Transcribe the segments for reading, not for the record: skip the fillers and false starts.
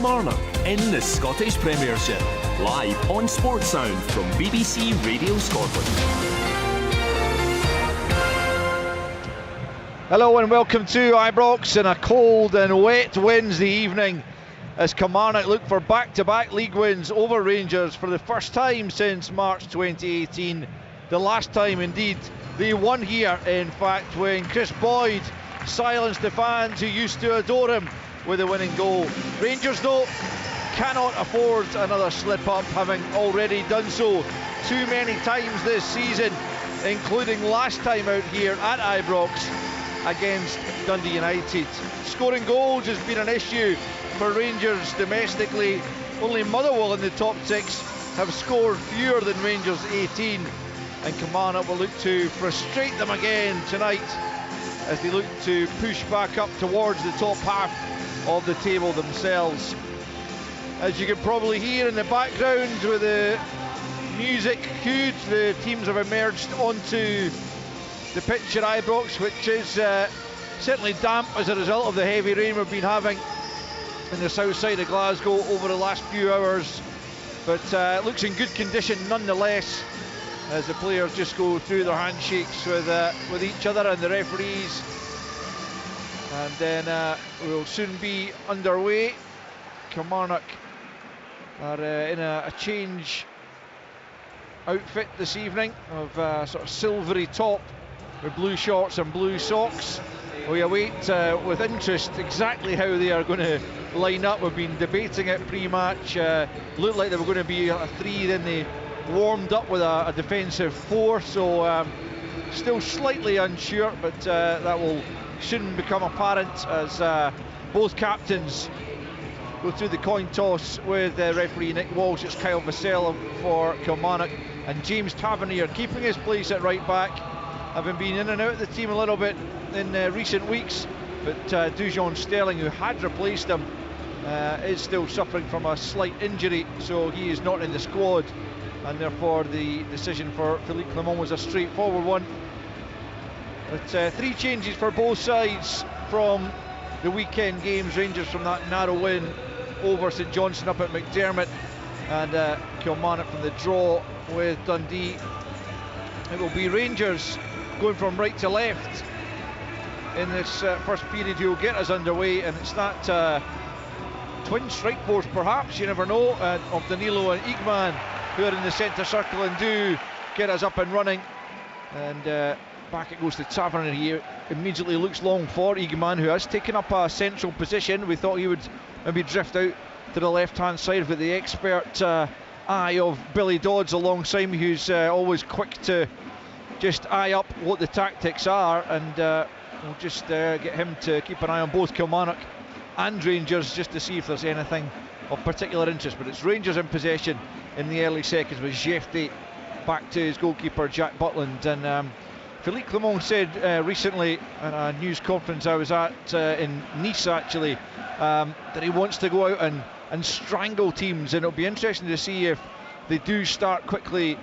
Kilmarnock in the Scottish Premiership. Live on Sports Sound from BBC Radio Scotland. Hello and welcome to Ibrox in a cold and wet Wednesday evening as Kilmarnock look for back-to-back league wins over Rangers for the first time since March 2018. The last time indeed they won here, in fact, when Chris Boyd silenced the fans who used to adore him with a winning goal. Rangers though cannot afford another slip up, having already done so too many times this season, including last time out here at Ibrox against Dundee United. Scoring goals has been an issue for Rangers domestically. Only Motherwell in the top six have scored fewer than Rangers, 18, and Kilmarnock will look to frustrate them again tonight as they look to push back up towards the top half of the table themselves. As you can probably hear in the background with the music cued, the teams have emerged onto the pitch at Ibrox, which is certainly damp as a result of the heavy rain we've been having in the south side of Glasgow over the last few hours, but it looks in good condition nonetheless as the players just go through their handshakes with each other and the referees, and then we'll soon be underway. Kilmarnock are in a change outfit this evening of a sort of silvery top with blue shorts and blue socks. We await with interest exactly how they are going to line up. We've been debating it pre-match. Looked like they were going to be a three, then they warmed up with a defensive four, so still slightly unsure, but that will soon become apparent as both captains go through the coin toss with referee Nick Walsh. It's Kyle Vassell for Kilmarnock and James Tavernier keeping his place at right back, having been in and out of the team a little bit in recent weeks, but Dujon Sterling, who had replaced him, is still suffering from a slight injury, so he is not in the squad, and therefore the decision for Philippe Clement was a straightforward one. But three changes for both sides from the weekend games. Rangers from that narrow win over St Johnstone up at McDermott, and Kilmarnock from the draw with Dundee. It will be Rangers going from right to left in this first period who will get us underway, and it's that twin strike force, perhaps, you never know, of Danilo and Igman, who are in the centre circle and do get us up and running. And back it goes to Tavernier here. Immediately looks long for Igman, who has taken up a central position. We thought he would maybe drift out to the left hand side, but the expert eye of Billy Dodds alongside me, who's always quick to just eye up what the tactics are, and we'll just get him to keep an eye on both Kilmarnock and Rangers just to see if there's anything of particular interest. But it's Rangers in possession in the early seconds with Jefte back to his goalkeeper Jack Butland. And Philippe Clement said recently at a news conference I was at in Nice actually, that he wants to go out and strangle teams, and it'll be interesting to see if they do start quickly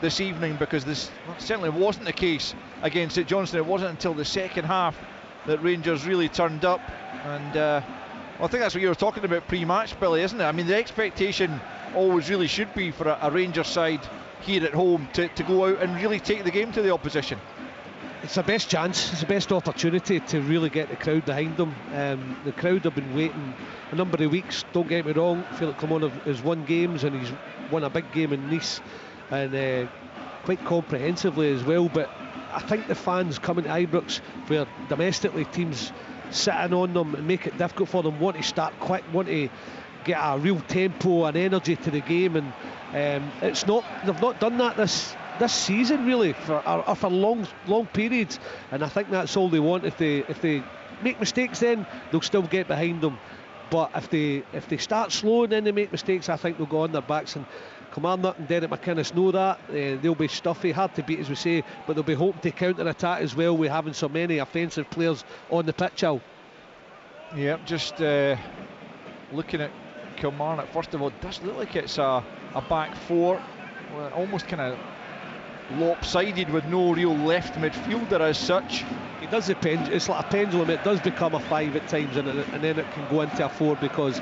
this evening, because this certainly wasn't the case against St Johnstone. It wasn't until the second half that Rangers really turned up, and I think that's what you were talking about pre-match, Billy, isn't it? I mean, the expectation always really should be for a Rangers side here at home to go out and really take the game to the opposition. It's the best chance, it's the best opportunity to really get the crowd behind them. The crowd have been waiting a number of weeks, don't get me wrong. Philippe Clement has won games, and he's won a big game in Nice, and quite comprehensively as well. But I think the fans coming to Ibrox, where domestically teams sitting on them and make it difficult for them, want to start quick, want to get a real tempo and energy to the game, and they've not done that this season really for long periods, and I think that's all they want. If they make mistakes, then they'll still get behind them, but if they start slow and then they make mistakes, I think they'll go on their backs. And Kilmarnock and Derek McInnes know that. They'll be stuffy, hard to beat as we say, but they'll be hoping to counter-attack as well with having so many offensive players on the pitch. Yeah, just looking at Kilmarnock, first of all, it does look like it's a back four, almost kind of lopsided with no real left midfielder as such. It does depend. It's like a pendulum. It does become a 5 at times, and then it can go into a 4, because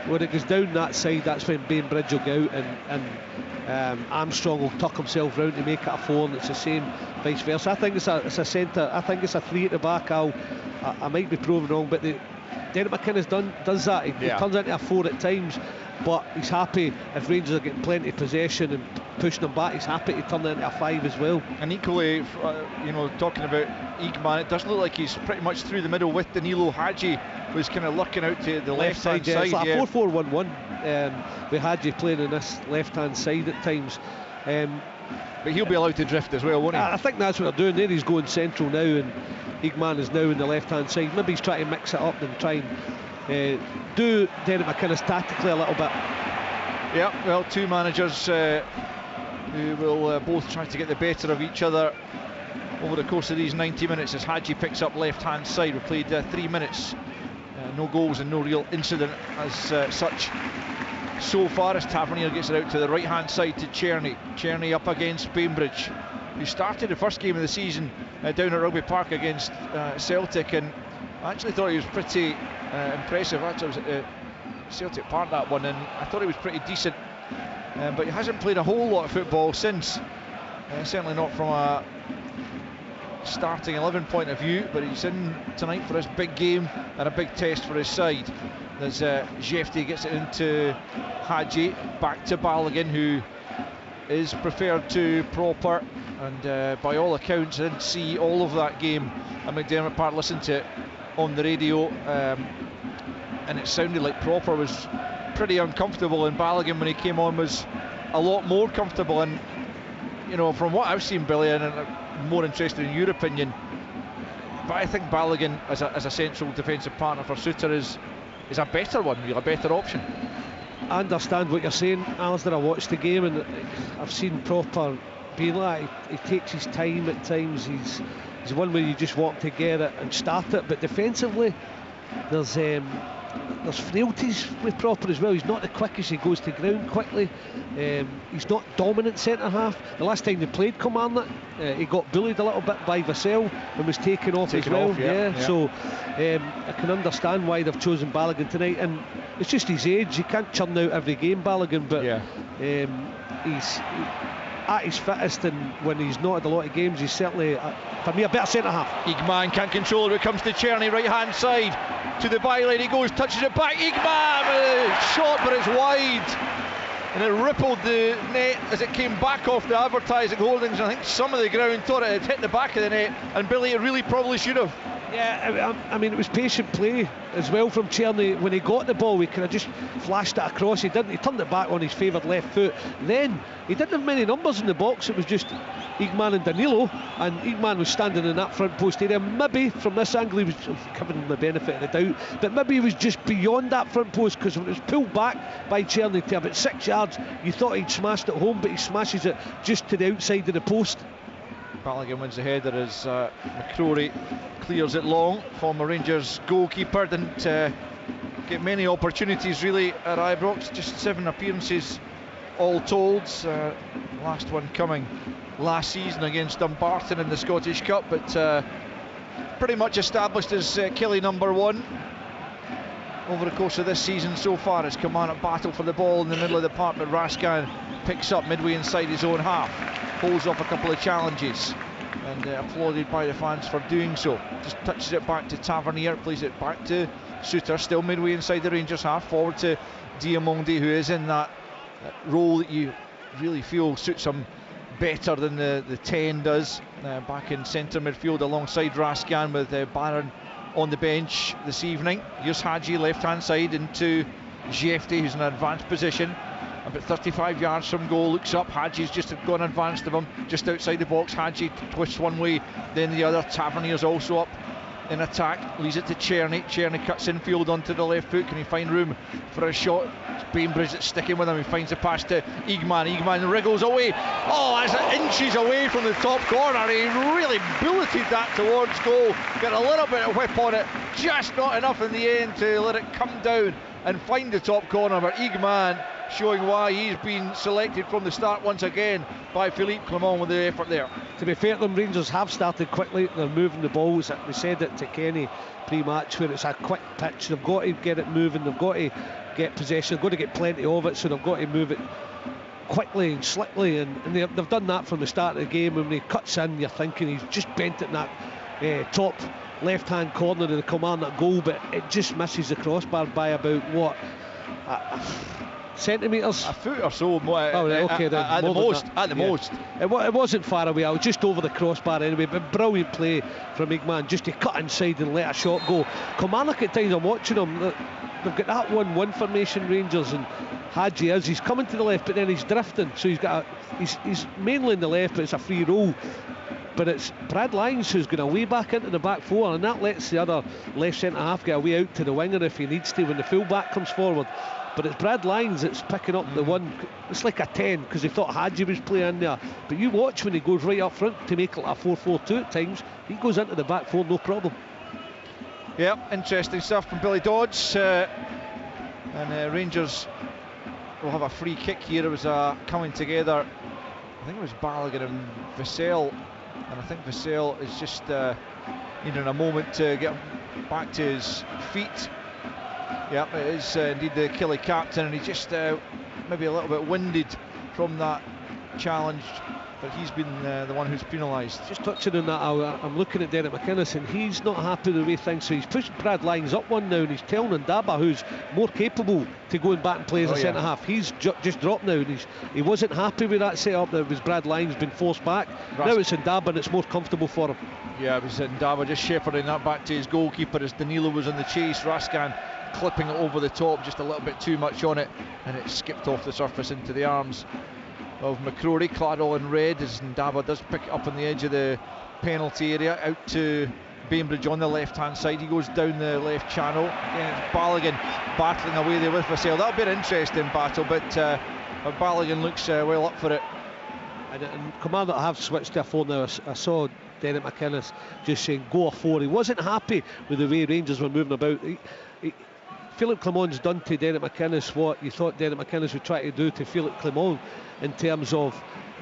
when it goes down that side, that's when Bainbridge will go out, and Armstrong will tuck himself round to make it a 4, and it's the same vice versa. I think it's a centre. I think it's a 3 at the back. I might be proven wrong, but Derek McInnes does that. He turns into a 4 at times, but he's happy if Rangers are getting plenty of possession and pushing them back. He's happy to turn it into a 5 as well. And equally, talking about Igman, it does look like he's pretty much through the middle with Danilo. Hadji was kind of looking out to the left hand side. It's like a 4-4-1-1 with Hadji playing on this left hand side at times. But he'll be allowed to drift as well, won't he? I think that's what they're doing there. He's going central now, and Igman is now on the left hand side. Maybe he's trying to mix it up and try and do Derek McInnes tactically a little bit. Yeah, well, two managers who will both try to get the better of each other over the course of these 90 minutes as Hadji picks up left hand side. We played 3 minutes, no goals and no real incident as such so far, as Tavernier gets it out to the right hand side to Czerny up against Bainbridge, who started the first game of the season down at Rugby Park against Celtic, and I actually thought he was pretty impressive. Actually, it was at Celtic Park, that one, and I thought he was pretty decent, but he hasn't played a whole lot of football since, certainly not from a starting 11 point of view, but he's in tonight for this big game and a big test for his side as Jefty gets it into Hadji, back to Balogun, who is preferred to Proper, and by all accounts I didn't see all of that game at McDermott Park, listened to it on the radio, and it sounded like Proper was pretty uncomfortable, and Balogun, when he came on, was a lot more comfortable. And from what I've seen, Billy, and I'm more interested in your opinion, but I think Balogun as a central defensive partner for Suter is a better one, a better option. I understand what you're saying, Alistair. I watched the game and I've seen Proper being like he takes his time at times. He's one where you just want to get it and start it, but defensively there's frailties with Proper as well. He's not the quickest, he goes to ground quickly. He's not dominant centre half. The last time they played Kilmarnock, he got bullied a little bit by Vassell and was taken off as well. So I can understand why they've chosen Balogun tonight, and it's just his age. He can't churn out every game, Balogun, but he's at his fittest, and when he's not at a lot of games, he's certainly, for me, a better centre half. Igman can't control it. It comes to Czerny, right hand side to the byline. He goes, touches it back. Igman, shot, but it's wide, and it rippled the net as it came back off the advertising holdings. I think some of the ground thought it had hit the back of the net, and Billy, it really probably should have. Yeah, I mean, it was patient play as well from Czerny. When he got the ball, he could have just flashed it across. He didn't. He turned it back on his favoured left foot. Then he didn't have many numbers in the box. It was just Igman and Danilo, and Igman was standing in that front post area. Maybe from this angle he was giving him the benefit of the doubt, but maybe he was just beyond that front post, because when it was pulled back by Czerny to about 6 yards, you thought he'd smashed it home, but he smashes it just to the outside of the post. Balogun wins the header as McCrory clears it long. Former Rangers goalkeeper didn't get many opportunities really at Ibrox, just 7 appearances all told, last one coming last season against Dumbarton in the Scottish Cup, but pretty much established as Kelly number 1 over the course of this season so far, as Kilmarnock battle for the ball in the middle of the park, but Raskin picks up midway inside his own half, holds off a couple of challenges, and applauded by the fans for doing so. Just touches it back to Tavernier, plays it back to Suter, still midway inside the Rangers half, forward to Diamonde, who is in that role that you really feel suits him better than the 10 does, back in centre midfield alongside Raskin, with Barron on the bench this evening. Here's Hadji left hand side into Jefty, who's in an advanced position about 35 yards from goal, looks up. Hadji's just gone advanced of him, just outside the box. Hadji twists one way, then the other. Tavernier's also up in attack, leaves it to Czerny. Czerny cuts infield onto the left foot. Can he find room for a shot? It's Bainbridge that's sticking with him. He finds a pass to Igman. Igman wriggles away. Oh, that's inches away from the top corner. He really bulleted that towards goal. Got a little bit of whip on it, just not enough in the end to let it come down and find the top corner. But Igman showing why he's been selected from the start once again by Philippe Clement with the effort there. To be fair to them, Rangers have started quickly. They're moving the ball. We said it to Kenny pre-match, where it's a quick pitch. They've got to get it moving. They've got to get possession. They've got to get plenty of it, so they've got to move it quickly and slickly, and they've done that from the start of the game. And when he cuts in, you're thinking he's just bent it in that top left-hand corner of the Kilmarnock goal, but it just misses the crossbar by about what, centimetres? A foot or so. Okay, at the most. At the most. It wasn't far away. I was just over the crossbar anyway. But brilliant play from Igman, just to cut inside and let a shot go. Kilmarnock at times, I'm watching them. They've got that 1-1 formation, Rangers, and Hadji he's coming to the left, but then he's drifting. So he's mainly in the left, but it's a free roll. But it's Brad Lyons who's going away back into the back four, and that lets the other left centre half get away out to the winger if he needs to when the full back comes forward. But it's Brad Lyons that's picking up the one. It's like a 10 because he thought Hadji was playing there. But you watch when he goes right up front to make it a 4-4-2 at times, he goes into the back four no problem. Yeah, interesting stuff from Billy Dodds. And Rangers will have a free kick here. It was coming together. I think it was Balogun and Vassell. And I think Vassell is just needing a moment to get back to his feet. Yeah, it is indeed the Killie captain, and he's just maybe a little bit winded from that challenge, but he's been the one who's penalised. Just touching on that, I'm looking at Derek McInnes, and he's not happy with the way things, so he's pushing Brad Lyons up one now, and he's telling Ndaba, who's more capable, to go and back and play as a centre half. He's just dropped now, and he wasn't happy with that setup. That was Brad Lyons been forced back. Now it's Ndaba, and it's more comfortable for him. Yeah, it was Ndaba just shepherding that back to his goalkeeper as Danilo was in the chase. Raskan clipping it over the top, just a little bit too much on it, and it skipped off the surface into the arms of McCrory, clad all in red, as Ndaba does pick it up on the edge of the penalty area, out to Bainbridge on the left hand side. He goes down the left channel. Yeah, Balogun battling away there with Vassell. That'll be an interesting battle, but Balogun looks well up for it. And Commander have switched to a 4 now. I saw Derek McInnes just saying go a 4. He wasn't happy with the way Rangers were moving about. Philippe Clement's done to Derek McInnes what you thought Derek McInnes would try to do to Philippe Clement, in terms of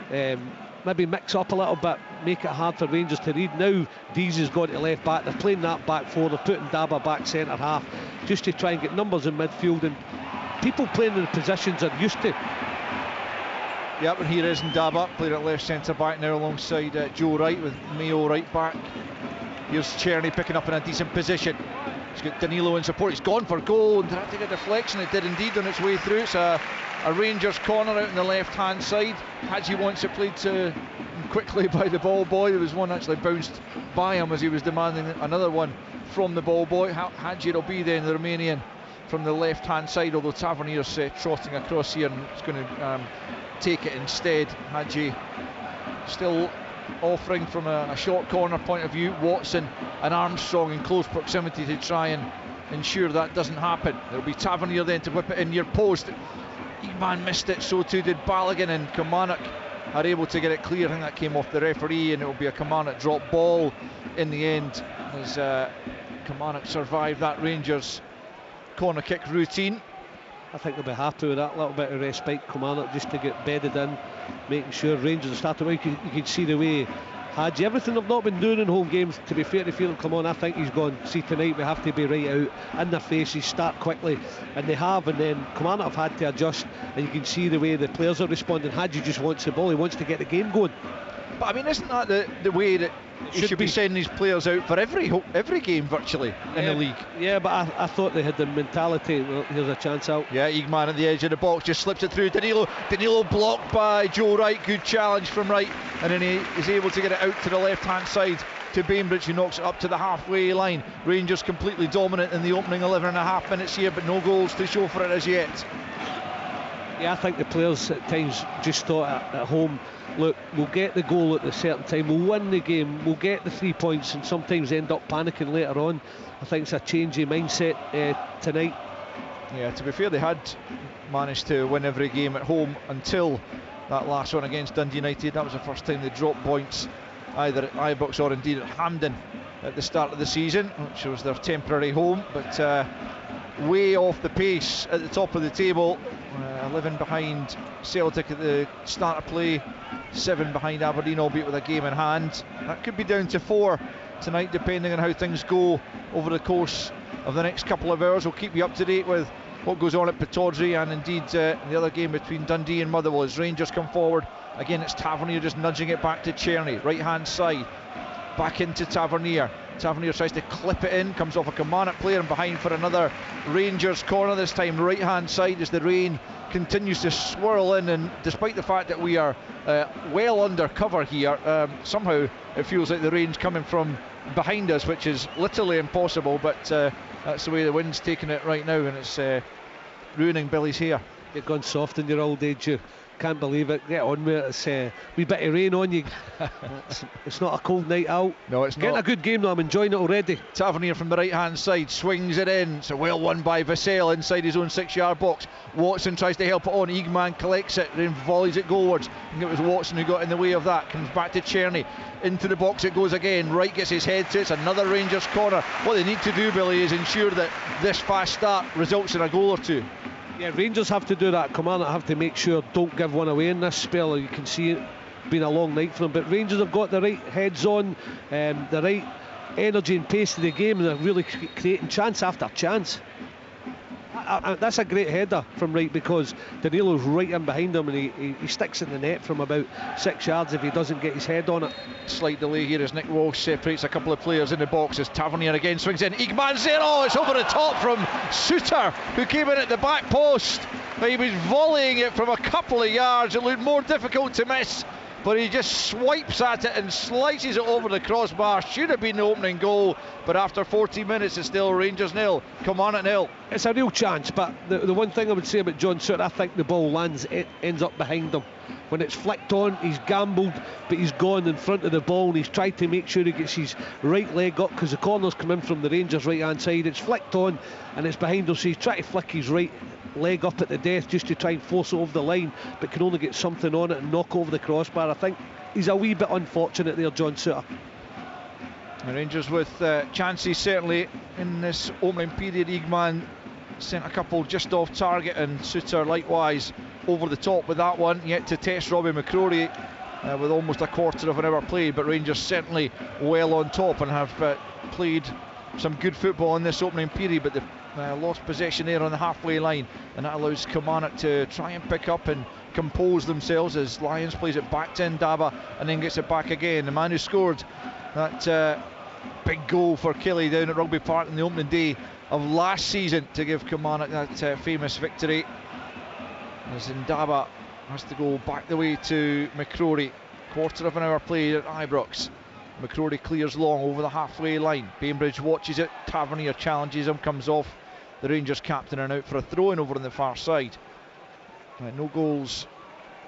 maybe mix up a little bit, make it hard for Rangers to read. Now Dees has gone to left back, they're playing that back four, they're putting Ndaba back centre half just to try and get numbers in midfield, and people playing in the positions are used to. Yep, and here is Ndaba playing at left centre back now alongside Joe Wright, with Mayo right back. Here's Czerny picking up in a decent position. He's got Danilo in support. He's gone for goal, and did that take a deflection? It did indeed on its way through. It's a Rangers corner out on the left hand side. Hadji wants it played to quickly by the ball boy. There was one actually bounced by him as he was demanding another one from the ball boy. Hadji it'll be then, the Romanian, from the left hand side, although Tavernier's trotting across here and it's going to take it instead. Hadji still offering from a short corner point of view. Watson and Armstrong in close proximity to try and ensure that doesn't happen. There'll be Tavernier then to whip it in near post. Igman missed it, so too did Balogun, and Kilmarnock are able to get it clear. I think that came off the referee, and it will be a Kilmarnock drop ball in the end, as Kilmarnock survived that Rangers corner kick routine. I think they'll be happy with that little bit of respite, Kilmarnock, just to get bedded in, making sure Rangers are starting. You can see the way Hadji, everything they've not been doing in home games, to be fair to Philip Clement, I think he's gone, see tonight we have to be right out in their faces, start quickly, and they have, and then Kilmarnock have had to adjust, and you can see the way the players are responding. Hadji just wants the ball, he wants to get the game going. But I mean, isn't that the way that you should be sending these players out for every game virtually in the league? Yeah, but I thought they had the mentality. Well, here's a chance out. Yeah, Igman at the edge of the box just slips it through. Danilo blocked by Joe Wright. Good challenge from Wright, and then he is able to get it out to the left hand side to Bainbridge, who knocks it up to the halfway line. Rangers completely dominant in the opening 11.5 minutes here, but no goals to show for it as yet. Yeah, I think the players at times just thought at home, look, we'll get the goal at a certain time, we'll win the game, we'll get the 3 points, and sometimes end up panicking later on. I think it's a change of mindset tonight. Yeah, to be fair, they had managed to win every game at home until that last one against Dundee United. That was the first time they dropped points either at Ibrox or indeed at Hampden at the start of the season, which was their temporary home. But way off the pace at the top of the table. 11 behind Celtic at the start of play, 7 behind Aberdeen, albeit with a game in hand. That could be down to 4 tonight, depending on how things go over the course of the next couple of hours. We'll keep you up to date with what goes on at Pittodrie, and indeed the other game between Dundee and Motherwell as Rangers come forward. Again, it's Tavernier just nudging it back to Czerny, right hand side, back into Tavernier. Tavernier tries to clip it in, comes off a Kilmarnock player and behind for another Rangers corner, this time right hand side as the rain continues to swirl in, and despite the fact that we are well under cover here, somehow it feels like the rain's coming from behind us, which is literally impossible, but that's the way the wind's taking it right now, and it's ruining Billy's hair. You've gone soft in your old age, you can't believe it. Get on with it. It's a wee bit of rain on you. It's not a cold night out. No, it's Getting not. a good game though, I'm enjoying it already. Tavernier from the right hand side swings it in. It's a well won by Vassell inside his own 6-yard box. Watson tries to help it on. Eagman collects it, then volleys it goalwards. I think it was Watson who got in the way of that. Comes back to Czerny. Into the box it goes again. Wright gets his head to it. It's another Rangers corner. What they need to do, Billy, is ensure that this fast start results in a goal or two. Yeah, Rangers have to do that. Kilmarnock have to make sure don't give one away in this spell. You can see it being a long night for them, but Rangers have got the right heads on, the right energy and pace to the game, and they're really creating chance after chance. That's a great header from Wright, because Danilo's right in behind him, and he sticks in the net from about 6 yards if he doesn't get his head on it. Slight delay here as Nick Walsh separates a couple of players in the box as Tavernier again swings in. Eagman's there. Oh, it's over the top from Suter, who came in at the back post. He was volleying it from a couple of yards. It looked more difficult to miss, but he just swipes at it and slices it over the crossbar. Should have been the opening goal, but after 40 minutes it's still Rangers 0, Kilmarnock 0. It's a real chance, but the one thing I would say about John Suter, I think the ball ends up behind him. When it's flicked on, he's gambled, but he's gone in front of the ball, and he's tried to make sure he gets his right leg up, because the corner's come in from the Rangers right hand side. It's flicked on and it's behind him, so he's trying to flick his right leg up at the death just to try and force it over the line, but can only get something on it and knock over the crossbar. I think he's a wee bit unfortunate there, John Suter. The Rangers with chances certainly in this opening period. Eagman sent a couple just off target, and Suter likewise over the top with that one. Yet to test Robbie McCrory with almost a quarter of an hour played, but Rangers certainly well on top and have played some good football in this opening period, but they've lost possession there on the halfway line, and that allows Kilmarnock to try and pick up and compose themselves as Lyons plays it back to Ndaba and then gets it back again. The man who scored that big goal for Kelly down at Rugby Park in the opening day of last season to give Kilmarnock that famous victory, as Ndaba has to go back the way to McCrory. Quarter of an hour played at Ibrox. McCrory clears long over the halfway line. Bainbridge watches it. Tavernier challenges him, comes off the Rangers captain and out for a throw-in over on the far side. No goals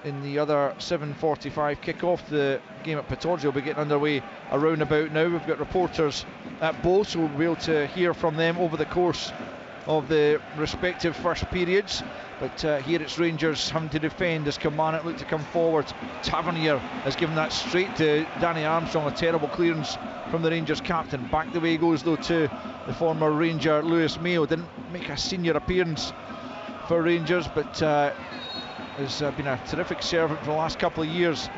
in the other 7:45 kick-off. The game at Pittodrie will be getting underway around about now. We've got reporters at both, so we'll be able to hear from them over the course of the respective first periods. But here it's Rangers having to defend as Kilmarnock look to come forward. Tavernier has given that straight to Danny Armstrong, a terrible clearance from the Rangers captain. Back the way he goes though to the former Ranger Lewis Mayo. Didn't make a senior appearance for Rangers, but has been a terrific servant for the last couple of years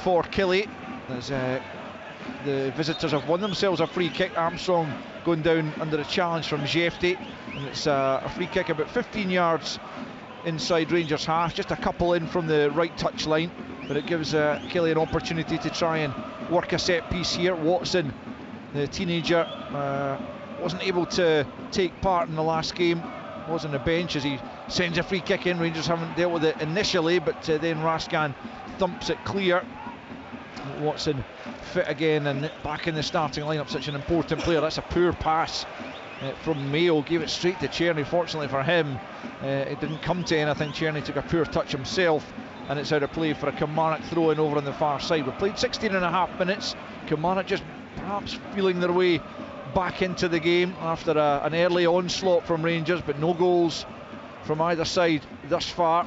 for Killie, as the visitors have won themselves a free kick. Armstrong going down under a challenge from Jefty, and it's a free kick about 15 yards inside Rangers half, just a couple in from the right touch line, but it gives Killie an opportunity to try and work a set piece here. Watson, the teenager, wasn't able to take part in the last game, was on the bench as he sends a free kick in. Rangers haven't dealt with it initially, but then Raskan thumps it clear. Watson fit again and back in the starting lineup, such an important player. That's a poor pass from Mayo, gave it straight to Czerny. Fortunately for him, it didn't come to anything. Czerny took a poor touch himself, and it's out of play for a Kilmarnock throw in over on the far side. We've played 16 and a half minutes. Kilmarnock just perhaps feeling their way back into the game after an early onslaught from Rangers, but no goals from either side thus far.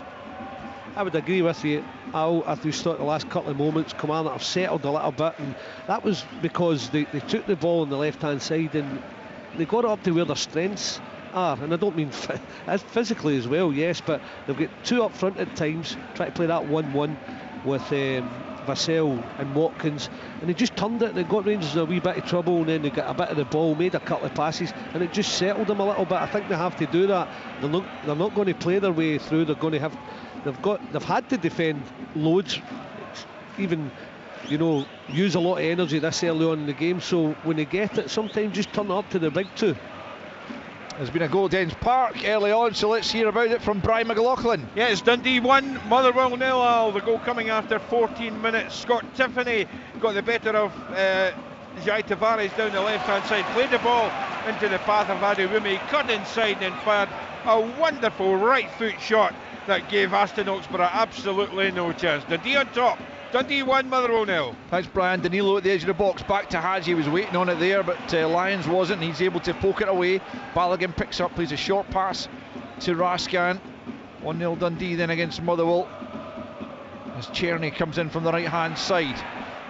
I would agree with you, Al. After we started the last couple of moments, Kilmarnock have settled a little bit, and that was because they took the ball on the left hand side and they got it up to where their strengths are, and I don't mean physically as well, yes, but they've got two up front at times, try to play that 1-1 with Vassell and Watkins, and they just turned it and it got Rangers in a wee bit of trouble, and then they got a bit of the ball, made a couple of passes, and it just settled them a little bit. I think they have to do that. They're not going to play their way through. They've had to defend loads, even, you know, use a lot of energy this early on in the game, so when they get it, sometimes just turn it up to the big two. There's been a goal against Park early on, so let's hear about it from Brian McLaughlin. Yeah, it's Dundee 1, Motherwell 0. The goal coming after 14 minutes. Scott Tiffany got the better of Jai Tavares down the left-hand side, played the ball into the path of Adewumi, cut inside and fired a wonderful right foot shot that gave Aston Oxborough absolutely no chance. Dundee on top. Dundee 1, Motherwell 0. Thanks, Brian. Danilo at the edge of the box, back to Hadji. He was waiting on it there, but Lyons wasn't. He's able to poke it away. Balogun picks up, plays a short pass to Raskan. 1-0 Dundee then against Motherwell, as Czerny comes in from the right hand side.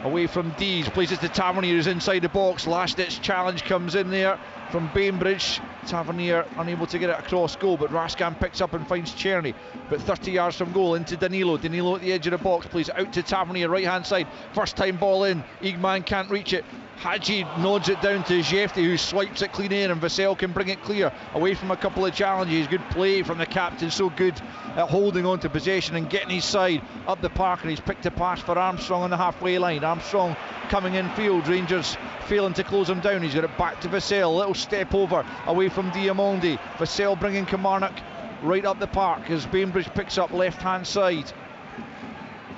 Away from Dees, plays it to Tavernier, who's inside the box. Last ditch challenge comes in there from Bainbridge. Tavernier unable to get it across goal, but Raskan picks up and finds Czerny. But 30 yards from goal into Danilo. Danilo at the edge of the box, plays it out to Tavernier, right hand side. First time ball in, Igman can't reach it. Hadji nods it down to Jefte, who swipes it clean in, and Vassell can bring it clear away from a couple of challenges. Good play from the captain, so good at holding on to possession and getting his side up the park, and he's picked a pass for Armstrong on the halfway line. Armstrong coming in field, Rangers failing to close him down. He's got it back to Vassell, little step over away from Diamondi. Vassell bringing Kilmarnock right up the park as Bainbridge picks up left hand side.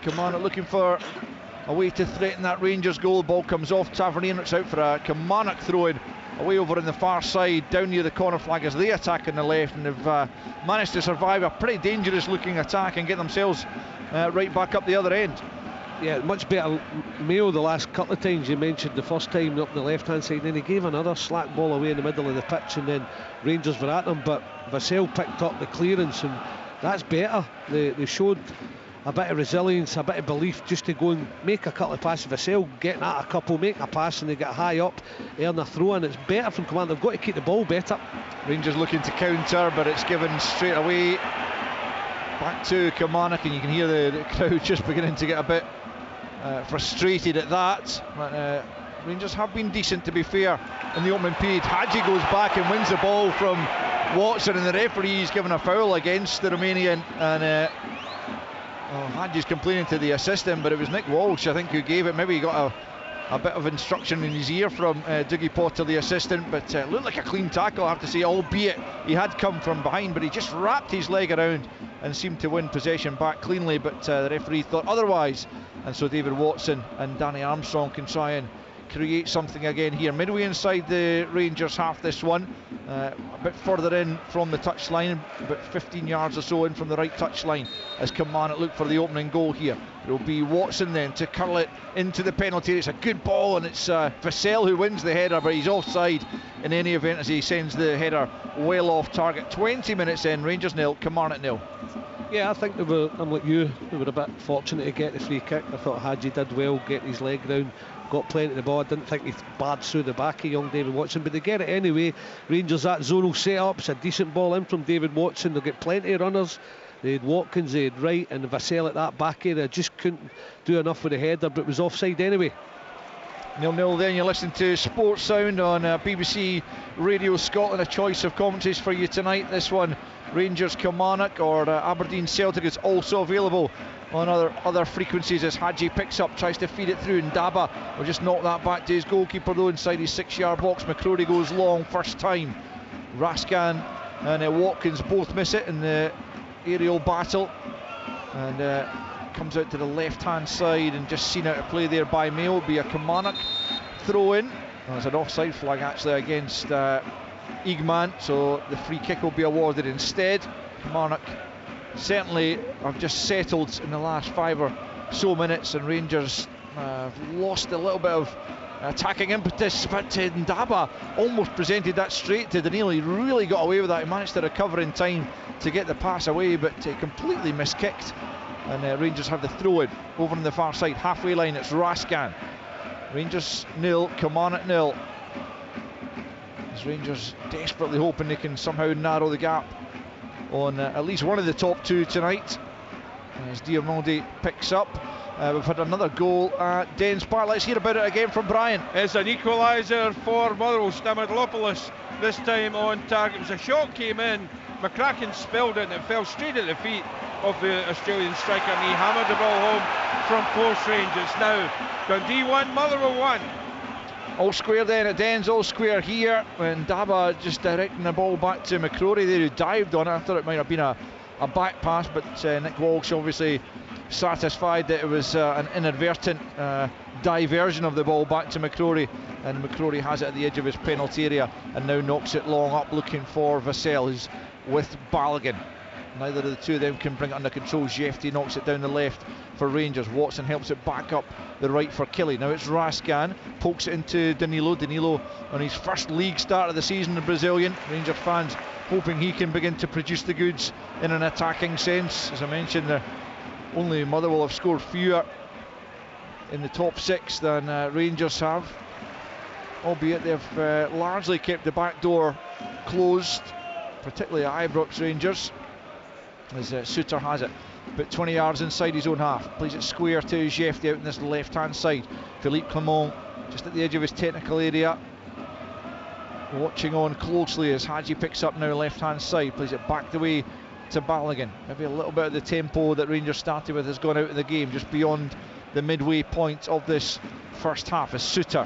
Kilmarnock looking for a way to threaten that Rangers goal. Ball comes off Tavernier and it's out for a Kilmarnock throw-in away over on the far side, down near the corner flag as they attack on the left, and have managed to survive a pretty dangerous looking attack and get themselves right back up the other end. Yeah, much better Mayo the last couple of times. You mentioned the first time up the left hand side, then he gave another slack ball away in the middle of the pitch, and then Rangers were at them, but Vassell picked up the clearance, and that's better. They showed a bit of resilience, a bit of belief, just to go and make a couple of passes. Vassell getting at a couple, making a pass, and they get high up, earn a throw, and it's better from command. They've got to keep the ball better. Rangers looking to counter, but it's given straight away back to Kilmarnock, and you can hear the crowd just beginning to get a bit frustrated at that. But Rangers have been decent, to be fair, in the opening period. Hadji goes back and wins the ball from Watson, and the referee's given a foul against the Romanian, and Hadji's complaining to the assistant, but it was Nick Walsh, I think, who gave it. Maybe he got a bit of instruction in his ear from Dougie Potter, the assistant, but it looked like a clean tackle, I have to say, albeit he had come from behind, but he just wrapped his leg around and seemed to win possession back cleanly, but the referee thought otherwise, and so David Watson and Danny Armstrong can try and create something again here. Midway inside the Rangers half, this one, a bit further in from the touchline, about 15 yards or so in from the right touchline, as Kilmarnock look for the opening goal here. It'll be Watson then to curl it into the penalty. It's a good ball, and it's Vassell who wins the header, but he's offside in any event as he sends the header well off target. 20 minutes in, Rangers 0, Kilmarnock 0. Yeah, I think I'm like you, they were a bit fortunate to get the free kick. I thought Hadji did well, get his leg down, got plenty of the ball. I didn't think he barred through the back of young David Watson, but they get it anyway. Rangers, that zonal set-up, it's a decent ball in from David Watson. They'll get plenty of runners. They had Watkins, they had Wright, and Vassell at that back area. Just couldn't do enough with the header, but it was offside anyway. 0-0 then. You're listening to Sports Sound on BBC Radio Scotland. A choice of commentaries for you tonight. This one, Rangers Kilmarnock or Aberdeen Celtic, is also available on other frequencies as Hadji picks up, tries to feed it through, and Daba will just knock that back to his goalkeeper though inside his 6-yard box. McCrory goes long first time. Raskan and Watkins both miss it in the aerial battle, and comes out to the left hand side and just seen out of play there by Mayo. It'll be a Kilmarnock throw in. There's an offside flag actually against Igman, so the free kick will be awarded instead. Kilmarnock certainly have just settled in the last 5 or so minutes, and Rangers have lost a little bit of attacking impetus, but Ndaba almost presented that straight to Danilo. He really got away with that. He managed to recover in time to get the pass away, but completely miskicked, and Rangers have the throw in over on the far side, halfway line. It's Raskan. Rangers 0, Kilmarnock 0. as Rangers desperately hoping they can somehow narrow the gap on at least one of the top two tonight. As Diamondi picks up. We've had another goal at Dens Park. Let's hear about it again from Brian. It's an equaliser for Motherwell. Stamatopoulos this time on target. It was a shot came in, McCracken spilled it and it fell straight at the feet of the Australian striker and he hammered the ball home from close range. It's now Dundee 1, Motherwell 1. All square then at Dens, all square here, and Daba just directing the ball back to McCrory there, who dived on it. I thought it might have been a back pass, but Nick Walsh obviously satisfied that it was an inadvertent diversion of the ball back to McCrory, and McCrory has it at the edge of his penalty area and now knocks it long up looking for Vassell, who's with Balogun. Neither of the two of them can bring it under control. Jefty knocks it down the left for Rangers. Watson helps it back up the right for Killy. Now it's Rascan, pokes it into Danilo. Danilo on his first league start of the season, the Brazilian. Rangers fans hoping he can begin to produce the goods in an attacking sense. As I mentioned, only Motherwell have scored fewer in the top six than Rangers have, albeit they've largely kept the back door closed, particularly at Ibrox Rangers, as Suter has it about 20 yards inside his own half, plays it square to Jefty out in this left hand side. Philippe Clement just at the edge of his technical area, watching on closely as Hadji picks up now left hand side, plays it back the way to Balogun. Maybe a little bit of the tempo that Rangers started with has gone out of the game just beyond the midway point of this first half as Suter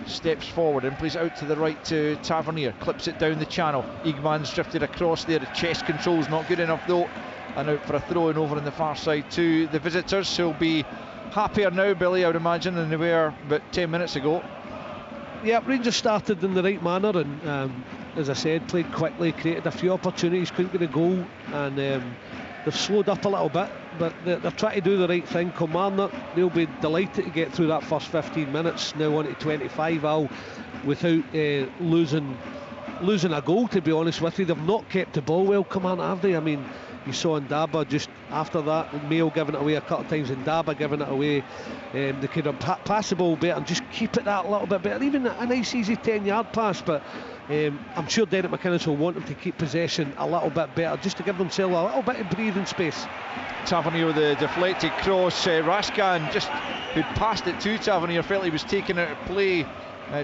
steps forward and plays it out to the right to Tavernier, clips it down the channel. Igman's drifted across there, the chest control's not good enough though, and out for a throw in over on the far side to the visitors, who'll be happier now, Billy, I would imagine, than they were about 10 minutes ago. Yeah, Rangers started in the right manner and as I said, played quickly, created a few opportunities, couldn't get a goal, and they've slowed up a little bit, but they're trying to do the right thing. Kilmarnock, they'll be delighted to get through that first 15 minutes, now on to 25 all, without losing a goal, to be honest with you. They've not kept the ball well, Kilmarnock, have they? I mean, you saw Ndaba just after that, Mayo giving it away a couple of times and Ndaba giving it away. They could have passed the ball better and just keep it that little bit better, even a nice easy 10-yard pass, but I'm sure Derek McInnes will want them to keep possession a little bit better, just to give themselves a little bit of breathing space. Tavernier with the deflected cross. Rascan, just who'd passed it to Tavernier, felt he was taken out of play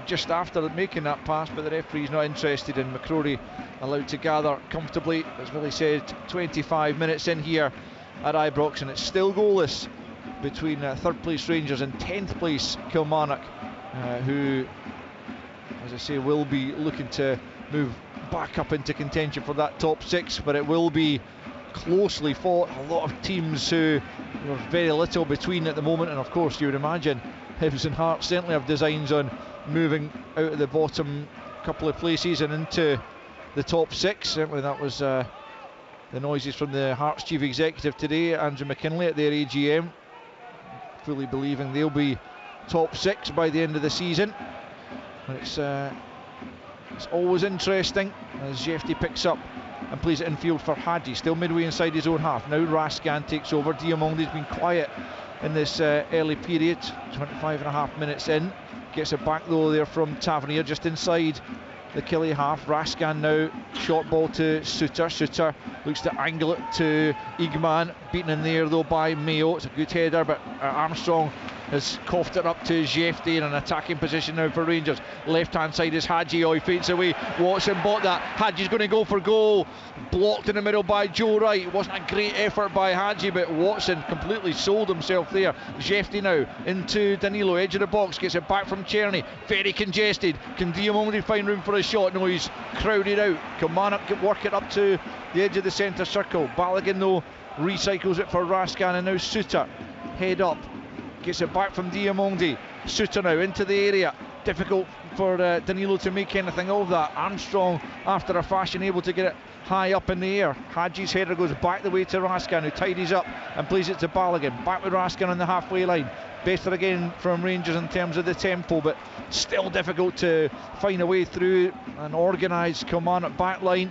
just after making that pass, but the referee's not interested, and McCrory allowed to gather comfortably. As Billy said, 25 minutes in here at Ibrox, and it's still goalless between third place Rangers and 10th place Kilmarnock, who, as I say, will be looking to move back up into contention for that top six, but it will be closely fought. A lot of teams who are very little between at the moment, and of course you would imagine Hibs and Hearts certainly have designs on moving out of the bottom couple of places and into the top six. Certainly that was the noises from the Hearts chief executive today, Andrew McKinlay, at their AGM, fully believing they'll be top six by the end of the season. It's always interesting as Jefty picks up and plays it infield for Hadji, still midway inside his own half. Now Rascan takes over. Diamondi's been quiet in this early period, 25.5 minutes in. Gets it back though there from Tavernier, just inside the Killy half. Rascan now, short ball to Suter. Suter looks to angle it to Igman, beaten in there though by Mayo. It's a good header, but Armstrong has coughed it up to Jefty in an attacking position now for Rangers. Left hand side is Hadji. Oh, he fades away. Watson bought that. Hadji's going to go for goal. Blocked in the middle by Joe Wright. It wasn't a great effort by Hadji, but Watson completely sold himself there. Jefty now into Danilo, edge of the box, gets it back from Czerny. Very congested. Can Diamondi find room for a shot? No, he's crowded out. Kilmarnock can work it up to the edge of the centre circle. Balogun though recycles it for Rascan, and now Suter head up. Gets it back from Diamondi. Suter now into the area. Difficult for Danilo to make anything of that. Armstrong, after a fashion, able to get it high up in the air. Hadji's header goes back the way to Rascan, who tidies up and plays it to Balogun. Back with Rascan on the halfway line. Better again from Rangers in terms of the tempo, but still difficult to find a way through an organised Kilmarnock back line,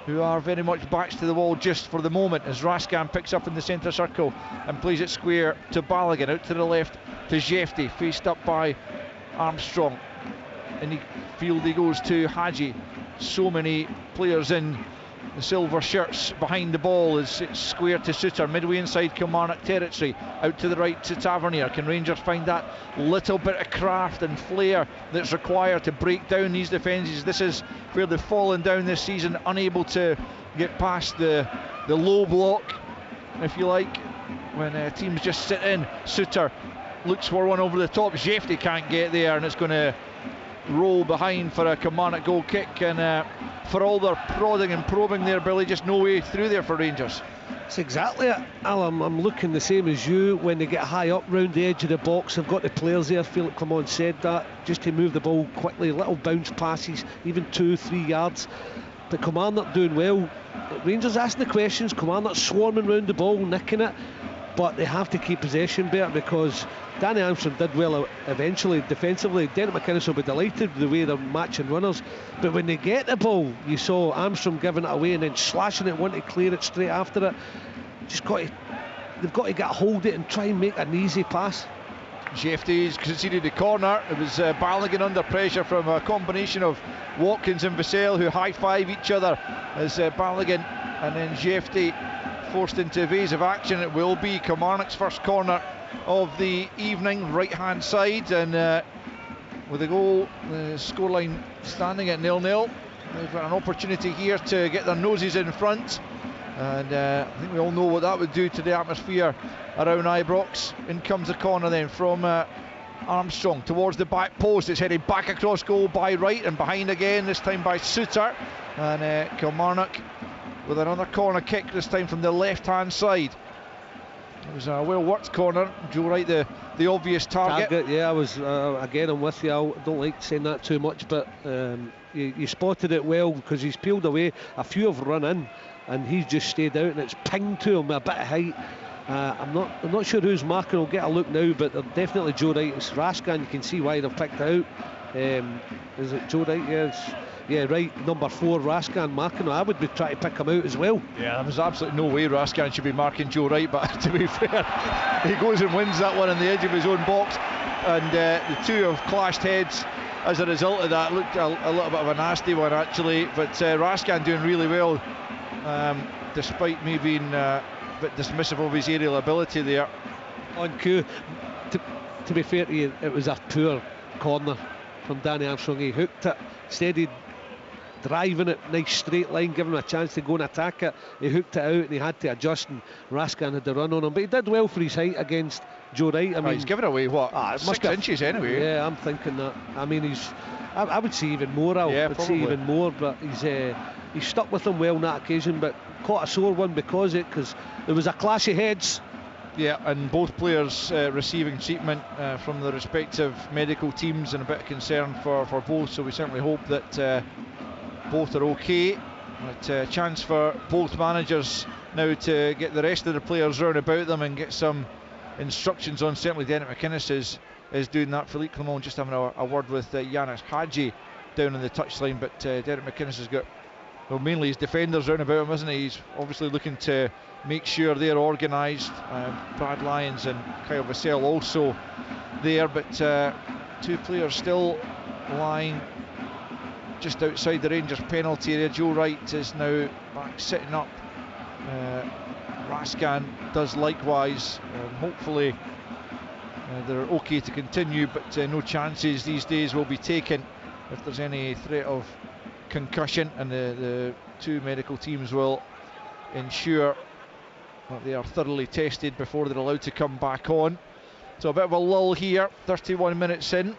who are very much backs to the wall just for the moment, as Rascan picks up in the centre circle and plays it square to Balogun. Out to the left to Jefty, faced up by Armstrong. In the field he goes to Hadji. so many players in the silver shirts behind the ball as it's square to Suter, midway inside Kilmarnock territory, out to the right to Tavernier. Can Rangers find that little bit of craft and flair that's required to break down these defences? This is where they've fallen down this season, unable to get past the low block, if you like, when teams just sit in. Suter looks for one over the top, Jefty can't get there, and it's going to roll behind for a Kilmarnock goal kick. And for all their prodding and probing there, Billy, just no way through there for Rangers. That's exactly it, Alan. I'm looking the same as you. When they get high up round the edge of the box, they've got the players there. Philip Clement said that, just to move the ball quickly, little bounce passes, even 2-3 yards. But Kilmarnock doing well. Rangers asking the questions, Kilmarnock swarming round the ball, nicking it, but they have to keep possession better, because Danny Armstrong did well eventually defensively. Derek McInnes will be delighted with the way they're matching runners, but when they get the ball, you saw Armstrong giving it away and then slashing it, wanting to clear it straight after it. They've got to get a hold of it and try and make an easy pass. Jefty's conceded the corner. It was Balogun under pressure from a combination of Watkins and Vassell, who high-five each other as Balogun and then Jefty forced into evasive action. It will be Kilmarnock's first corner of the evening, right hand side, and with the goal, the scoreline standing at 0-0. They've got an opportunity here to get their noses in front, and I think we all know what that would do to the atmosphere around Ibrox. In comes the corner then from Armstrong towards the back post. It's headed back across goal by Wright and behind again, this time by Suter, and Kilmarnock with another corner kick, this time from the left hand side. It was a well worked corner. Joe Wright the obvious target. Yeah, I was again, I'm with you. I don't like saying that too much, but you spotted it well, because he's peeled away. A few have run in and he's just stayed out, and it's pinged to him with a bit of height. I'm not sure who's marking. We'll get a look now, but they're definitely Joe Wright. It's Raskin. You can see why they've picked it out. Is it Joe Wright? Yes. Yeah, right, number 4, Raskin marking him. I would be trying to pick him out as well. Yeah, there was absolutely no way Raskin should be marking Joe Wright, but to be fair, he goes and wins that one on the edge of his own box, and the two have clashed heads as a result of that. Looked a little bit of a nasty one actually, but Raskin doing really well, despite me being a bit dismissive of his aerial ability there. On cue, to be fair to you, it was a poor corner from Danny Armstrong. He hooked it, steadied, driving it, nice straight line, giving him a chance to go and attack it. He hooked it out and he had to adjust, and Raskin had to run on him, but he did well for his height against Joe Wright. I mean, he's given away what, 6 inches anyway. Yeah, I'm thinking that. I mean, I would say even more. I would say even more, but he's stuck with him well on that occasion, but caught a sore one because there was a clash of heads. Yeah, and both players receiving treatment from the respective medical teams, and a bit of concern for both, so we certainly hope that both are okay. But chance for both managers now to get the rest of the players round about them and get some instructions on. Certainly Derek McInnes is doing that. Philippe Clement just having a word with Yanis Hadji down on the touchline, but Derek McInnes has got, well, mainly his defenders round about him, isn't he? He's obviously looking to make sure they're organised. Brad Lyons and Kyle Vassell also there, but two players still lying just outside the Rangers penalty area. Joe Wright is now back sitting up. Raskin does likewise. Hopefully they're okay to continue, but no chances these days will be taken if there's any threat of concussion, and the two medical teams will ensure that they are thoroughly tested before they're allowed to come back on. So a bit of a lull here, 31 minutes in.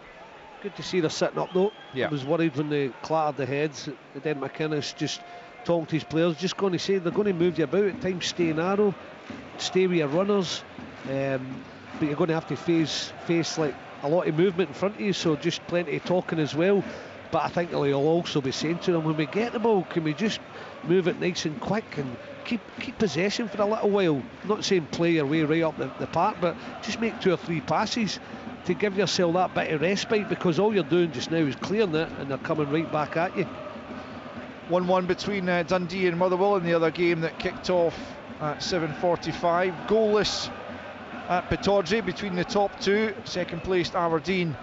Good to see they're sitting up though. Yeah. I was worried when they clattered the heads. Then McInnes just talking to his players, just going to say they're going to move you about at times, stay narrow, stay with your runners, but you're going to have to face like a lot of movement in front of you, so just plenty of talking as well. But I think he'll also be saying to them, when we get the ball, can we just move it nice and quick and keep possession for a little while? I'm not saying play your way right up the park, but just make 2 or 3 passes to give yourself that bit of respite, because all you're doing just now is clearing it and they're coming right back at you. 1-1 between Dundee and Motherwell in the other game that kicked off at 7:45. Goalless at Pittodrie between the top two. Second placed Aberdeen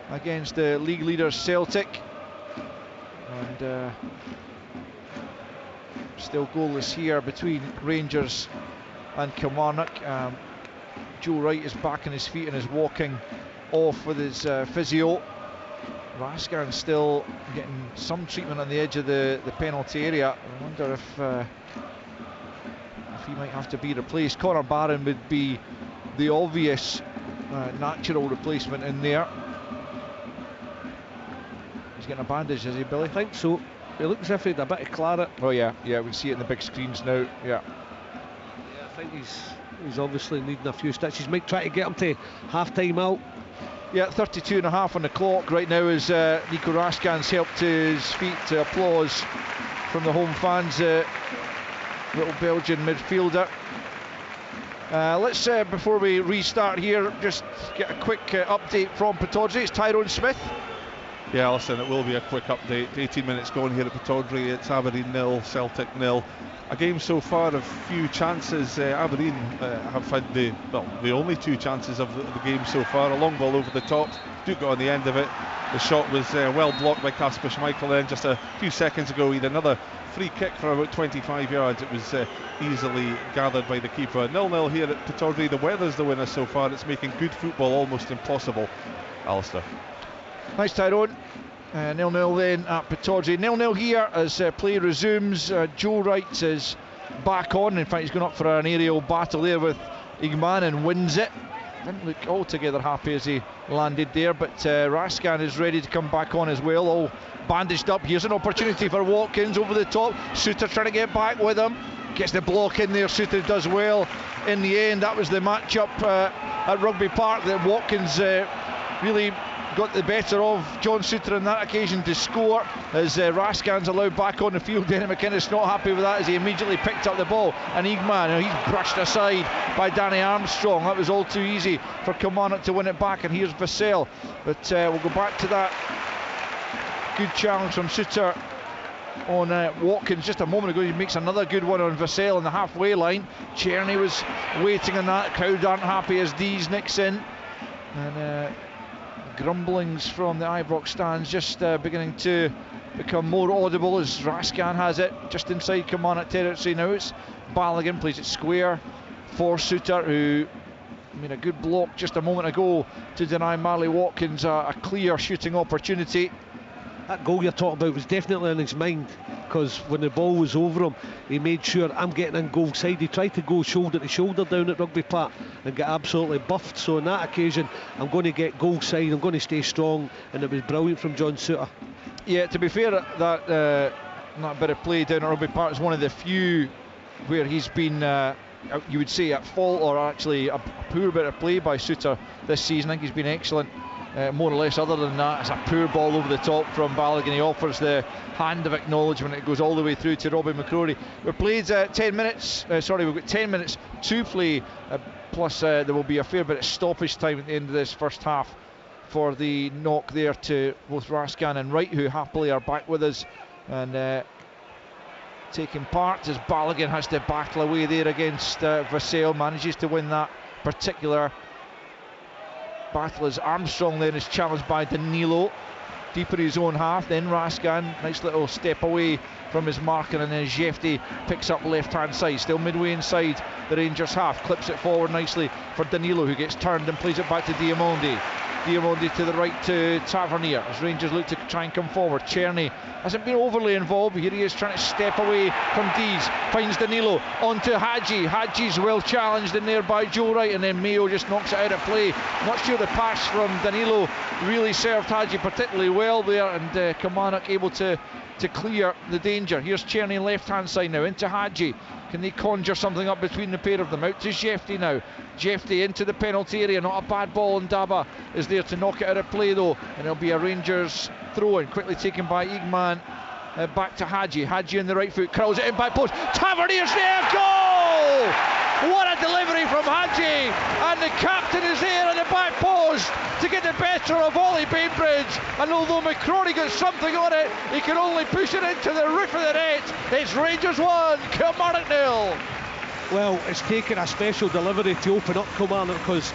against the league leaders Celtic. And still goalless here between Rangers and Kilmarnock. Joe Wright is back on his feet and is walking off with his physio. Raskin still getting some treatment on the edge of the penalty area. I wonder if he might have to be replaced. Conor Barron would be the obvious natural replacement in there. He's getting a bandage, is he, Billy? I think so. It looks as if he had a bit of claret. Oh yeah, we can see it in the big screens now. Yeah, I think he's obviously needing a few stitches. Might try to get him to half-time out. Yeah, 32 and a half on the clock right now as Nico Raskin's helped to his feet to applause from the home fans. Little Belgian midfielder. Let's, before we restart here, just get a quick update from Pittodrie. It's Tyrone Smith. Yeah, listen, it will be a quick update. 18 minutes gone here at Pittodrie. It's Aberdeen 0, Celtic 0. A game so far of few chances. Aberdeen have had the only 2 chances of the game so far. A long ball over the top. Duke got on the end of it. The shot was well blocked by Kasper Schmeichel. Then just a few seconds ago, he had another free kick from about 25 yards. It was easily gathered by the keeper. 0-0 here at Pittodrie. The weather's the winner so far. It's making good football almost impossible. Alistair. Thanks, Tyrone. 0-0 then at Pittodrie. 0-0 here as play resumes. Joe Wright is back on. In fact, he's gone up for an aerial battle there with Igman and wins it. Didn't look altogether happy as he landed there, but Raskin is ready to come back on as well, all bandaged up. Here's an opportunity for Watkins over the top. Suter trying to get back with him. Gets the block in there. Suter does well in the end. That was the match-up at Rugby Park that Watkins really got the better of John Suter on that occasion to score as Raskin's allowed back on the field. Danny McInnes not happy with that as he immediately picked up the ball, and Igman, he's brushed aside by Danny Armstrong. That was all too easy for Kilmarnock to win it back, and here's Vassell. But we'll go back to that good challenge from Suter on Watkins just a moment ago. He makes another good one on Vassell on the halfway line. Czerny was waiting on that. Crowd aren't happy as Dees nicks in, and grumblings from the Ibrox stands just beginning to become more audible as Raskin has it just inside Kilmarnock territory now. It's Balogun, plays it square for Suter, who made a good block just a moment ago to deny Marley Watkins a clear shooting opportunity. That goal you're talking about was definitely in his mind, because when the ball was over him, he made sure, I'm getting in goal side. He tried to go shoulder to shoulder down at Rugby Park and get absolutely buffed. So on that occasion, I'm going to get goal side, I'm going to stay strong, and it was brilliant from John Suter. Yeah, to be fair, that bit of play down at Rugby Park is one of the few where he's been, you would say, at fault, or actually a poor bit of play by Suter this season. I think he's been excellent. More or less. Other than that, it's a poor ball over the top from Balogun. He offers the hand of acknowledgement. It goes all the way through to Robbie McCrory. We've played 10 minutes. We've got 10 minutes to play. Plus, there will be a fair bit of stoppage time at the end of this first half for the knock there to both Raskin and Wright, who happily are back with us and taking part as Balogun has to battle away there against Vassell. Manages to win that particular battle as Armstrong then is challenged by Danilo deep in his own half. Then Raskin, nice little step away from his marker, and then Jefty picks up left hand side, still midway inside the Rangers half, clips it forward nicely for Danilo, who gets turned and plays it back to Diamondi to the right to Tavernier as Rangers look to try and come forward. Czerny hasn't been overly involved, but here he is trying to step away from Dees, finds Danilo onto Hadji's well challenged in there by Joe Wright, and then Mayo just knocks it out of play. Not sure the pass from Danilo really served Hadji particularly well there, and Kilmarnock able to clear the danger. Here's Czerny left hand side now into Hadji. Can they conjure something up between the pair of them? Out to Jefty now. Jefty into the penalty area. Not a bad ball, and Daba is there to knock it out of play though, and it'll be a Rangers throw in, quickly taken by Igman. Back to Hadji. Hadji in the right foot, curls it in back post. Tavernier's there, goal! What a delivery from Hadji, and the captain is there on the back post to get the better of Ollie Bainbridge, and although McCrory got something on it, he can only push it into the roof of the net. It's Rangers 1, Kilmarnock 0. Well, it's taken a special delivery to open up Kilmarnock, because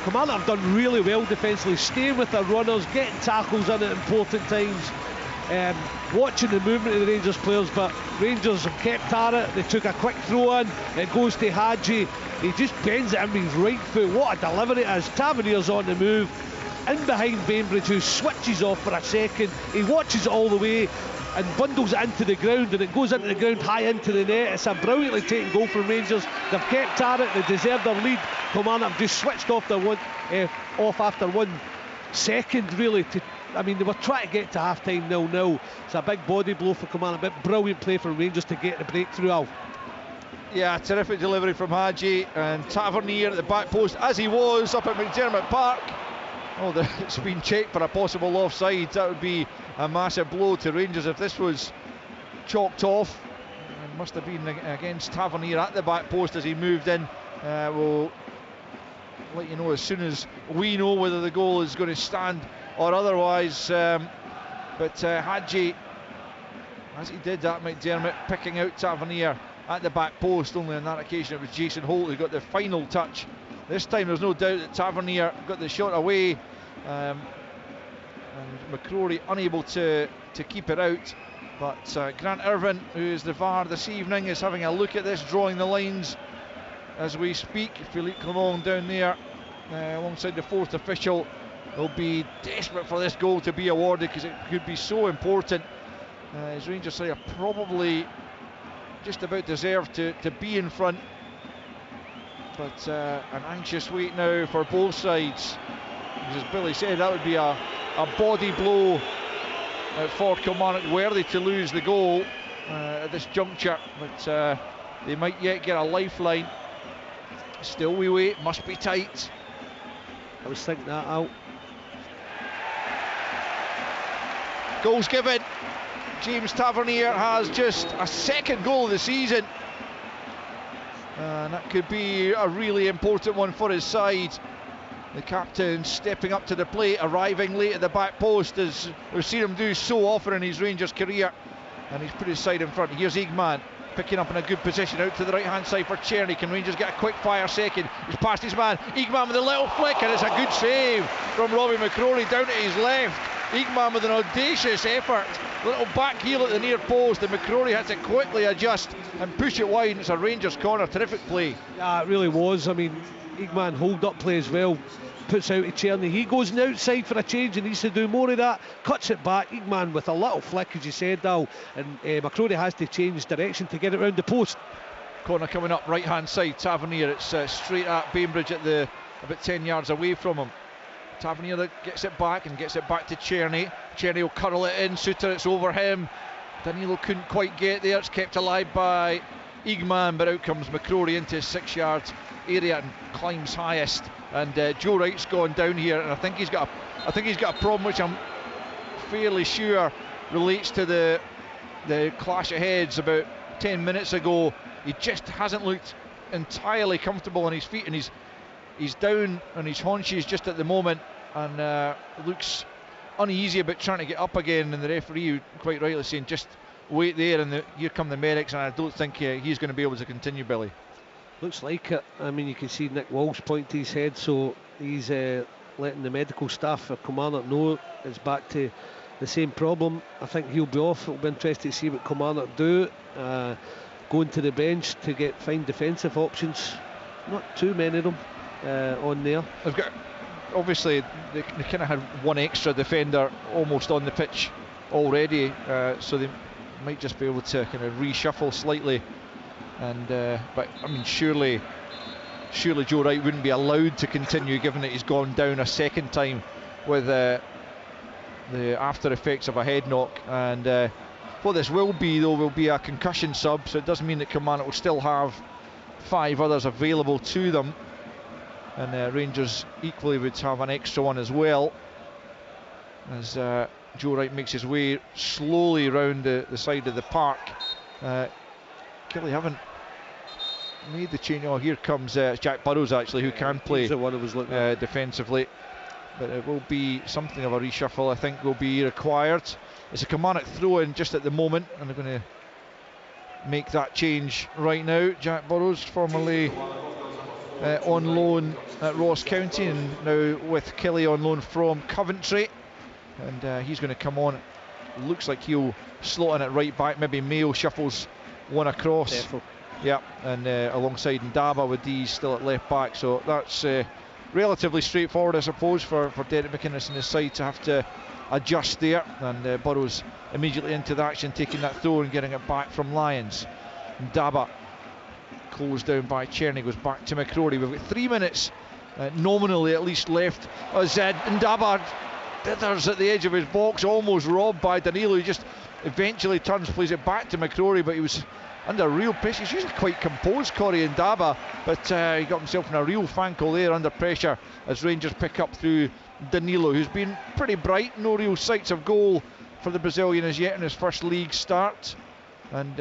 Kilmarnock have done really well defensively, staying with their runners, getting tackles in at important times. watching the movement of the Rangers players, but Rangers have kept at it. They took a quick throw in, it goes to Hadji, he just bends it in with his right foot. What a delivery it is. Tavernier's on the move, in behind Bainbridge, who switches off for a second. He watches it all the way and bundles it into the ground, and it goes into the ground high into the net. It's a brilliantly taken goal from Rangers. They've kept at it, they deserve their lead. Kilmarnock have just switched off off after 1 second really. I mean, they were trying to get to half time 0-0. It's a big body blow for Kilmarnock, but brilliant play from Rangers to get the breakthrough out. Yeah, terrific delivery from Hadji, and Tavernier at the back post, as he was up at McDermott Park. Oh, it's been checked for a possible offside. That would be a massive blow to Rangers if this was chalked off. It must have been against Tavernier at the back post as he moved in. We'll let you know as soon as we know whether the goal is going to stand or otherwise. But Hadji, as he did at McDermott, picking out Tavernier at the back post. Only on that occasion it was Jason Holt who got the final touch. This time there's no doubt that Tavernier got the shot away, and McCrory unable to keep it out. But Grant Irvin, who is the VAR this evening, is having a look at this, drawing the lines as we speak. Philippe Clement down there alongside the fourth official will be desperate for this goal to be awarded, because it could be so important. His Rangers side are probably just about deserved to be in front, but an anxious wait now for both sides. As Billy said, that would be a body blow for Kilmarnock, worthy to lose the goal at this juncture, but they might yet get a lifeline. Still we wait, must be tight. I was thinking that out. Goals given. James Tavernier has just a second goal of the season, and that could be a really important one for his side. The captain stepping up to the plate, arriving late at the back post, as we've seen him do so often in his Rangers career, and he's put his side in front. Here's Igman picking up in a good position out to the right hand side for Czerny. Can Rangers get a quick fire second? He's past his man, Igman with a little flick, and it's a good save from Robbie McCrory down to his left. Igman with an audacious effort, little back heel at the near post, and McCrory had to quickly adjust and push it wide. It's a Rangers corner. Terrific play. Yeah, it really was. I mean, Igman hold up play as well, puts out to Czerny. He goes on the outside for a change and needs to do more of that, cuts it back. Igman with a little flick, as you said, Dal, and McCrory has to change direction to get it round the post. Corner coming up right hand side. Tavernier, it's straight at Bainbridge at about 10 yards away from him. Tavernier gets it back and gets it back to Czerny. Czerny will curl it in, Suter, it's over him. Danilo couldn't quite get there, it's kept alive by Igman, but out comes McCrory into his 6 yards area and climbs highest. And Joe Wright's gone down here, and I think he's got a problem, which I'm fairly sure relates to the clash of heads about 10 minutes ago. He just hasn't looked entirely comfortable on his feet, and he's down on his haunches just at the moment, and looks uneasy about trying to get up again. And the referee quite rightly saying just wait there, and here come the medics, and I don't think he's going to be able to continue, Billy. Looks like it. I mean, you can see Nick Walsh point to his head, so he's letting the medical staff of Kilmarnock know it's back to the same problem. I think he'll be off. It'll be interesting to see what Kilmarnock do, going to the bench to find defensive options. Not too many of them on there. They've got, obviously they kind of had one extra defender almost on the pitch already, so they might just be able to kind of reshuffle slightly. And but I mean, surely Joe Wright wouldn't be allowed to continue, given that he's gone down a second time with the after effects of a head knock. And what this will be, though, will be a concussion sub, so it does mean that Kilmarnock will still have 5 others available to them, and Rangers equally would have an extra one as well, as Joe Wright makes his way slowly round the side of the park. Killie haven't made the change. Oh, here comes Jack Burrows, actually, who can play defensively, but it will be something of a reshuffle, I think, will be required. It's a Kilmarnock throw-in just at the moment, and they're going to make that change right now. Jack Burrows, formerly on loan at Ross County, and now with Killie on loan from Coventry, and he's going to come on looks like he'll slot in at right back. Maybe Mayo shuffles one across. Defo. Yeah, and alongside Ndaba with D's still at left back. So that's relatively straightforward, I suppose, for Derek McInnes and his side to have to adjust there. And Burrows immediately into the action, taking that throw and getting it back from Lyons. Ndaba closed down by Cherny, goes back to McCrory. We've got 3 minutes nominally at least left as Ndaba dithers at the edge of his box, almost robbed by Danilo. He just eventually turns, plays it back to McCrory, but he was under real pressure. He's usually quite composed, Corey Ndaba, but he got himself in a real fankle there under pressure as Rangers pick up through Danilo, who's been pretty bright. No real sights of goal for the Brazilian as yet in his first league start, and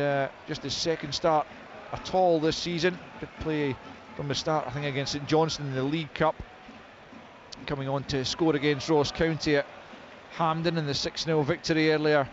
just his second start at all this season. Did play from the start, I think, against St Johnstone in the League Cup, coming on to score against Ross County at Hampden in the 6-0 victory earlier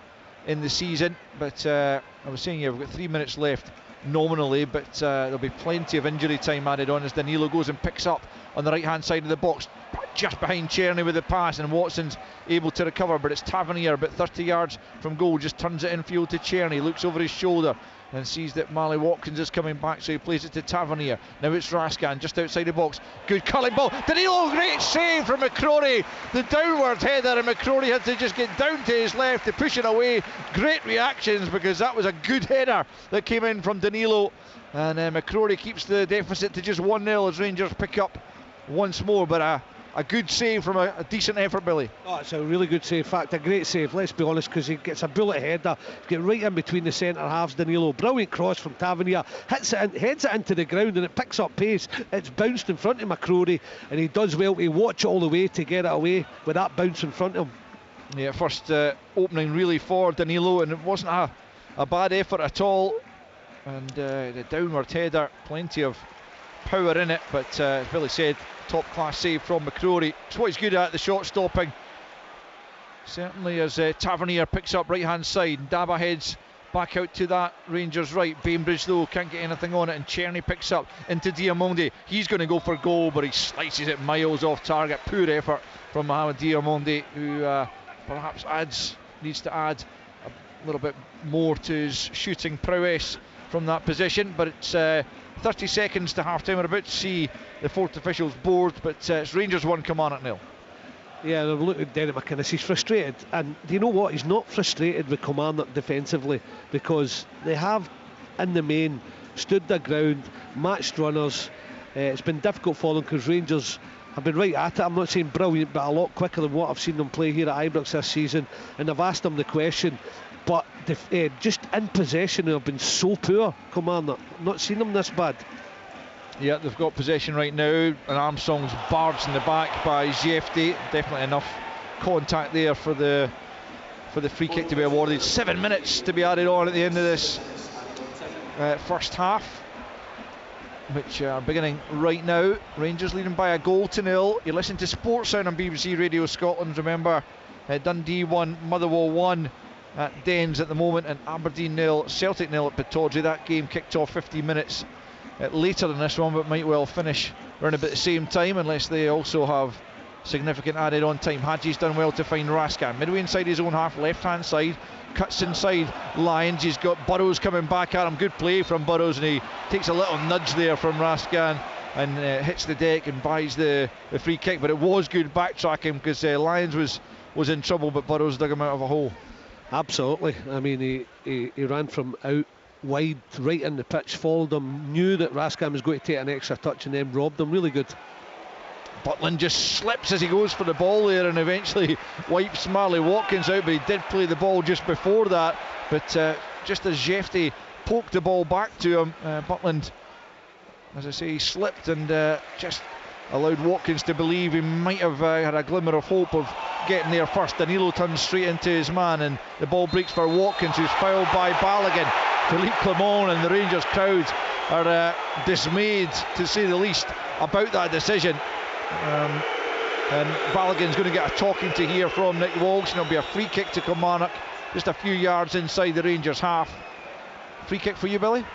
in the season. But I was saying, yeah, we've got 3 minutes left nominally, but there'll be plenty of injury time added on as Danilo goes and picks up on the right hand side of the box, just behind Cherny with the pass, and Watson's able to recover, but it's Tavernier about 30 yards from goal, just turns it infield to Cherny, looks over his shoulder and sees that Marley Watkins is coming back, so he plays it to Tavernier. Now it's Rascan just outside the box, good curling ball, Danilo, great save from McCrory, the downward header, and McCrory had to just get down to his left to push it away. Great reactions, because that was a good header that came in from Danilo, and McCrory keeps the deficit to just 1-0 as Rangers pick up once more, but a good save from a decent effort, Billy. Oh, it's a really good save. In fact, a great save, let's be honest, because he gets a bullet header, get right in between the centre halves. Danilo, brilliant cross from Tavernier, hits it in, heads it into the ground, and it picks up pace. It's bounced in front of McCrory, and he does well to watch it all the way to get it away with that bounce in front of him. Yeah, first opening really for Danilo, and it wasn't a bad effort at all. And the downward header, plenty of power in it, but as Billy said, top class save from McCrory. It's what he's good at, the shot stopping. Certainly, as Tavernier picks up right hand side, Ndaba heads back out to that Rangers right. Bainbridge though can't get anything on it, and Cherny picks up into Diamonde. He's going to go for goal, but he slices it miles off target. Poor effort from Mohamed Diamonde, who perhaps needs to add a little bit more to his shooting prowess from that position. But it's 30 seconds to half time. We're about to see the fourth officials board, but it's Rangers 1, Kilmarnock 0. Yeah, look at Derek McInnes, he's frustrated, and do you know what, he's not frustrated with Kilmarnock defensively, because they have in the main stood their ground, matched runners. It's been difficult for them because Rangers have been right at it. I'm not saying brilliant, but a lot quicker than what I've seen them play here at Ibrox this season, and I've asked them the question, but just in possession they've been so poor, Kilmarnock. I've not seen them this bad. Yeah, they've got possession right now, and Armstrong's barged in the back by Jefte. Definitely enough contact there for the free kick to be awarded. 7 minutes to be added on at the end of this first half, which are beginning right now. Rangers leading by 1-0. You're listening to Sports Sound on BBC Radio Scotland. Remember, Dundee 1, Motherwell 1 at Dens at the moment, and Aberdeen 0, Celtic 0 at Pittodrie. That game kicked off 15 minutes later than this one, but might well finish around about the same time, unless they also have significant added on time. Hadji's done well to find Rascan midway inside his own half, left hand side, cuts inside Lyons. He's got Burrows coming back at him. Good play from Burrows, and he takes a little nudge there from Rascan and hits the deck and buys the free kick. But it was good backtracking, because Lyons was in trouble, but Burrows dug him out of a hole. Absolutely. I mean, he ran from out wide right in the pitch, followed him, knew that Rascan was going to take an extra touch, and then robbed him. Really good. Butland just slips as he goes for the ball there, and eventually wipes Marley Watkins out, but he did play the ball just before that. But just as Jefte poked the ball back to him, Butland, as I say, he slipped and just allowed Watkins to believe he might have had a glimmer of hope of getting there first. Danilo turns straight into his man, and the ball breaks for Watkins, who's fouled by Balogun. Philippe Clement and the Rangers crowd are dismayed, to say the least, about that decision. And Balogun's going to get a talking to here from Nick Walsh, and it'll be a free kick to Kilmarnock, just a few yards inside the Rangers half. Free kick for you, Billy?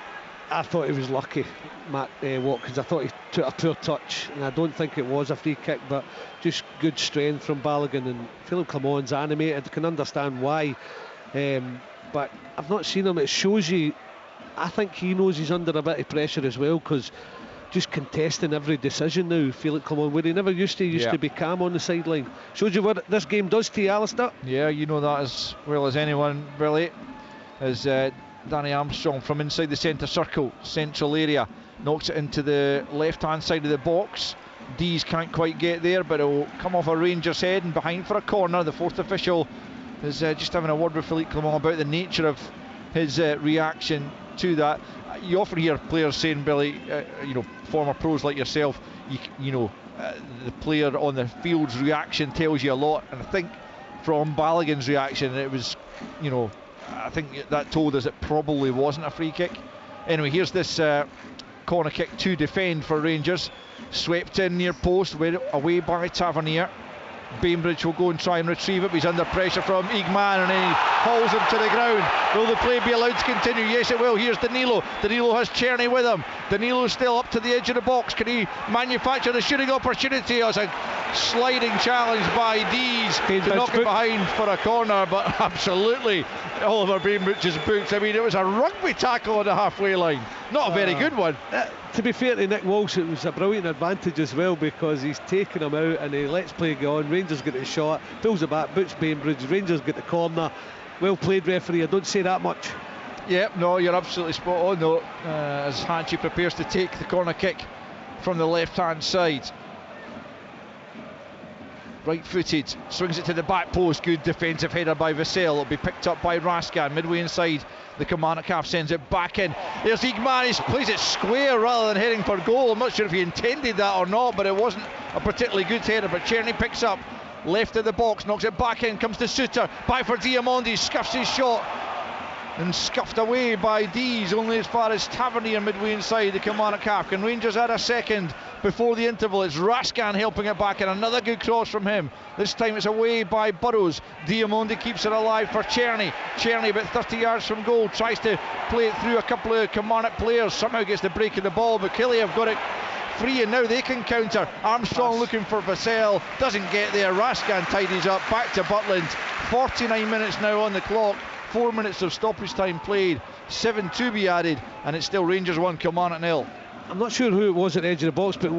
I thought he was lucky, Matt Watkins. I thought he took a poor touch, and I don't think it was a free kick, but just good strength from Balogun. And Philippe Clement's animated. I can understand why But I've not seen him. It shows you, I think he knows he's under a bit of pressure as well, because just contesting every decision now, Felix Clement, where he never used to be calm on the sideline. Shows you what this game does to you, Alistair. Yeah, you know that as well as anyone, really. As Danny Armstrong from inside the centre circle, central area, knocks it into the left hand side of the box. Dees can't quite get there, but it will come off a Rangers head and behind for a corner. The fourth official is just having a word with Felix Clement about the nature of his reaction to that. You often hear players saying, Billy, former pros like yourself, the player on the field's reaction tells you a lot, and I think from Balogun's reaction it was, I think that told us it probably wasn't a free kick. Anyway, here's this corner kick to defend for Rangers, swept in near post, away by Tavernier. Bainbridge will go and try and retrieve it, but he's under pressure from Igman, and then he hauls him to the ground. Will the play be allowed to continue? Yes, it will. Here's Danilo. Danilo has Czerny with him. Danilo's still up to the edge of the box. Can he manufacture the shooting opportunity? It's a sliding challenge by Dees to knock it behind for a corner, but absolutely Oliver Bainbridge's boots. I mean, it was a rugby tackle on the halfway line. Not a very good one. To be fair to Nick Walsh, it was a brilliant advantage as well, because he's taken him out and he lets play go on. Rangers get the shot, pulls it back, boots Bainbridge. Rangers get the corner. Well played, referee. I don't say that much. Yep, no, you're absolutely spot on though, as Hanchi prepares to take the corner kick from the left hand side. Right footed, swings it to the back post. Good defensive header by Vassell. It'll be picked up by Raskan midway inside the Kilmarnock half, sends it back in. There's Igman, he plays it square rather than heading for goal. I'm not sure if he intended that or not, but it wasn't a particularly good header. But Czerny picks up left of the box, knocks it back in, comes to Suter, back for Diamondi, scuffs his shot and scuffed away by Dees, only as far as Tavernier midway inside the Kilmarnock half. Can Rangers add a second before the interval? It's Raskan helping it back, and another good cross from him. This time it's away by Burrows. Diamondi keeps it alive for Czerny. Czerny about 30 yards from goal, tries to play it through a couple of Kilmarnock players, somehow gets the break of the ball, but Killie have got it free and now they can counter. Armstrong looking for Vassell, doesn't get there. Raskan tidies up, back to Butland. 49 minutes now on the clock, 4 minutes of stoppage time played, 7 to be added, and it's still Rangers 1, Kilmarnock 0. I'm not sure who it was at the edge of the box, but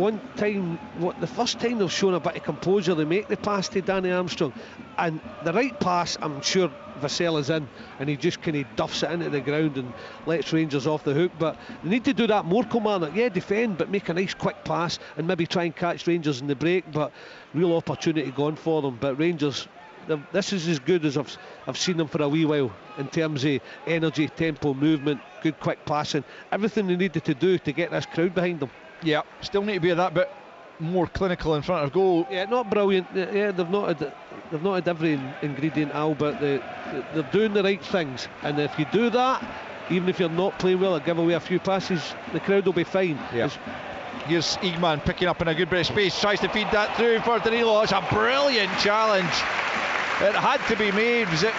the first time they've shown a bit of composure, they make the pass to Danny Armstrong, and the right pass, I'm sure Vassell is in, and he just kind of duffs it into the ground and lets Rangers off the hook. But they need to do that more, Kilmarnock. Yeah, defend, but make a nice quick pass and maybe try and catch Rangers in the break, but real opportunity gone for them. But Rangers, this is as good as I've seen them for a wee while in terms of energy, tempo, movement, good quick passing, everything they needed to do to get this crowd behind them. Yeah, still need to be that bit more clinical in front of goal. Yeah, not brilliant. Yeah, they've not had every ingredient, Al, but they're doing the right things, and if you do that, even if you're not playing well or give away a few passes, the crowd will be fine. Yeah. Here's Igman picking up in a good bit of space, tries to feed that through for Danilo. It's a brilliant challenge. It had to be made. Was it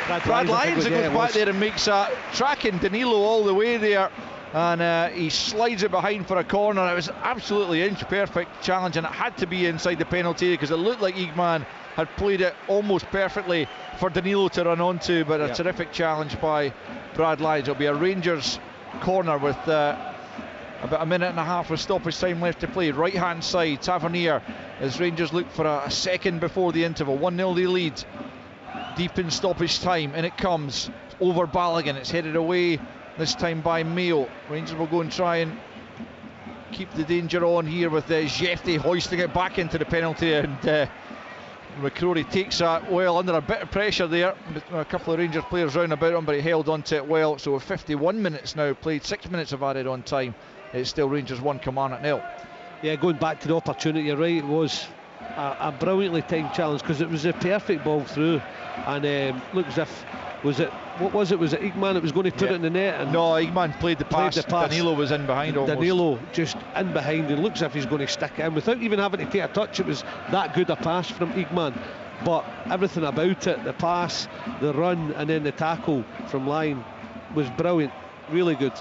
Brad Lyons that goes back there and makes that, tracking Danilo all the way there, and he slides it behind for a corner. It was absolutely inch perfect challenge, and it had to be inside the penalty area because it looked like Igman had played it almost perfectly for Danilo to run onto, but a terrific challenge by Brad Lyons. It'll be a Rangers corner with about a minute and a half of stoppage time left to play. Right hand side, Tavernier, as Rangers look for a second before the interval. 1-0 they lead, deep in stoppage time, and it comes over Balogun. It's headed away this time by Mayo. Rangers will go and try and keep the danger on here with Jefte hoisting it back into the penalty, and McCrory takes that well under a bit of pressure there. A couple of Rangers players round about him, but he held on to it well. So with 51 minutes now played, 6 minutes of added on time, it's still Rangers 1, Kilmarnock 0. Yeah, going back to the opportunity, you're right, it was a brilliantly timed challenge because it was a perfect ball through, and looked as if, was it Igman that was going to put it in the net? And no, Igman played the pass. Danilo was in behind almost. Danilo just in behind, and looks as if he's going to stick it in without even having to take a touch. It was that good a pass from Igman, but everything about it, the pass, the run, and then the tackle from line was brilliant, really good.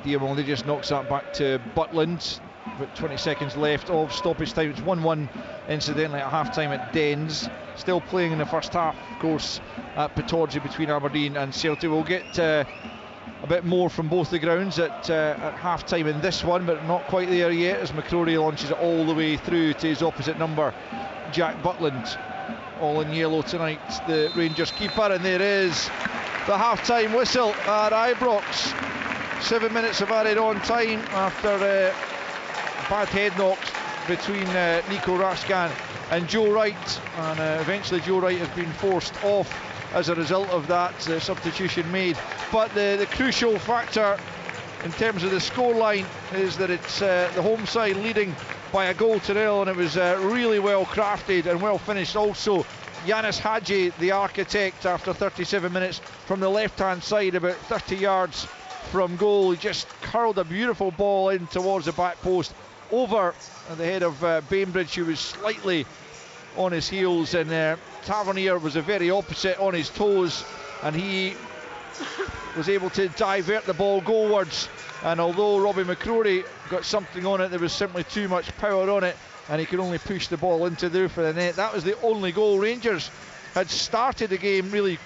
Diamondi just knocks that back to Butland. About 20 seconds left of stoppage time. It's 1-1 incidentally at half time at Dens. Still playing in the first half, of course. at Pittodrie between Aberdeen and Celtic. We'll get a bit more from both the grounds at half-time in this one, but not quite there yet as McCrory launches it all the way through to his opposite number, Jack Butland, all in yellow tonight, the Rangers keeper. And there is the half-time whistle at Ibrox. 7 minutes of added on time after bad head knocks between Nico Raskan and Joe Wright, and eventually Joe Wright has been forced off as a result of that substitution made. But the crucial factor in terms of the scoreline is that it's the home side leading by a goal to nil, and it was really well crafted and well finished. Also, Yanis Hadji, the architect, after 37 minutes from the left hand side, about 30 yards from goal, he just curled a beautiful ball in towards the back post over the head of Bainbridge, who was slightly on his heels, and Tavernier was the very opposite, on his toes, and he was able to divert the ball goalwards. And although Robbie McCrory got something on it, there was simply too much power on it, and he could only push the ball into the roof of the net. That was the only goal. Rangers had started the game really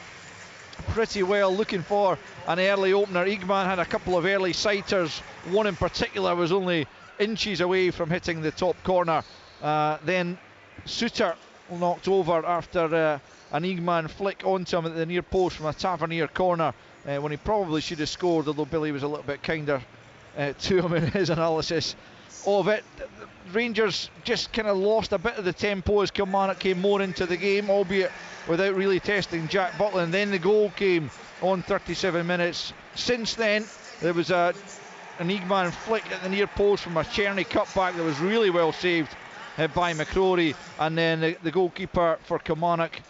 pretty well, looking for an early opener. Igman had a couple of early sighters. One in particular was only inches away from hitting the top corner. Then Suter knocked over after an Igman flick onto him at the near post from a Tavernier corner, when he probably should have scored, although Billy was a little bit kinder to him in his analysis of it. Rangers just kind of lost a bit of the tempo as Kilmarnock came more into the game, albeit without really testing Jack Butland. And then the goal came on 37 minutes. Since then, there was an Igman flick at the near post from a Cherny cutback that was really well saved by McCrory, and then the goalkeeper for Kilmarnock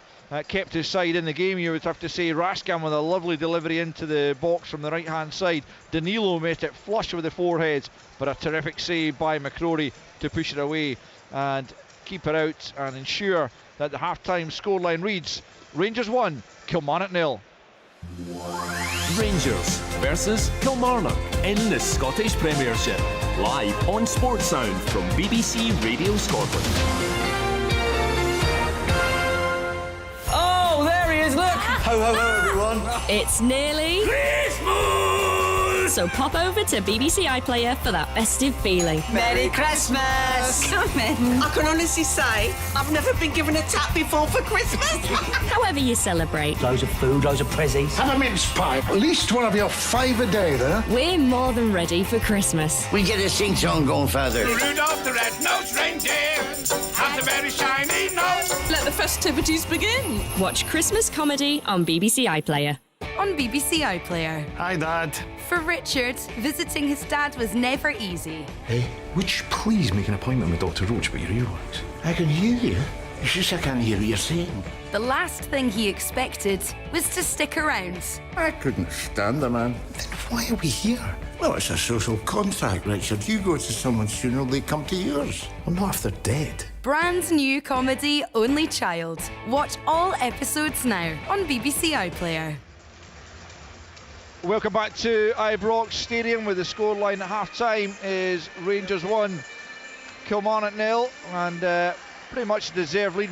kept his side in the game. You would have to say Raskan with a lovely delivery into the box from the right hand side. Danilo met it flush with the forehead, but a terrific save by McCrory to push it away and keep it out and ensure that the half-time scoreline reads Rangers 1, Kilmarnock 0. Rangers versus Kilmarnock in the Scottish Premiership. Live on Sports Sound from BBC Radio Scotland. Oh, there he is, look! Ho, ho, ho, everyone. It's nearly Christmas! So pop over to BBC iPlayer for that festive feeling. Merry Christmas! Come in. I can honestly say I've never been given a tap before for Christmas. However you celebrate. Loads of food, loads of prezzies. Have a mince pie. At least one of your five a day, there. We're more than ready for Christmas. We get a sing-song going, Father. Rudolph the red-nosed reindeer has a very shiny nose. Let the festivities begin. Watch Christmas comedy on BBC iPlayer. On BBC iPlayer. Hi, Dad. For Richard, visiting his dad was never easy. Hey, would you please make an appointment with Dr. Roach about your earwax? I can hear you. It's just I can't hear what you're saying. The last thing he expected was to stick around. I couldn't stand the man. Then why are we here? Well, it's a social contract, Richard. You go to someone's funeral, they come to yours. Well, not if they're dead. Brand new comedy Only Child. Watch all episodes now on BBC iPlayer. Welcome back to Ibrox Stadium, with the scoreline at half-time is Rangers 1, Kilmarnock 0, and pretty much deserved lead.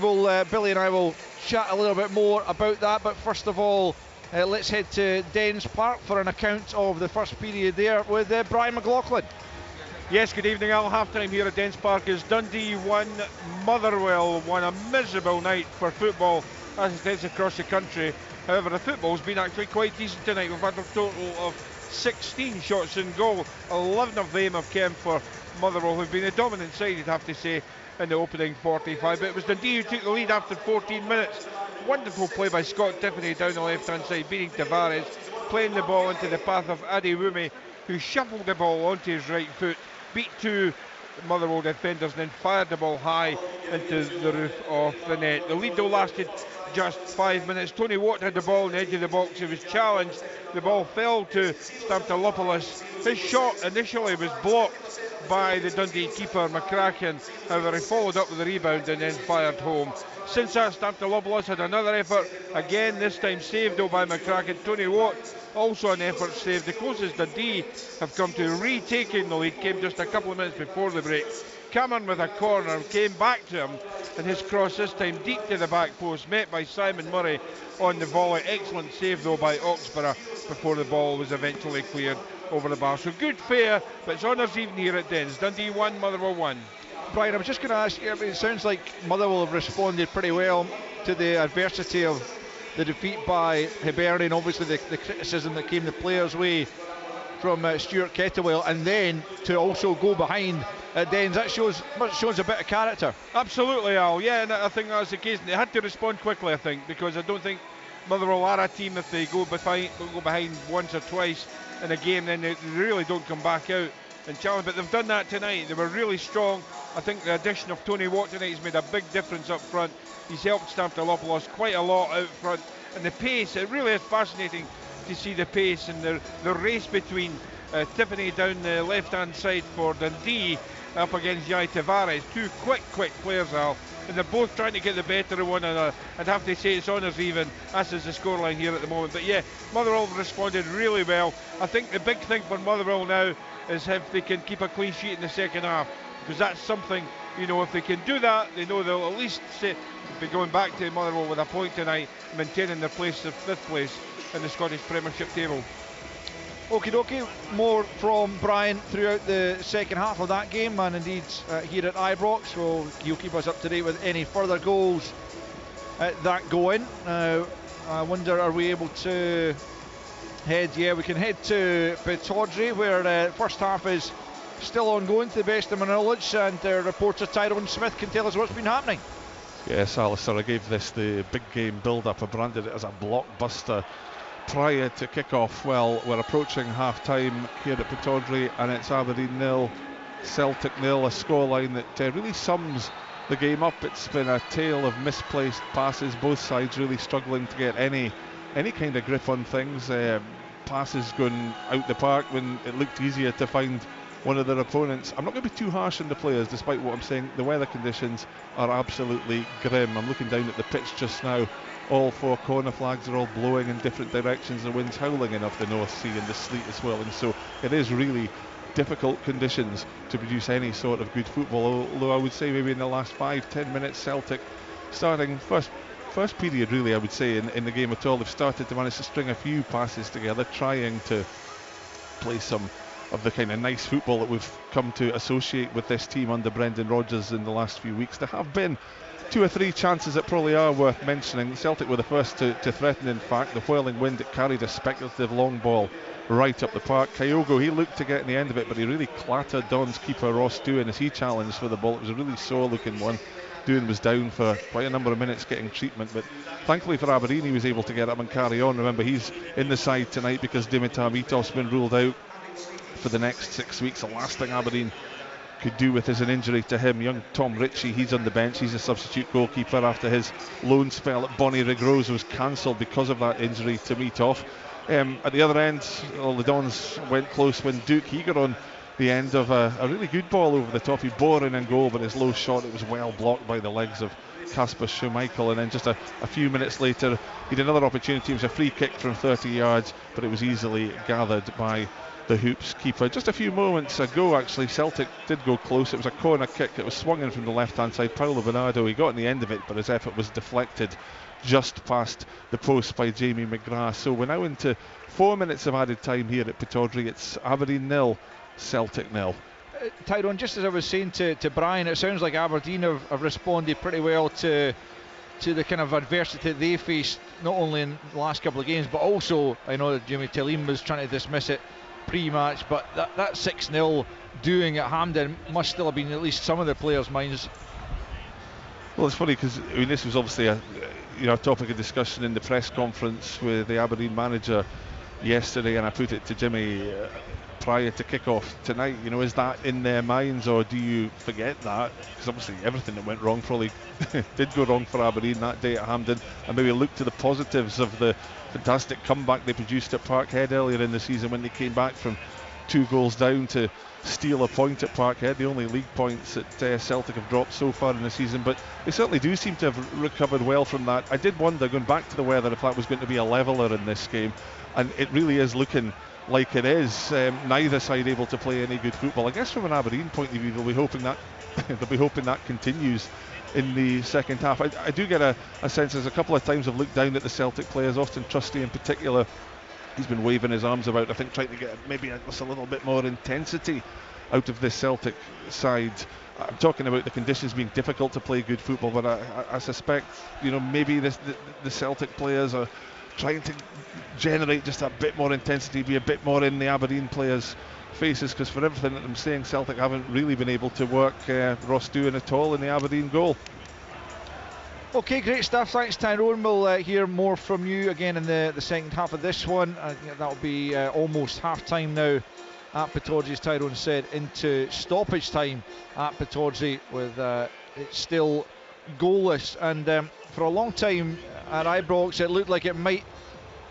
Billy and I will chat a little bit more about that, but first of all, let's head to Dens Park for an account of the first period there with Brian McLaughlin. Yes, good evening, Al. Half-time here at Dens Park is Dundee 1, Motherwell 1. A miserable night for football, as it is across the country. However, the football's been actually quite decent tonight. We've had a total of 16 shots in goal. 11 of them have come for Motherwell, who've been a dominant side, you'd have to say, in the opening 45. But it was Dundee who took the lead after 14 minutes. Wonderful play by Scott Tiffany down the left-hand side, beating Tavares, playing the ball into the path of Adi Wumi, who shuffled the ball onto his right foot, beat two Motherwell defenders, and then fired the ball high into the roof of the net. The lead though lasted just 5 minutes. Tony Watt had the ball on the edge of the box. He was challenged. The ball fell to Stamptolopoulos. His shot initially was blocked by the Dundee keeper, McCracken. However, he followed up with a rebound and then fired home. Since that, Stamptolopoulos had another effort. Again, this time saved though by McCracken. Tony Watt also an effort saved. The closest Dundee have come to retaking the lead came just a couple of minutes before the break. Cameron with a corner, came back to him, and his cross this time deep to the back post, met by Simon Murray on the volley. Excellent save though by Oxborough before the ball was eventually cleared over the bar. So good fare, but it's honours even here at Dens. Dundee 1, Motherwell 1. Brian, I was just going to ask you, it sounds like Motherwell have responded pretty well to the adversity of the defeat by Hibernian, obviously the criticism that came the players' way from Stuart Kettlewell, and then to also go behind at Dens. That shows a bit of character. Absolutely, Al. Yeah, and I think that's the case. They had to respond quickly, I think, because I don't think Motherwell are a team, if they go behind once or twice in a game, then they really don't come back out and challenge. But they've done that tonight. They were really strong. I think the addition of Tony Watt tonight has made a big difference up front. He's helped Stamptolopoulos quite a lot out front. And the pace, it really is fascinating to see the pace and the race between Tiffany down the left-hand side for Dundee up against Jai Tavares. Two quick players, Al, and they're both trying to get the better of one another. I'd have to say it's honours even, as is the scoreline here at the moment. But yeah, Motherwell responded really well. I think the big thing for Motherwell now is if they can keep a clean sheet in the second half, because that's something, you know, if they can do that, they know they'll at least be going back to Motherwell with a point tonight, maintaining their place of 5th place in the Scottish Premiership table. Okie dokie, more from Brian throughout the second half of that game, and indeed here at Ibrox, so he'll keep us up to date with any further goals that go in. I wonder, are we able to head? Yeah, we can head to Pittodrie, where first half is still ongoing to the best of my knowledge, and reporter Tyrone Smith can tell us what's been happening. Yes, Alistair, I gave this the big game build-up. I branded it as a blockbuster prior to kick-off. Well, we're approaching half-time here at Pittodrie, and it's Aberdeen 0, Celtic 0, a scoreline that really sums the game up. It's been a tale of misplaced passes, both sides really struggling to get any kind of grip on things. Passes going out the park when it looked easier to find one of their opponents. I'm not going to be too harsh on the players, despite what I'm saying. The weather conditions are absolutely grim. I'm looking down at the pitch just now. All 4 corner flags are all blowing in different directions. The wind's howling in off the North Sea, and the sleet is swirling. So it is really difficult conditions to produce any sort of good football. Although I would say maybe in the last 5-10 minutes, Celtic starting first period, really, I would say, in the game at all, they've started to manage to string a few passes together, trying to play some of the kind of nice football that we've come to associate with this team under Brendan Rodgers in the last few weeks. There have been 2 or 3 chances that probably are worth mentioning. Celtic were the first to threaten, in fact. The whirling wind that carried a speculative long ball right up the park. Kyogo, he looked to get in the end of it, but he really clattered Don's keeper Ross Doohan as he challenged for the ball. It was a really sore looking one. Doohan was down for quite a number of minutes getting treatment, but thankfully for Aberdeen he was able to get up and carry on. Remember, he's in the side tonight because Dimitar Mitov's been ruled out for the next 6 weeks. The last thing Aberdeen could do with is an injury to him. Young Tom Ritchie, he's on the bench. He's a substitute goalkeeper after his loan spell at Bonnie Rigrose was cancelled because of that injury to Mitov. At the other end, all the Dons went close when Duke, he got on the end of a really good ball over the top. He bore in and goal, but his low shot, it was well blocked by the legs of Kasper Schmeichel. And then just a few minutes later, he had another opportunity. It was a free kick from 30 yards, but it was easily gathered by the Hoops keeper. Just a few moments ago, actually, Celtic did go close. It was a corner kick that was swung in from the left-hand side. Paulo Bernardo, he got in the end of it, but his effort was deflected just past the post by Jamie McGrath. So we're now into 4 minutes of added time here at Pittodrie. It's Aberdeen 0, Celtic 0. Tyrone, just as I was saying to Brian, it sounds like Aberdeen have responded pretty well to the kind of adversity they faced, not only in the last couple of games, but also, I know that Jimmy Tilleen was trying to dismiss it pre-match, but that 6-0 doing at Hampden must still have been at least some of the players' minds. Well, it's funny because this was obviously a topic of discussion in the press conference with the Aberdeen manager yesterday, and I put it to Jimmy prior to kick-off tonight. Is that in their minds, or do you forget that? Because obviously everything that went wrong probably did go wrong for Aberdeen that day at Hampden, and maybe look to the positives of the fantastic comeback they produced at Parkhead earlier in the season when they came back from 2 goals down to steal a point at Parkhead. The only league points that Celtic have dropped so far in the season, but they certainly do seem to have recovered well from that. I did wonder, going back to the weather, if that was going to be a leveller in this game, and it really is looking like it is. Neither side able to play any good football. I guess from an Aberdeen point of view, they'll be hoping that continues in the second half. I do get a sense, there's a couple of times I've looked down at the Celtic players, Austin Trusty in particular. He's been waving his arms about, I think, trying to get maybe just a little bit more intensity out of this Celtic side. I'm talking about the conditions being difficult to play good football, but I suspect, maybe the Celtic players are trying to generate just a bit more intensity, be a bit more in the Aberdeen players' faces, because for everything that I'm saying, Celtic haven't really been able to work Ross Doohan at all in the Aberdeen goal. Okay, great stuff. Thanks, Tyrone. We'll hear more from you again in the second half of this one. That'll be almost half-time now at Pittodrie, as Tyrone said, into stoppage time at Pittodrie, with it's still goalless. And for a long time at Ibrox, it looked like it might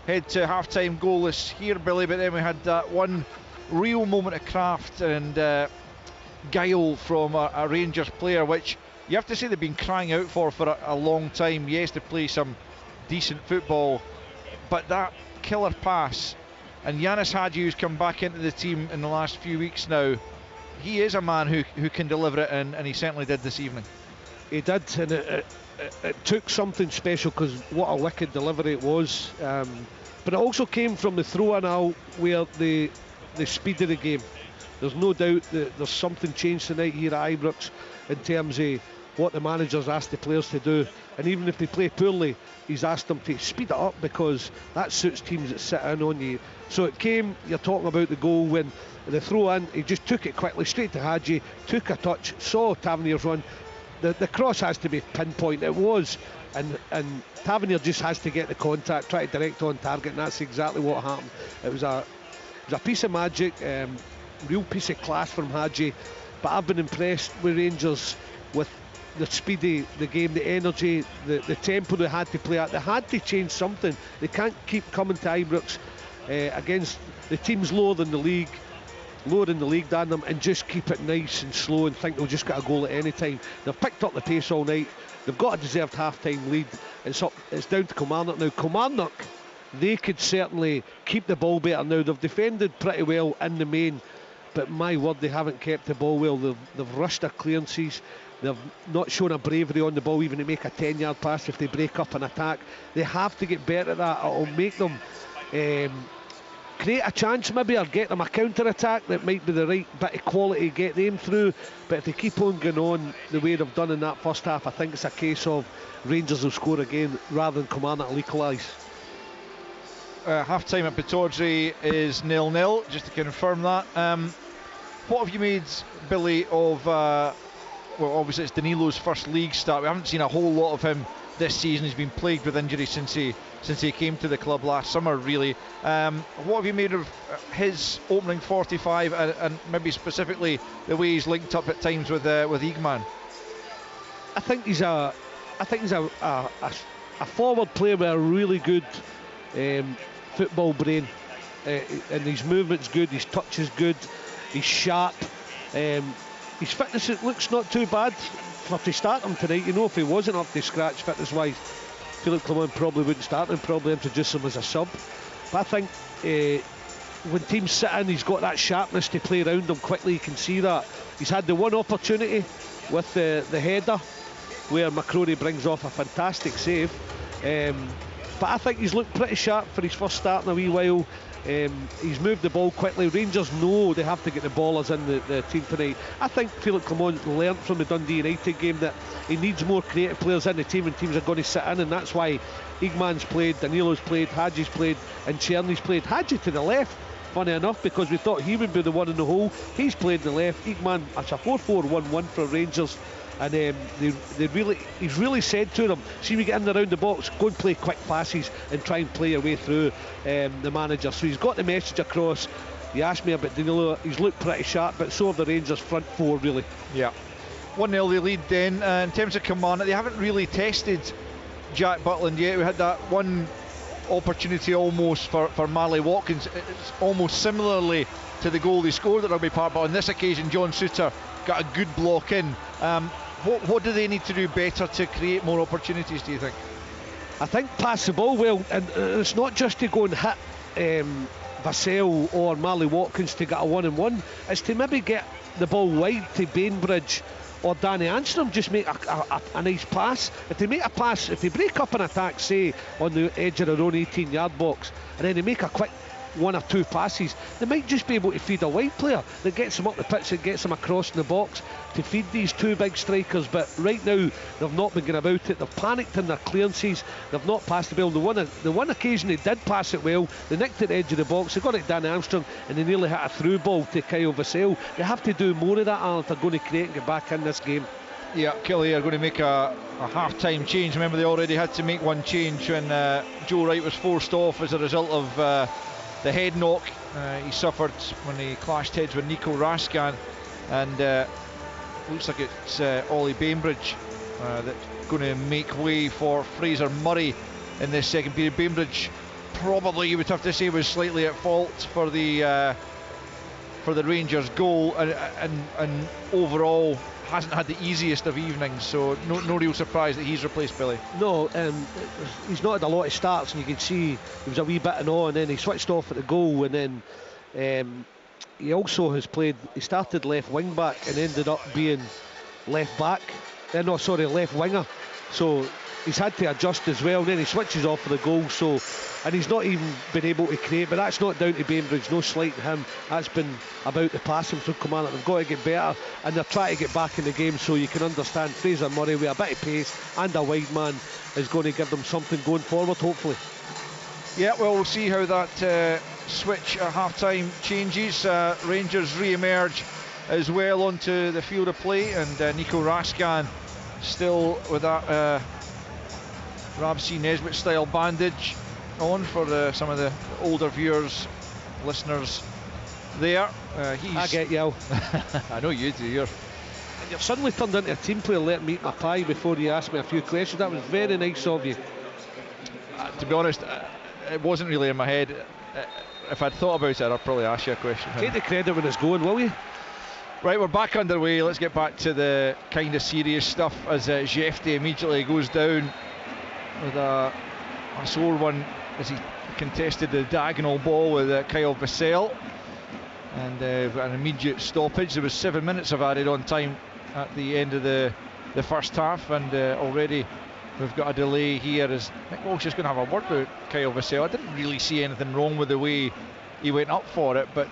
head to half-time goalless here, Billy, but then we had that one real moment of craft and guile from a Rangers player, which you have to say they've been crying out for a long time. Yes, to play some decent football, but that killer pass, and Yanis Hadji, who's come back into the team in the last few weeks now, he is a man who can deliver it, and he certainly did this evening. He did, and it took something special, because what a wicked delivery it was. But it also came from the throw-in out, where the speed of the game. There's no doubt that there's something changed tonight here at Ibrox in terms of what the manager's asked the players to do, and even if they play poorly, he's asked them to speed it up, because that suits teams that sit in on you. So it came, you're talking about the goal, when the throw in, he just took it quickly straight to Hadji, took a touch, saw Tavernier's run. The cross has to be pinpoint, it was, and Tavernier just has to get the contact, try to direct on target, and that's exactly what happened. It was a piece of magic, real piece of class from Hadji. But I've been impressed with Rangers with the speed of the game, the energy, the tempo they had to play at. They had to change something. They can't keep coming to Ibrox against the teams lower in the league than them, and just keep it nice and slow and think they'll just get a goal at any time. They've picked up the pace all night. They've got a deserved half-time lead. It's down to Kilmarnock now. Kilmarnock, they could certainly keep the ball better now. They've defended pretty well in the main, but my word, they haven't kept the ball well. They've rushed their clearances. They've not shown a bravery on the ball, even to make a 10-yard pass if they break up an attack. They have to get better at that. It'll make them create a chance maybe, or get them a counter-attack that might be the right bit of quality to get them through. But if they keep on going on the way they've done in that first half, I think it's a case of Rangers will score again rather than Kilmarnock will equalise. Half-time at Pittodrie is 0-0, just to confirm that. What have you made, Billy, of well, obviously it's Danilo's first league start. We haven't seen a whole lot of him this season. He's been plagued with injuries since he came to the club last summer, really. What have you made of his opening 45 and maybe specifically the way he's linked up at times with Eagman? I think he's a forward player with a really good football brain, and his movement's good, his touch is good, he's sharp. His fitness, it looks not too bad to start him tonight. If he wasn't up to scratch fitness wise, Philip Clement probably wouldn't start him, probably introduce him as a sub. But I think when teams sit in, he's got that sharpness to play around them quickly. You can see that. He's had the one opportunity with the header where McCrory brings off a fantastic save. But I think he's looked pretty sharp for his first start in a wee while. He's moved the ball quickly. Rangers know they have to get the ballers in the team tonight. I think Philip Clement learnt from the Dundee United game that he needs more creative players in the team, and teams are going to sit in, and that's why Eagman's played, Danilo's played, Hadji's played, and Czerny's played. Hadji to the left, funny enough, because we thought he would be the one in the hole. He's played in the left. Eagman, it's a 4-4-1-1 for Rangers. And he's really said to them, see, we get in around the box, go and play quick passes and try and play your way through the manager. So he's got the message across. You asked me about Danilo, he's looked pretty sharp, but so have the Rangers front four, really. Yeah. 1-0 they lead then. In terms of Kilmarnock, they haven't really tested Jack Butland yet. We had that one opportunity almost for Marley Watkins. It's almost similarly to the goal they scored at Rugby Park, but on this occasion John Souttar got a good block in. What do they need to do better to create more opportunities, do you think? I think pass the ball well, and it's not just to go and hit Vassell or Marley Watkins to get a 1-on-1. It's to maybe get the ball wide to Bainbridge or Danny Armstrong, just make a nice pass. If they make a pass, if they break up an attack, say on the edge of their own 18-yard box, and then they make a quick 1 or 2 passes, they might just be able to feed a wide player that gets them up the pitch, that gets them across in the box to feed these 2 big strikers. But right now they've not been going about it. They've panicked in their clearances. They've not passed the ball. The one occasion they did pass it well, they nicked at the edge of the box, they got it to Dan Armstrong, and they nearly hit a through ball to Kyle Vassell. They have to do more of that, Alan, if they're going to create and get back in this game. Yeah, Killie are going to make a half-time change. Remember, they already had to make one change when Joe Wright was forced off as a result of the head knock he suffered when he clashed heads with Nico Raskan, and looks like it's Ollie Bainbridge that's going to make way for Fraser Murray in this second period. Bainbridge probably, you would have to say, was slightly at fault for the Rangers goal, and overall hasn't had the easiest of evenings, so no real surprise that he's replaced Billy. No, he's not had a lot of starts, and you can see he was a wee bit in awe, and then he switched off at the goal, and then he also has played, he started left wing back and ended up being left back, left winger, so he's had to adjust as well, and then he switches off for the goal, and he's not even been able to create, but that's not down to Bainbridge, no slight to him, that's been about the passing from Kilmarnock. They've got to get better, and they're trying to get back in the game, so you can understand Fraser Murray with a bit of pace and a wide man is going to give them something going forward, hopefully. Yeah, well, we'll see how that switch at half-time changes. Rangers re-emerge as well onto the field of play, and Nico Raskan still with that Rab C. Nesbitt style bandage on for some of the older viewers, listeners there. I get you. I know you do. You've suddenly turned into a team player. Let me eat my pie before you asked me a few questions. That was very nice of you. To be honest, it wasn't really in my head. If I'd thought about it, I'd probably ask you a question. Take the credit when it's going, will you? Right, we're back underway. Let's get back to the kind of serious stuff as Jefty immediately goes down with a sore one as he contested the diagonal ball with Kyle Vassell, and an immediate stoppage. There was 7 minutes of added on time at the end of the first half, and already we've got a delay here as Mick Walsh is going to have a word with Kyle Vassell. I didn't really see anything wrong with the way he went up for it, but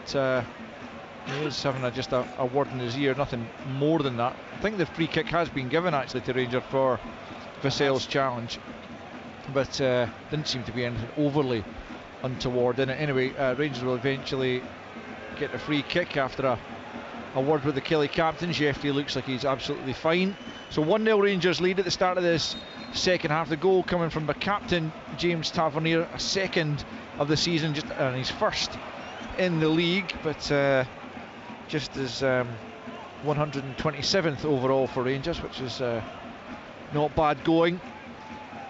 he is having just a word in his ear, nothing more than that. I think the free kick has been given actually to Rangers for Vassell's challenge, but didn't seem to be anything overly untoward in it. Anyway, Rangers will eventually get a free kick after a word with the Kelly captain. Jefty looks like he's absolutely fine. So 1-0 Rangers lead at the start of this second half. The goal coming from the captain, James Tavernier, a second of the season, and his first in the league, but just as 127th overall for Rangers, which is not bad going.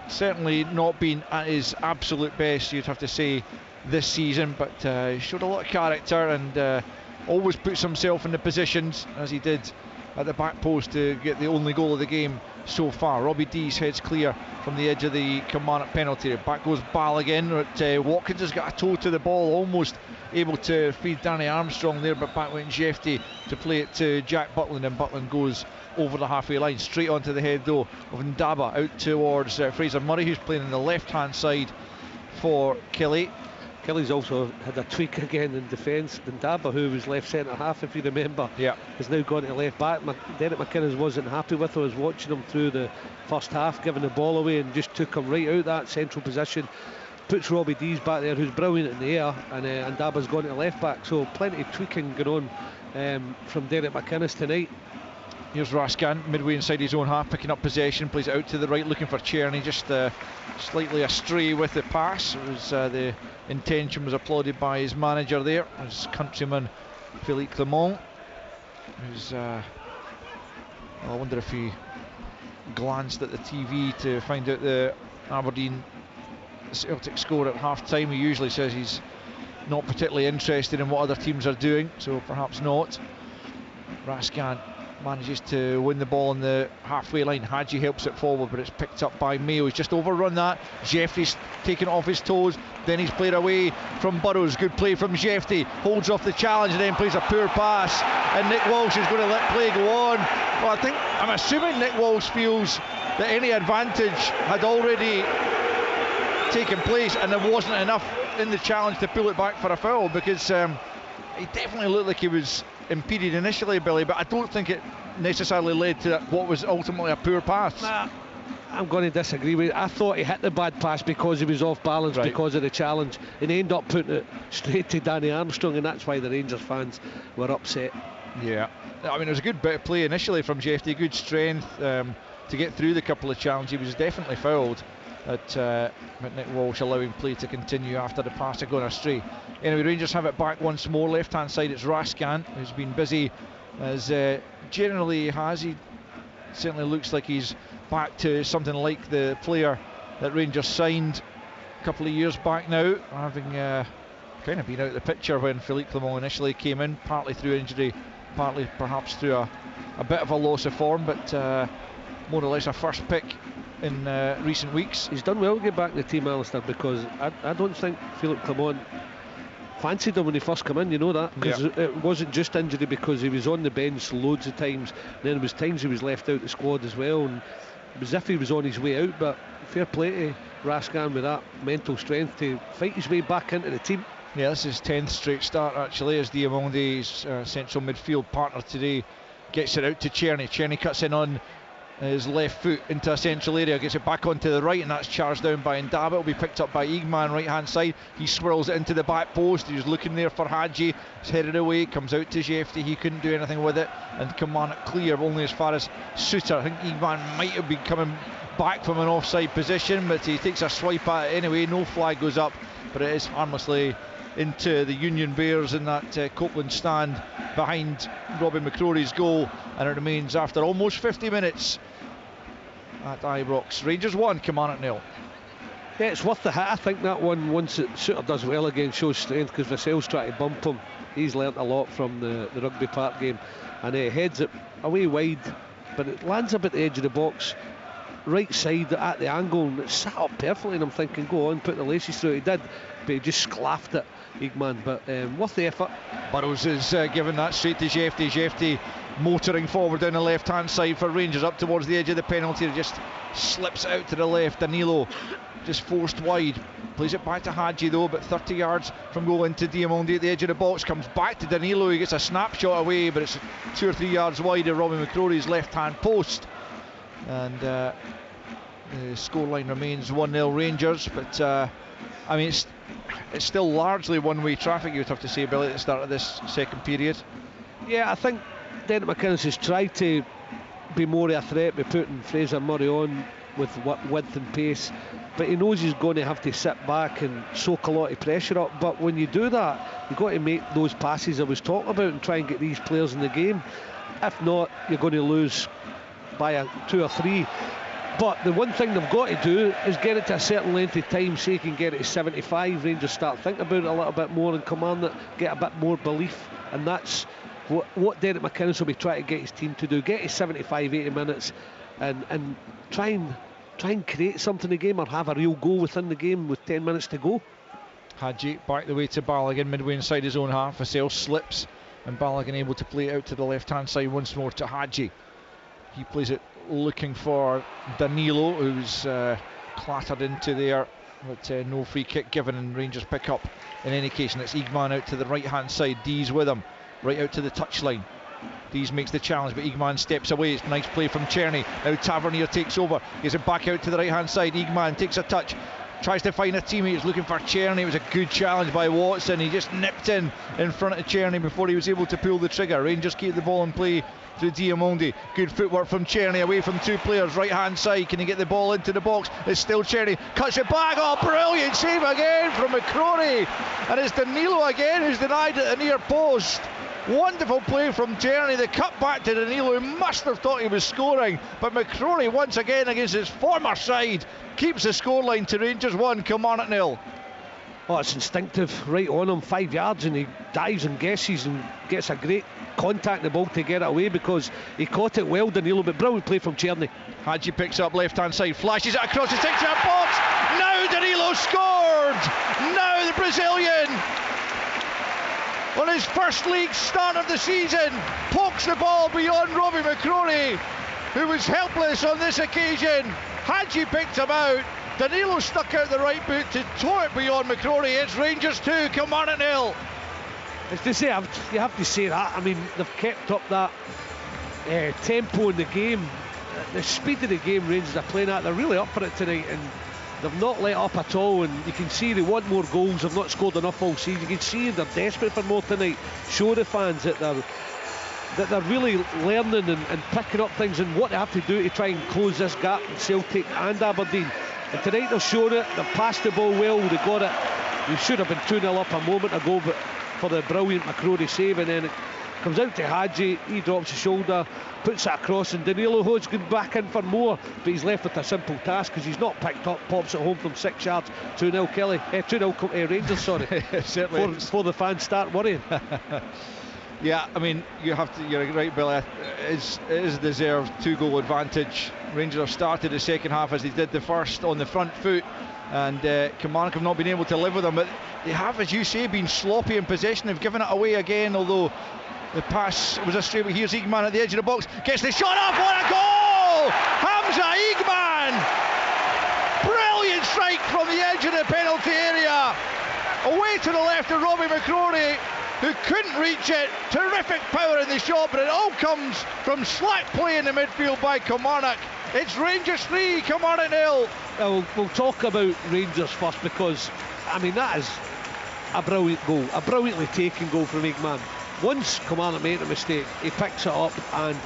Certainly not been at his absolute best, you'd have to say, this season, but he showed a lot of character and always puts himself in the positions, as he did at the back post, to get the only goal of the game so far. Robbie Dees heads clear from the edge of the Kilmarnock penalty. Back goes Balogun, but Watkins has got a toe to the ball, almost able to feed Danny Armstrong there, but back went Jefty to play it to Jack Butland, and Butland goes over the halfway line, straight onto the head though of Ndaba, out towards Fraser Murray, who's playing on the left hand side for Kelly. Kelly's also had a tweak again in defence. Ndaba, who was left centre half, if you remember, has now gone to left back. Derek McInnes wasn't happy with him. I was watching him through the first half, giving the ball away, and just took him right out that central position. Puts Robbie Dees back there, who's brilliant in the air, and Ndaba's gone to left back. So plenty of tweaking going on from Derek McInnes tonight. Here's Raskan, midway inside his own half, picking up possession, plays it out to the right, looking for Czerny, just slightly astray with the pass. It was the intention was applauded by his manager there, his countryman Philippe Clement, who's I wonder if he glanced at the TV to find out the Aberdeen Celtic score at half time. He usually says he's not particularly interested in what other teams are doing, so perhaps not. Raskan manages to win the ball on the halfway line. Hadji helps it forward, but it's picked up by Mayo. He's just overrun that. Jeffrey's taken it off his toes, then he's played away from Burrows. Good play from Jeffrey, holds off the challenge and then plays a poor pass, and Nick Walsh is going to let play go on. Well, I'm assuming Nick Walsh feels that any advantage had already taken place and there wasn't enough in the challenge to pull it back for a foul, because he definitely looked like he was impeded initially, Billy, but I don't think it necessarily led to what was ultimately a poor pass. I'm going to disagree with you. I thought he hit the bad pass because he was off balance, right, because of the challenge, and he ended up putting it straight to Danny Armstrong, and that's why the Rangers fans were upset. Yeah, I mean, it was a good bit of play initially from Jeffrey, good strength to get through the couple of challenges. He was definitely fouled at Nick Walsh allowing play to continue after the pass had gone astray. Anyway, Rangers have it back once more. Left hand side, it's Raskan, who's been busy as generally has. He certainly looks like he's back to something like the player that Rangers signed a couple of years back now, having kind of been out of the picture when Philippe Clement initially came in, partly through injury, partly perhaps through a bit of a loss of form, but more or less a first pick in recent weeks. He's done well to get back in the team, Alistair, because I don't think Philippe Clement fancied him when he first came in, you know that, because it wasn't just injury, because he was on the bench loads of times, and then there was times he was left out the squad as well, and it was as if he was on his way out. But fair play to Raskan with that mental strength to fight his way back into the team. Yeah, this is his 10th straight start actually, as Diamonde's central midfield partner today gets it out to Czerny. Czerny cuts in on his left foot into a central area, gets it back onto the right, and that's charged down by Ndaba. It'll be picked up by Igman, right hand side. He swirls it into the back post. He's looking there for Hadji. It's headed away, comes out to Jeffrey. He couldn't do anything with it, and Kilmarnock clear only as far as Suter. I think Igman might have been coming back from an offside position, but he takes a swipe at it anyway. No flag goes up, but it is harmlessly into the Union Bears in that Copeland stand behind Robbie McCrory's goal, and it remains after almost 50 minutes at Ibrox. Rangers 1, Kilmarnock 0. Yeah, it's worth the hit. I think that one, once Suter does well again, shows strength, because Vassell's trying to bump him. He's learnt a lot from the Rugby Park game, and he heads it away wide, but it lands up at the edge of the box, right side at the angle, and it sat up perfectly, and I'm thinking, go on, put the laces through. He did, but he just sclaffed it, Igman, but worth the effort. Burrows is giving that straight to Jeffrey. Jeffrey motoring forward down the left hand side for Rangers up towards the edge of the penalty. It just slips out to the left. Danilo just forced wide, plays it back to Hadji though, but 30 yards from goal into Diamonde at the edge of the box, comes back to Danilo. He gets a snapshot away, but it's 2 or 3 yards wide of Robbie McCrory's left hand post, and the scoreline remains 1-0 Rangers. But I mean, it's still largely one-way traffic, you would have to say, Billy, at the start of this second period. Yeah, I think Derek McInnes has tried to be more of a threat by putting Fraser Murray on with width and pace, but he knows he's going to have to sit back and soak a lot of pressure up. But when you do that, you've got to make those passes I was talking about and try and get these players in the game. If not, you're going to lose by 2 or 3. But the one thing they've got to do is get it to a certain length of time so you can get it to 75. Rangers start thinking about it a little bit more and command it, get a bit more belief, and that's what Derek McInnes will be trying to get his team to do. Get to 75, 80 minutes and try and create something in the game, or have a real goal within the game with 10 minutes to go. Hadji back the way to Balogun, midway inside his own half. Vassell slips, and Balogun able to play it out to the left hand side once more to Hadji. He plays it looking for Danilo, who's clattered into there, but no free kick given, and Rangers pick up in any case, and it's Igman out to the right hand side. Dees with him, right out to the touchline. Dees makes the challenge, but Igman steps away. It's nice play from Czerny. Now Tavernier takes over, gets it back out to the right hand side. Igman takes a touch, tries to find a teammate. He's looking for Czerny. It was a good challenge by Watson. He just nipped in front of Czerny before he was able to pull the trigger. Rangers keep the ball in play through Diamonde. Good footwork from Czerny away from 2 players, right hand side. Can he get the ball into the box? It's still Czerny, cuts it back. Oh, brilliant save again from McCrory, and it's Danilo again who's denied at the near post. Wonderful play from Czerny. The cut back to Danilo, who must have thought he was scoring, but McCrory once again against his former side keeps the scoreline to Rangers 1, Kilmarnock 0. Oh, it's instinctive, right on him, 5 yards, and he dives and guesses and gets a great contact in the ball to get it away because he caught it well, Danilo, but brilliant play from Czerny. Hadji picks up left hand side, flashes it across the 6-yard box. Now Danilo scored. Now the Brazilian, on his first league start of the season, pokes the ball beyond Robbie McCrory, who was helpless on this occasion. Hadji picked him out. Danilo stuck out the right boot to tow it beyond McCrory. It's Rangers 2, Kilmarnock 0. As they say, you have to say that. I mean, they've kept up that tempo in the game, the speed of the game Rangers are playing at. They're really up for it tonight, and they've not let up at all. And you can see they want more goals. They've not scored enough all season. You can see they're desperate for more tonight. Show the fans that they're really learning and picking up things and what they have to do to try and close this gap in Celtic and Aberdeen. And tonight they've shown it. They've passed the ball well. They got it. They should have been 2-0 up a moment ago, but for the brilliant McCrory save, and then it comes out to Hadji. He drops his shoulder, puts it across, and Danilo Hode's going back in for more, but he's left with a simple task because he's not picked up. Pops it home from 6 yards. 2-0 Kelly. 2-0 Rangers. Sorry. Certainly. Before the fans start worrying. Yeah, I mean, you're right, Billy. It is deserved 2-goal advantage. Rangers have started the second half as they did the first on the front foot, and Kilmarnock have not been able to live with them, but they have, as you say, been sloppy in possession. They've given it away again, although the pass was a straight. Here's Igman at the edge of the box, gets the shot off. What a goal! Hamza Igman, brilliant strike from the edge of the penalty area, away to the left of Robbie McCrory, who couldn't reach it. Terrific power in the shot, but it all comes from slack play in the midfield by Kilmarnock. It's Rangers 3, Kilmarnock 0. We'll talk about Rangers first, because I mean, that is a brilliant goal, a brilliantly taken goal from Igman. Once Kilmarnock made a mistake, he picks it up and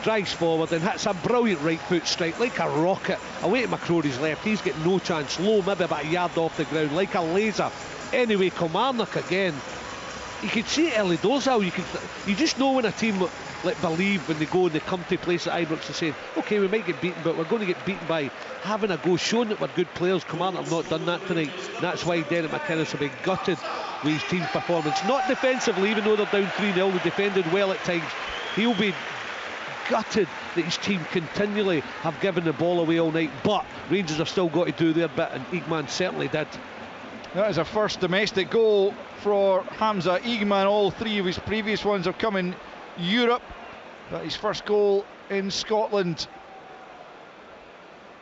drives forward and hits a brilliant right foot strike like a rocket away to McCrory's left. He's got no chance, low, maybe about a yard off the ground, like a laser. Anyway, Kilmarnock again, you can see it early doors how you just know when a team believe when they go and they come to a place at Ibrox and say, okay, we might get beaten, but we're going to get beaten by having a go, showing that we're good players. Kilmarnock have not done that tonight. That's why Derek McInnes will be gutted with his team's performance. Not defensively, even though they're down 3-0, they defended well at times. He'll be gutted that his team continually have given the ball away all night, but Rangers have still got to do their bit, and Igman certainly did. That is a first domestic goal for Hamza Igman. All three of his previous ones have come in Europe, but his first goal in Scotland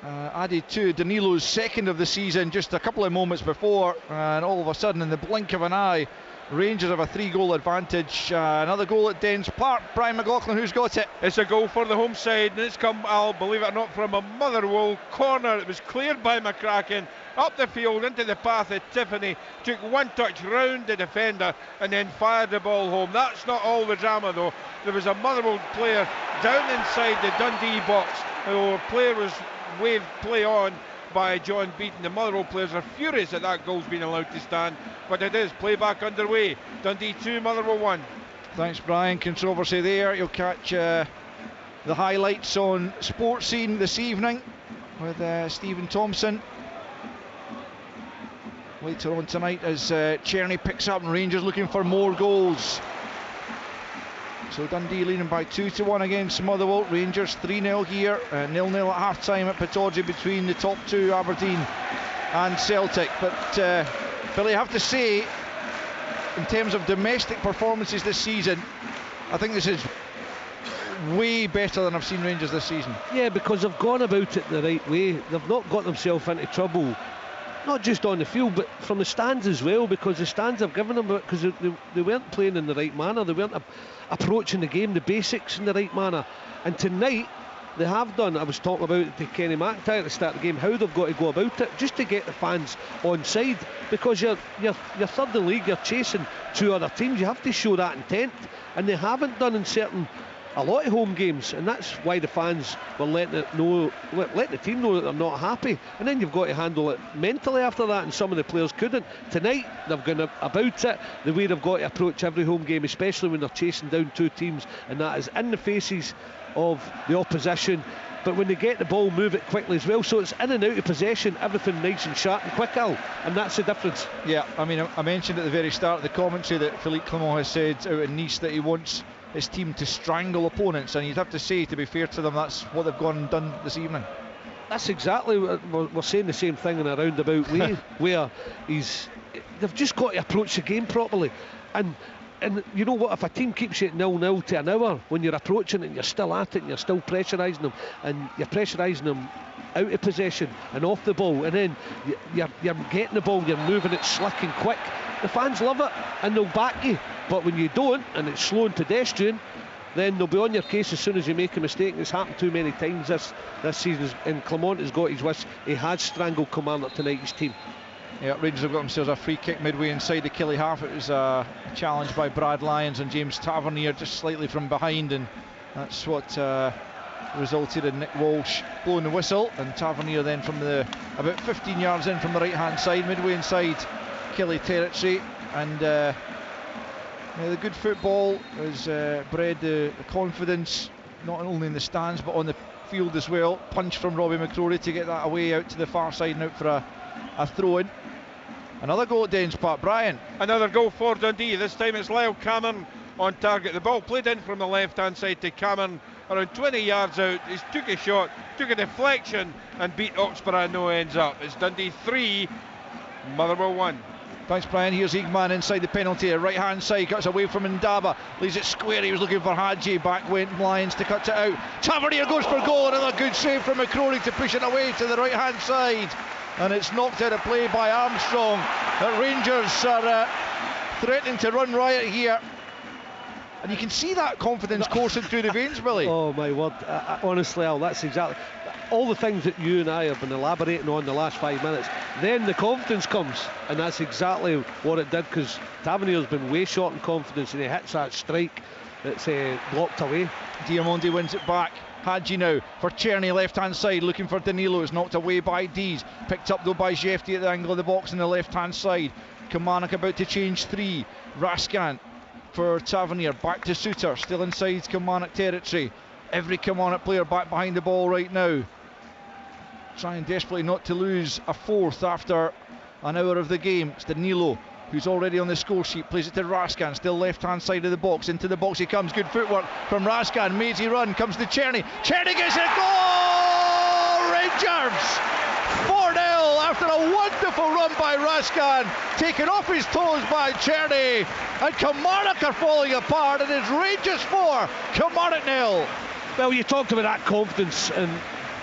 added to Danilo's second of the season just a couple of moments before, and all of a sudden, in the blink of an eye, Rangers have a 3-goal advantage. Another goal at Dens Park. Brian McLaughlin, who's got it? It's a goal for the home side, and it's come, I'll believe it or not, from a Motherwell corner. It was cleared by McCracken up the field into the path of Tiffany, took one touch round the defender and then fired the ball home. That's not all the drama though. There was a Motherwell player down inside the Dundee box. The player was waved play on by John Beaton. The Motherwell players are furious that that goal's been allowed to stand, but it is play back underway. Dundee 2, Motherwell 1. Thanks, Brian. Controversy there. You'll catch the highlights on Sports Scene this evening with Stephen Thompson later on tonight, as Czerny picks up and Rangers looking for more goals. So Dundee leading by 2-1 against Motherwell. Rangers 3-0 here, 0-0 at half time at Pittodrie between the top two, Aberdeen and Celtic. But Billy, I have to say, in terms of domestic performances this season, I think this is way better than I've seen Rangers this season. Yeah, because they've gone about it the right way. They've not got themselves into trouble, not just on the field, but from the stands as well, because the stands have given them, because they weren't playing in the right manner. They weren't approaching the game, the basics, in the right manner. And tonight they have done. I was talking about it to Kenny McIntyre at the start of the game, how they've got to go about it just to get the fans on side, because you're third in the league, you're chasing two other teams. You have to show that intent, and they haven't done in a lot of home games, and that's why the fans were letting the team know that they're not happy. And then you've got to handle it mentally after that, and some of the players couldn't. Tonight they've gone about it the way they've got to approach every home game, especially when they're chasing down two teams, and that is in the faces of the opposition, but when they get the ball, move it quickly as well. So it's in and out of possession, everything nice and sharp and quick, Al, and that's the difference. Yeah, I mean, I mentioned at the very start of the commentary that Philippe Clement has said out in Nice that he wants his team to strangle opponents, and you'd have to say, to be fair to them, that's what they've gone and done this evening. That's exactly what we're saying, the same thing in a roundabout way, where they've just got to approach the game properly. And you know what, if a team keeps you at 0-0 to an hour, when you're approaching it and you're still at it and you're still pressurising them, and you're pressurising them out of possession and off the ball, and then you're getting the ball, you're moving it slick and quick, the fans love it and they'll back you. But when you don't, and it's slow and pedestrian, then they'll be on your case as soon as you make a mistake. And it's happened too many times this season, and Clement has got his wish. He had strangled Kilmarnock tonight, his team. Yeah, Rangers have got themselves a free kick midway inside the Killie half. It was a challenge by Brad Lyons and James Tavernier just slightly from behind, and that's what resulted in Nick Walsh blowing the whistle, and Tavernier then from about 15 yards in from the right hand side, midway inside Killie territory. And the good football has bred the confidence not only in the stands but on the field as well. Punch from Robbie McCrory to get that away out to the far side and out for a throw-in. Another goal at Dens Park, Brian. Another goal for Dundee. This time it's Lyle Cameron on target. The ball played in from the left-hand side to Cameron, around 20 yards out. He took a shot, took a deflection and beat Oxborough. No ends up. It's Dundee 3, Motherwell 1. Thanks, Brian. Here's Eagman inside the penalty area, right hand side, cuts away from Ndaba, leaves it square. He was looking for Hadji, back went Lyons to cut it out. Tavernier goes for goal, another good save from McCrory to push it away to the right hand side, and it's knocked out of play by Armstrong. The Rangers are threatening to run riot here, and you can see that confidence coursing through the veins, Billy. Oh my word, honestly, Al, that's exactly all the things that you and I have been elaborating on the last 5 minutes. Then the confidence comes, and that's exactly what it did, because Tavernier's been way short in confidence, and he hits that strike that's blocked away. Diamondi wins it back. Hadji now for Czerny, left hand side, looking for Danilo. Is knocked away by Dees, picked up though by Jefty at the angle of the box on the left hand side. Kilmarnock about to change 3. Raskan for Tavernier, back to Suter, still inside Kilmarnock territory. Every Kilmarnock player back behind the ball right now, trying desperately not to lose a fourth after an hour of the game. It's Danilo who's already on the score sheet, plays it to Raskan, still left hand side of the box, into the box he comes, good footwork from Raskan, mazy run, comes to Czerny gets it, goal! Rangers 4-0 after a wonderful run by Raskan, taken off his toes by Czerny, and Kilmarnock are falling apart. It is Rangers 4, Kilmarnock 0. Well, you talked about that confidence, and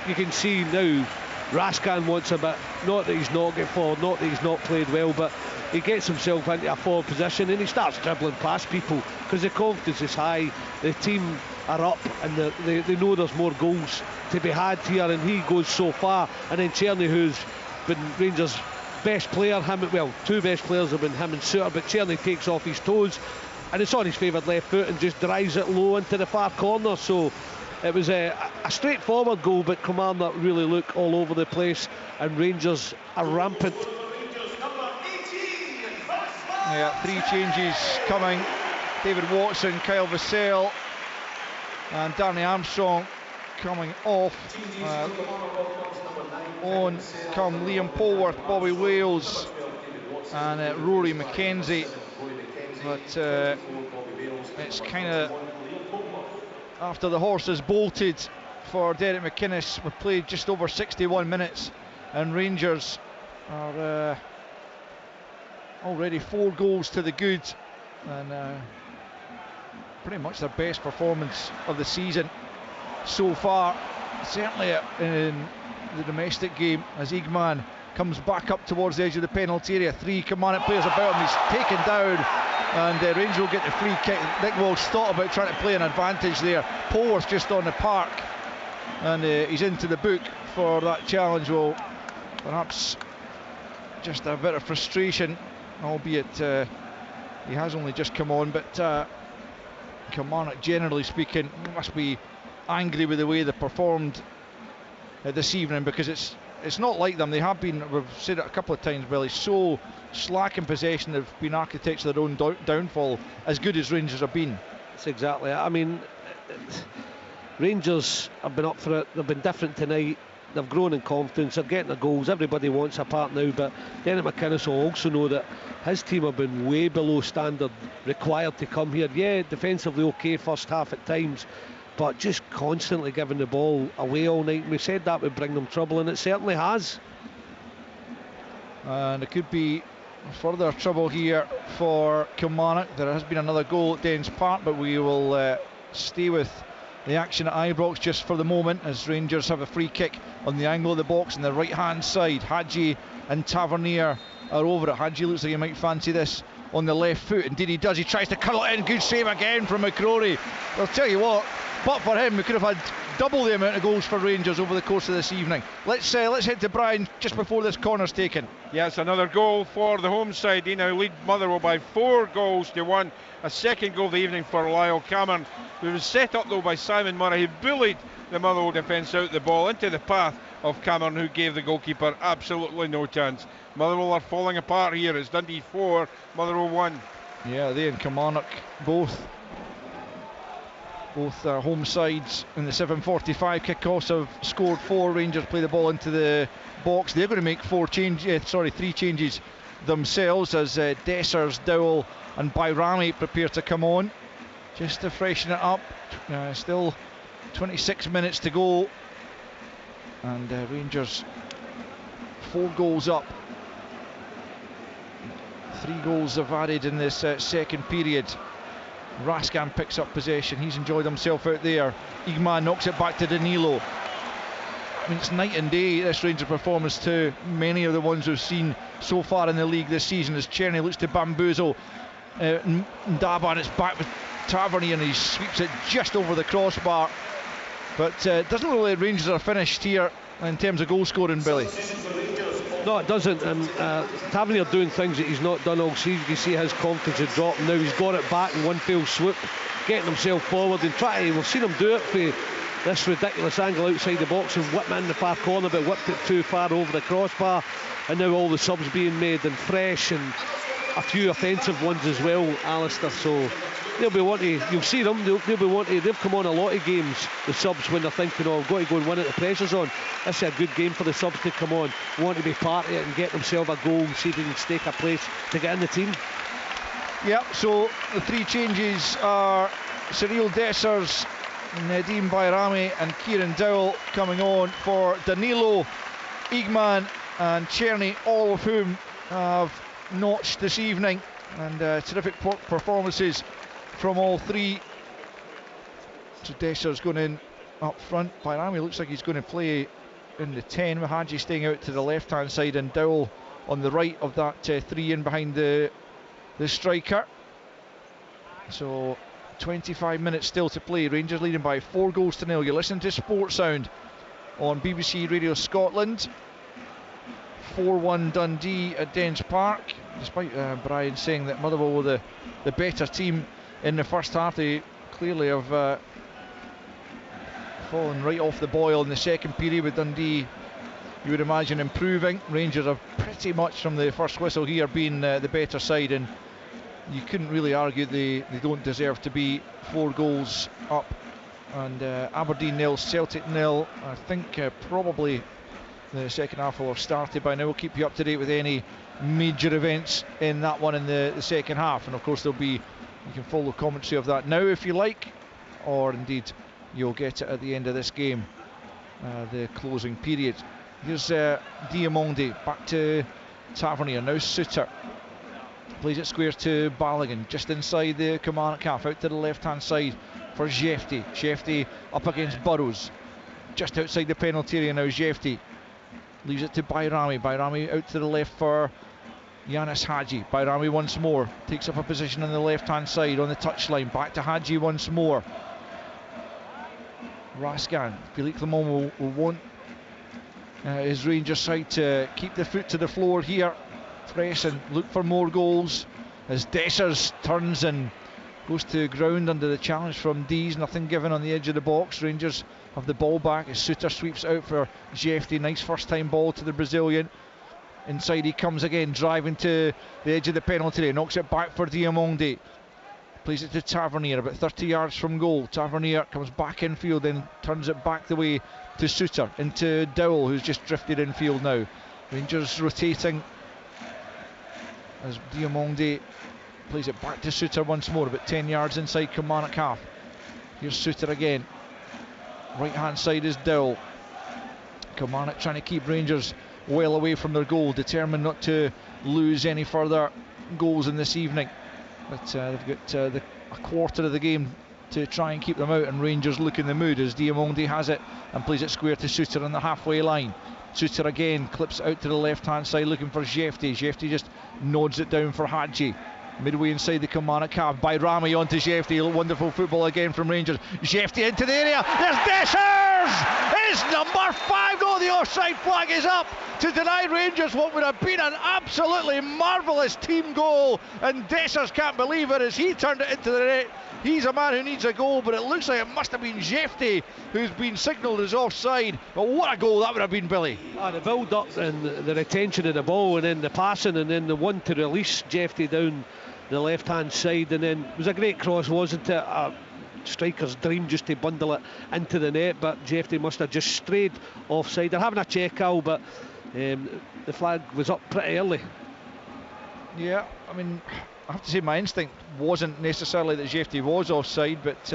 you can see now Raskan wants a bit, not that he's not get forward, not that he's not played well, but he gets himself into a forward position and he starts dribbling past people because the confidence is high, the team are up, and they know there's more goals to be had here, and he goes so far. And then Czerny, who's been Rangers' best player, two best players have been him and Suter, but Czerny takes off his toes and it's on his favoured left foot and just drives it low into the far corner. So it was a straightforward goal, but Kilmarnock really look all over the place, and Rangers are rampant. Yeah, 3 changes coming. David Watson, Kyle Vassell and Danny Armstrong coming off. On come Liam Polworth, Bobby Wales and Rory McKenzie. But it's kind of after the horses bolted for Derek McInnes. We've played just over 61 minutes and Rangers are already 4 goals to the good, and pretty much their best performance of the season so far, certainly in the domestic game, as Eagman comes back up towards the edge of the penalty area. 3 Kilmarnock players about him, he's taken down, and Rangers will get the free kick. Nick Walsh thought about trying to play an advantage there. Polworth just on the park, and he's into the book for that challenge. Well, perhaps just a bit of frustration, albeit he has only just come on, but Kilmarnock, generally speaking, must be angry with the way they performed this evening, because it's not like them. They have been, we've said it a couple of times, Billy, so slack in possession. They've been architects of their own downfall, as good as Rangers have been. That's exactly it. I mean, Rangers have been up for it. They've been different tonight. They've grown in confidence. They're getting the goals. Everybody wants a part now, but Dennis McInnes will also know that his team have been way below standard required to come here. Yeah, defensively okay first half at times, but just constantly giving the ball away all night. We said that would bring them trouble, and it certainly has. And it could be further trouble here for Kilmarnock. There has been another goal at Dens Park, but we will stay with the action at Ibrox just for the moment, as Rangers have a free kick on the angle of the box on the right hand side. Hadji and Tavernier are over it. Hadji looks like he might fancy this on the left foot. Indeed he does. He tries to curl it in. Good save again from McCrory. I'll tell you what, but for him we could have had double the amount of goals for Rangers over the course of this evening. Let's head to Brian just before this corner's taken. Yes, another goal for the home side. They now lead Motherwell by 4-1. A second goal of the evening for Lyle Cameron, who was set up though by Simon Murray. He bullied the Motherwell defence out the ball into the path of Cameron, who gave the goalkeeper absolutely no chance. Motherwell are falling apart here. It's Dundee 4, Motherwell 1. Yeah, they and Kilmarnock both home sides in the 7:45 kickoffs have scored 4. Rangers play the ball into the box. They're going to make 3 changes themselves as Dessers, Dowell and Bayrami prepare to come on just to freshen it up. Still 26 minutes to go, and Rangers 4 goals up. 3 goals have added in this second period. Raskan picks up possession. He's enjoyed himself out there. Igman knocks it back to Danilo. I mean, it's night and day, this Ranger performance, to many of the ones we've seen so far in the league this season, as Czerny looks to bamboozle Ndaba, and it's back with Tavernier, and he sweeps it just over the crossbar. But doesn't look like Rangers are finished here in terms of goal scoring, Billy. No, it doesn't, and Tavernier doing things that he's not done all season. You can see his confidence is dropping now. He's got it back in one fell swoop, getting himself forward and we've seen him do it for this ridiculous angle outside the box and whip in the far corner, but whipped it too far over the crossbar. And now all the subs being made, and fresh, and a few offensive ones as well, Alistair. So they'll be wanting, you'll see them, they'll be wanting, they've come on a lot of games, the subs, when they're thinking, oh, I've got to go and win it, the pressure's on. This is a good game for the subs to come on, want to be part of it and get themselves a goal and see if they can stake a place to get in the team. Yep, so the 3 changes are Cyril Dessers, Nadim Bayrami and Kieran Dowell coming on for Danilo, Igman and Czerny, all of whom have notched this evening, and terrific performances from all 3. So Dessers going in up front. Bayrami looks like he's going to play in the 10, with Hadji staying out to the left hand side and Dowell on the right of that 3 in behind the striker. So 25 minutes still to play. Rangers leading by 4-0. You're listening to Sports Sound on BBC Radio Scotland. 4-1 Dundee at Dens Park. Despite Brian saying that Motherwell were the better team in the first half, they clearly have fallen right off the boil in the second period, with Dundee, you would imagine, improving. Rangers have pretty much from the first whistle here been the better side, and you couldn't really argue they don't deserve to be 4 goals up. And Aberdeen 0, Celtic 0. I think probably the second half will have started by now. We'll keep you up to date with any major events in that one in the second half, and of course there'll be, you can follow commentary of that now if you like, or indeed you'll get it at the end of this game, the closing period. Here's Diamondi back to Tavernier, now Suter plays it square to Balogun, just inside the Kilmarnock half, out to the left hand side for Jefty. Jefty up against Burrows, just outside the penalty area now. Jefty leaves it to Bayrami. Bayrami out to the left for Yanis Hadji. Bayrami once more takes up a position on the left hand side on the touchline, back to Hadji once more. Raskan, Philippe Clement will want his Rangers side to keep the foot to the floor here, press and look for more goals, as Dessers turns and goes to ground under the challenge from Dees. Nothing given on the edge of the box. Rangers have the ball back as Suter sweeps out for Jefty. Nice first time ball to the Brazilian. Inside he comes again, driving to the edge of the penalty area, knocks it back for Diamondi. plays it to Tavernier, about 30 yards from goal. Tavernier comes back infield, then turns it back the way to Suter, into Dowell, who's just drifted infield now. Rangers rotating as Diamonde plays it back to Suter once more, about 10 yards inside Kilmarnock half. Here's Suter again. Right hand side is Dowell. Kilmarnock trying to keep Rangers well away from their goal, determined not to lose any further goals in this evening. But they've got a quarter of the game to try and keep them out, and Rangers look in the mood as Diamonde has it and plays it square to Suter on the halfway line. Suter again clips out to the left hand side looking for Jefty. Jefty just nods it down for Hadji. Midway inside the Kilmarnock half, by Rami onto Jefty. Wonderful football again from Rangers. Jefty into the area. There's Dessers! It's number 5. No, the offside flag is up to deny Rangers what would have been an absolutely marvellous team goal. And Dessers can't believe it as he turned it into the net. He's a man who needs a goal, but it looks like it must have been Jefty who's been signalled as offside. But what a goal that would have been, Billy. The build-up and the retention of the ball, and then the passing, and then the one to release Jefty down the left-hand side, and then it was a great cross, wasn't it? A striker's dream just to bundle it into the net, but Jefty must have just strayed offside. They're having a check, Al, but the flag was up pretty early. Yeah, I mean, I have to say my instinct wasn't necessarily that Jefty was offside, but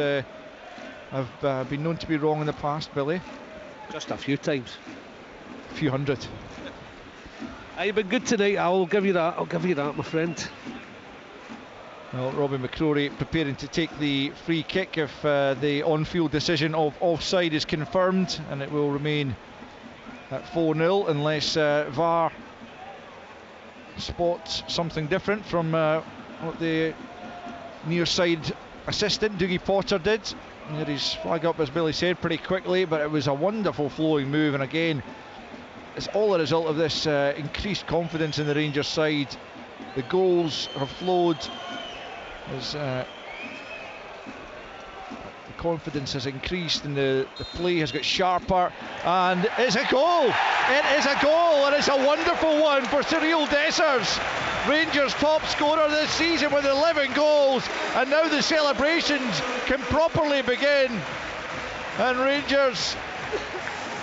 I've been known to be wrong in the past, Billy. Just a few times. A few hundred. You've been good tonight, I'll give you that. I'll give you that, my friend. Well, Robbie McCrory preparing to take the free kick if the on-field decision of offside is confirmed, and it will remain at 4-0 unless VAR spots something different from what the near side assistant Dougie Potter did. He had his flag up, as Billy said, pretty quickly, but it was a wonderful flowing move, and again it's all a result of this increased confidence in the Rangers side. The goals have flowed as the confidence has increased and the play has got sharper, and it's a goal. It is a goal, and it's a wonderful one for Cyril Dessers, Rangers top scorer this season with 11 goals, and now the celebrations can properly begin, and Rangers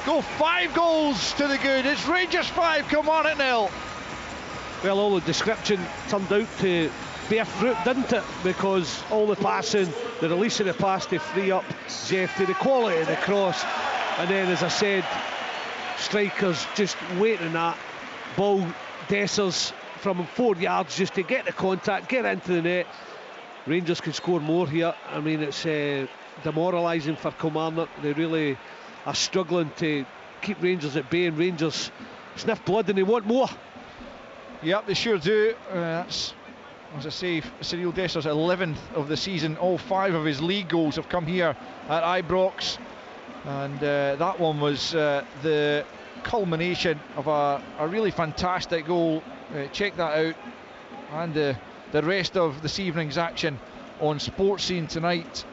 go 5 goals to the good. It's Rangers 5, Kilmarnock 0. Well, all the description turned out to bear fruit, didn't it? Because all the passing, the release of the pass to free up Jefty, the quality of the cross, and then, as I said, strikers just waiting that ball, Dessers from 4 yards just to get the contact, get into the net. Rangers can score more here. I mean, it's demoralising for Kilmarnock. They really are struggling to keep Rangers at bay, and Rangers sniff blood and they want more. Yep, they sure do. That's, as I say, Cyril Dessers' 11th of the season. All 5 of his league goals have come here at Ibrox, and that one was the culmination of a really fantastic goal. Check that out, and the rest of this evening's action on Sports Scene tonight.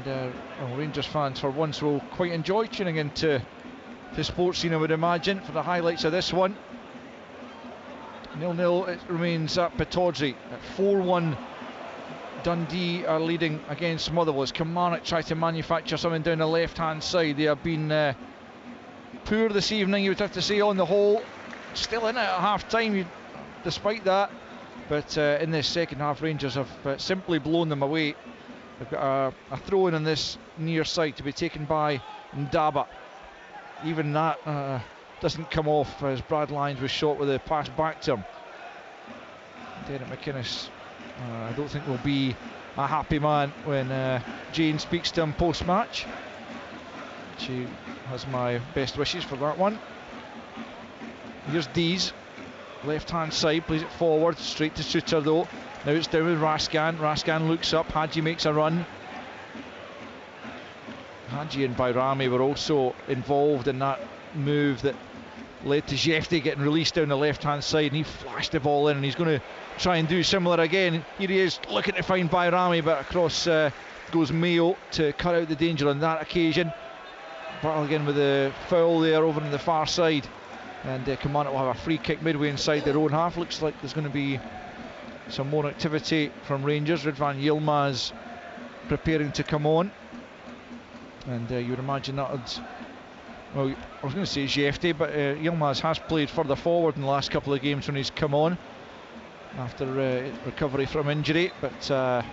And well, Rangers fans for once will quite enjoy tuning into Sports Scene, I would imagine, for the highlights of this one. 0-0 it remains at Pittodrie. At 4-1 Dundee are leading against Motherwell as Kilmarnock try to manufacture something down the left hand side. They have been poor this evening, you would have to say, on the whole. Still in it at half time despite that, but in this second half Rangers have simply blown them away. They've got a throw in on this near side to be taken by Ndaba. Even that doesn't come off as Brad Lyons was shot with a pass back to him. Derek McInnes, I don't think will be a happy man when Jane speaks to him post-match. She has my best wishes for that one. Here's Dees, left hand side, plays it forward, straight to Suter though. Now it's down with Raskan. Raskan looks up, Hadji makes a run. Hadji and Bayrami were also involved in that move that led to Jefty getting released down the left hand side, and he flashed the ball in, and he's going to try and do similar again. Here he is looking to find Bayrami, but across goes Mayo to cut out the danger on that occasion. Battle again with the foul there over on the far side, and Kilmarnock will have a free kick midway inside their own half. Looks like there's going to be some more activity from Rangers. Ridvan Yilmaz preparing to come on, and you would imagine that would, well, I was going to say Jefty, but Yilmaz has played further forward in the last couple of games when he's come on after recovery from injury, but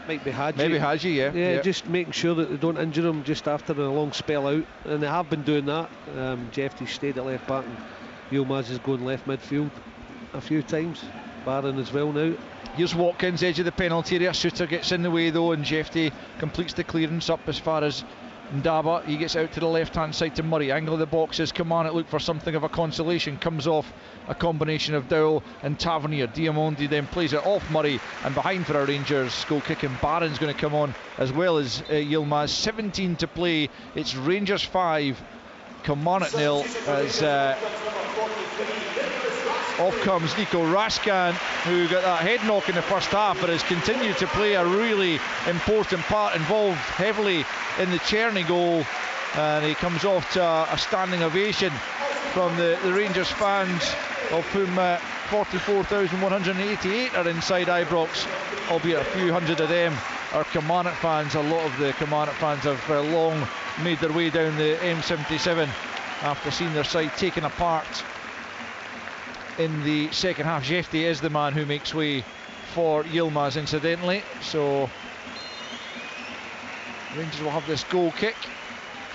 might be Hadji. Maybe Hadji, yeah. Just making sure that they don't injure him just after a long spell out, and they have been doing that. Jefty stayed at left back, and Yilmaz is going left midfield a few times. Barron as well now. Here's Watkins, edge of the penalty area. Suter gets in the way though, and Jefty completes the clearance up as far as Ndaba. He gets out to the left hand side to Murray. Angle of the boxes. Kilmarnock look for something of a consolation. Comes off a combination of Dowell and Tavernier. Diamondi then plays it off Murray, and behind for our Rangers goal kick, and Barron's going to come on as well as Yilmaz. 17 to play. It's Rangers 5, Kilmarnock 0 as off comes Nico Raskan, who got that head knock in the first half but has continued to play a really important part, involved heavily in the Czerny goal, and he comes off to a standing ovation from the Rangers fans, of whom 44,188 are inside Ibrox, albeit a few hundred of them are Kilmarnock fans. A lot of the Kilmarnock fans have long made their way down the M77 after seeing their side taken apart in the second half. Jefty is the man who makes way for Yilmaz, incidentally. So Rangers will have this goal kick.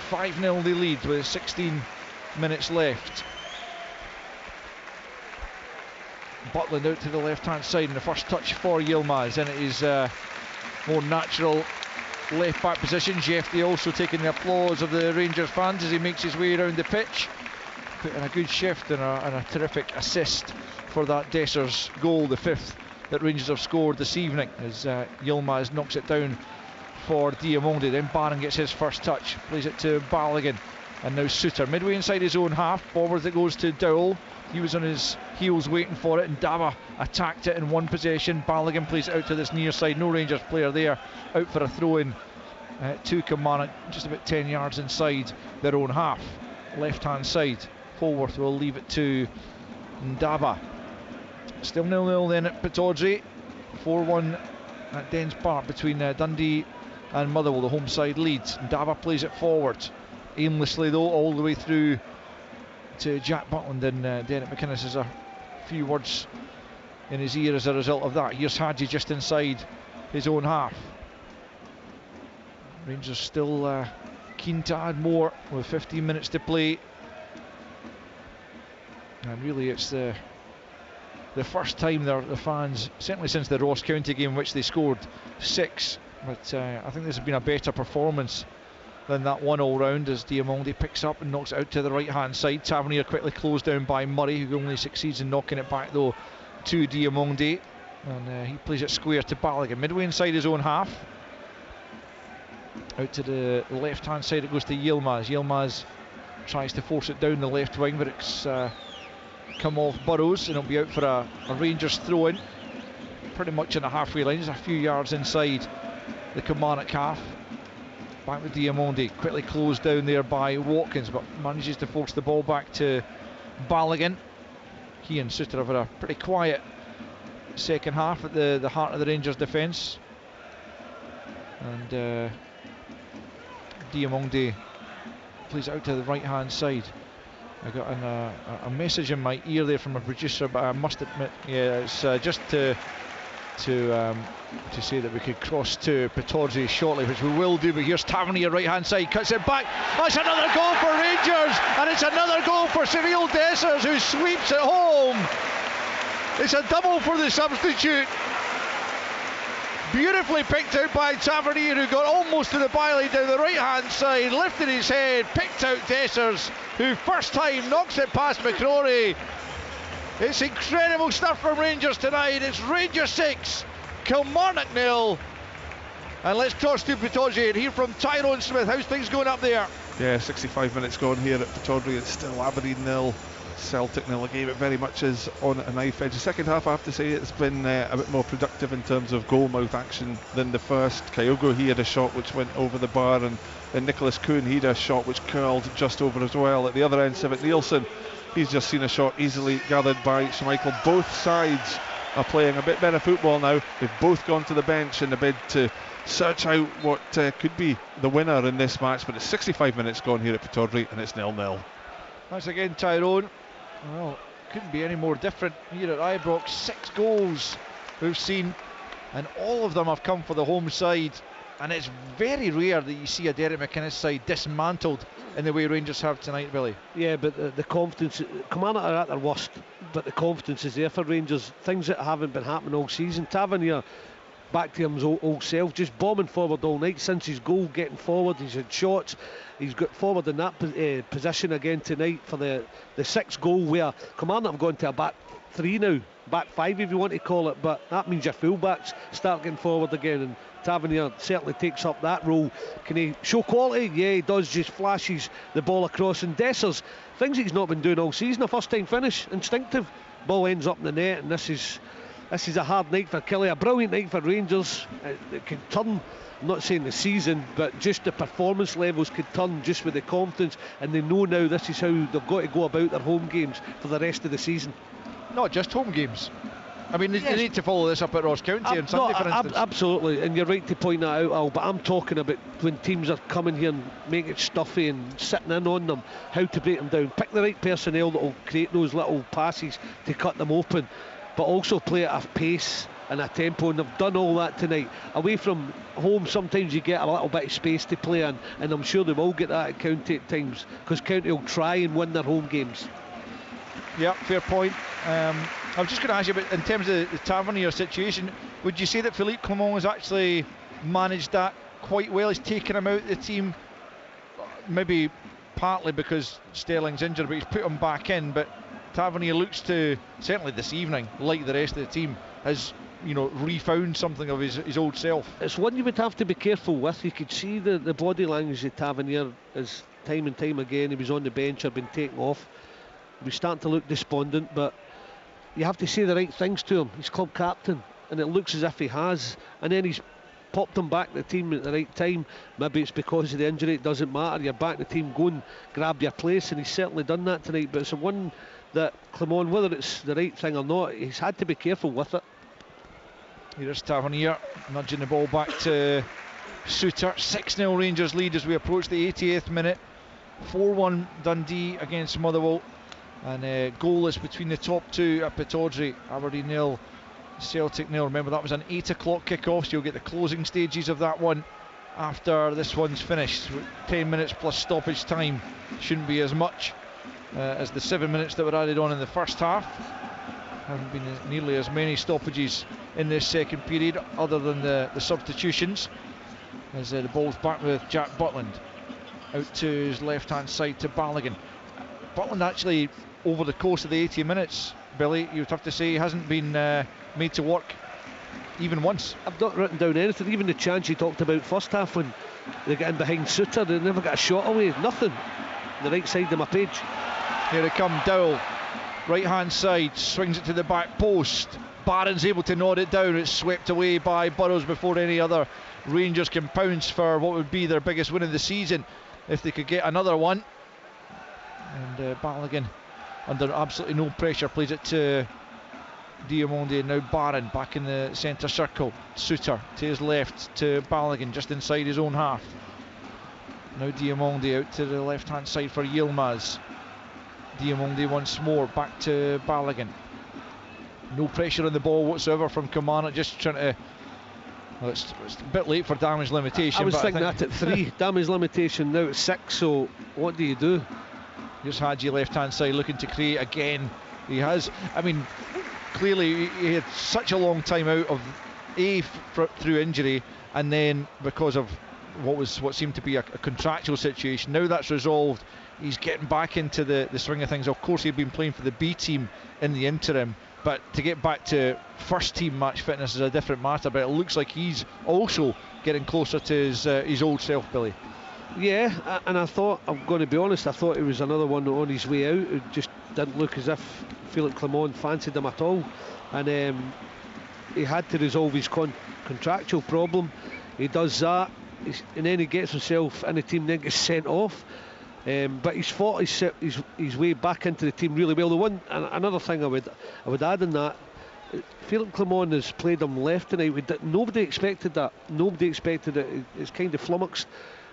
5-0 they lead with 16 minutes left. Butland out to the left hand side, and the first touch for Yilmaz, and it is more natural left back position. Jefty also taking the applause of the Rangers fans as he makes his way around the pitch, put in a good shift and a terrific assist for that Dessers goal, the 5th that Rangers have scored this evening, as Yilmaz knocks it down for Diamondi. Then Barron gets his first touch, plays it to Balogun, and now Suter midway inside his own half. Forward it goes to Dowell. He was on his heels waiting for it, and Dava attacked it in one possession. Balogun plays it out to this near side. No Rangers player there, out for a throw-in to Kilmarnock, just about 10 yards inside their own half. Left hand side, Holworth will leave it to Ndaba. Still 0-0 then at Pittodrie. 4-1 at Dens Park between Dundee and Motherwell. The home side leads. Ndaba plays it forward aimlessly though, all the way through to Jack Butland, and Derek McInnes has a few words in his ear as a result of that. Here's Hadji just inside his own half. Rangers still keen to add more with 15 minutes to play, and really it's the first time the fans, certainly since the Ross County game in which they scored 6, but I think this has been a better performance than that one all round, as Diamondi picks up and knocks it out to the right hand side. Tavernier quickly closed down by Murray, who only succeeds in knocking it back though to Diamondi, and he plays it square to Balogun midway inside his own half. Out to the left hand side it goes to Yilmaz. Yilmaz tries to force it down the left wing, but it's come off Burrows, and it'll be out for a Rangers throw in, pretty much in the halfway line, just a few yards inside the Kilmarnock half. Back with Diamondi, quickly closed down there by Watkins, but manages to force the ball back to Balogun. He and Suter have had a pretty quiet second half at the heart of the Rangers defence, and Diamondi plays out to the right hand side. I got a message in my ear there from a producer, but I must admit, yeah, it's just to say that we could cross to Pittodrie shortly, which we will do. But here's Tavernier right hand side, cuts it back. That's another goal for Rangers, and it's another goal for Cyril Dessers, who sweeps it home. It's a double for the substitute. Beautifully picked out by Tavernier, who got almost to the byline down the right hand side, lifted his head, picked out Dessers, who first time knocks it past McCrory. It's incredible stuff from Rangers tonight. It's Rangers 6, Kilmarnock 0. And let's cross to Pittodrie and hear from Tyrone Smith. How's things going up there? Yeah, 65 minutes gone here at Pittodrie. It's still Aberdeen 0, Celtic 0. A game it very much is on a knife edge. The second half, I have to say, it's been a bit more productive in terms of goalmouth action than the first. Kyogo, he had a shot which went over the bar, and Nicholas Kuhn, he had a shot which curled just over as well. At the other end, Civic Nielsen, he's just seen a shot easily gathered by Schmeichel. Both sides are playing a bit better football now. They've both gone to the bench in the bid to search out what could be the winner in this match, but it's 65 minutes gone here at Pittodrie and it's 0-0. Once again, Tyrone. Well, couldn't be any more different here at Ibrox. 6 goals we've seen, and all of them have come for the home side. And it's very rare that you see a Derek McInnes side dismantled in the way Rangers have tonight, Billy. Yeah, but the confidence, Kilmarnock are at their worst, but the confidence is there for Rangers. Things that haven't been happening all season. Tavernier, back to his old self, just bombing forward all night since his goal, getting forward. He's had shots, he's got forward in that position again tonight for the 6th goal, where Kilmarnock have gone to a back 3 now, back 5 if you want to call it, but that means your full-backs start getting forward again, and Tavernier certainly takes up that role. Can he show quality? Yeah, he does. Just flashes the ball across, and Dessers, things he's not been doing all season. A first time finish, instinctive, ball ends up in the net, and this is a hard night for Killie, a brilliant night for Rangers. It can turn, I'm not saying the season, but just the performance levels could turn just with the confidence, and they know now this is how they've got to go about their home games for the rest of the season. Not just home games. I mean, they need to follow this up at Ross County on Sunday, for instance. Absolutely, and you're right to point that out, Al, but I'm talking about when teams are coming here and making it stuffy and sitting in on them, how to break them down. Pick the right personnel that will create those little passes to cut them open, but also play at a pace and a tempo, and they've done all that tonight. Away from home, sometimes you get a little bit of space to play in, and I'm sure they will get that at County at times, because County will try and win their home games. Yeah, fair point. I was just going to ask you about, in terms of the Tavernier situation, would you say that Philippe Clement has actually managed that quite well? He's taken him out of the team, maybe partly because Sterling's injured, but he's put him back in. But Tavernier looks to, certainly this evening, like the rest of the team, has refound something of his old self. It's one you would have to be careful with. You could see the body language of Tavernier as time and time again he was on the bench or been taken off. He was starting to look despondent, but you have to say the right things to him. He's club captain, and it looks as if he has, and then he's popped him back to the team at the right time. Maybe it's because of the injury, it doesn't matter. You're back in the team, go and grab your place, and he's certainly done that tonight. But it's the one that Clement, whether it's the right thing or not, he's had to be careful with it. Here's Tavernier nudging the ball back to Suter. 6-0 Rangers lead as we approach the 80th minute. 4-1 Dundee against Motherwell. And goalless between the top two at Pittodrie. Aberdeen 0, Celtic 0. Remember, that was an 8 o'clock kick-off, so you'll get the closing stages of that one after this one's finished. 10 minutes plus stoppage time shouldn't be as much as the 7 minutes that were added on in the first half. Haven't been nearly as many stoppages in this second period, other than the substitutions. As the ball's back with Jack Butland. Out to his left-hand side to Balogun. Butland actually, over the course of the 80 minutes, Billy, you would have to say he hasn't been made to work even once. I've not written down anything, even the chance you talked about first half when they get in behind Suter, they never got a shot away, nothing. The right side of my page. Here they come, Dowell, right hand side, swings it to the back post. Barron's able to nod it down, it's swept away by Burrows before any other Rangers can pounce for what would be their biggest win of the season if they could get another one. And Balogun, under absolutely no pressure, plays it to Diamonde, and now Barron back in the centre circle. Suter to his left to Balogun, just inside his own half. Now Diamonde out to the left hand side for Yilmaz. Diamonde once more, back to Balogun. No pressure on the ball whatsoever from Kilmarnock, just trying to... Well, it's a bit late for damage limitation. I was thinking that at 3, damage limitation now at 6, so what do you do? Here's Hadji left hand side looking to create again. He has, I mean, clearly he had such a long time out of through injury, and then because of what seemed to be a contractual situation. Now that's resolved, he's getting back into the swing of things. Of course, he'd been playing for the B team in the interim, but to get back to first team match fitness is a different matter. But it looks like he's also getting closer to his old self, Billy. Yeah, and I thought, I'm going to be honest, I thought it was another one on his way out. It just didn't look as if Philippe Clement fancied him at all, and he had to resolve his contractual problem. He does that, and then he gets himself in the team, then gets sent off. But he's fought his way back into the team really well. Another thing I would add in that, Philip Clement has played him left tonight. Nobody expected that. Nobody expected it. It's kind of flummoxed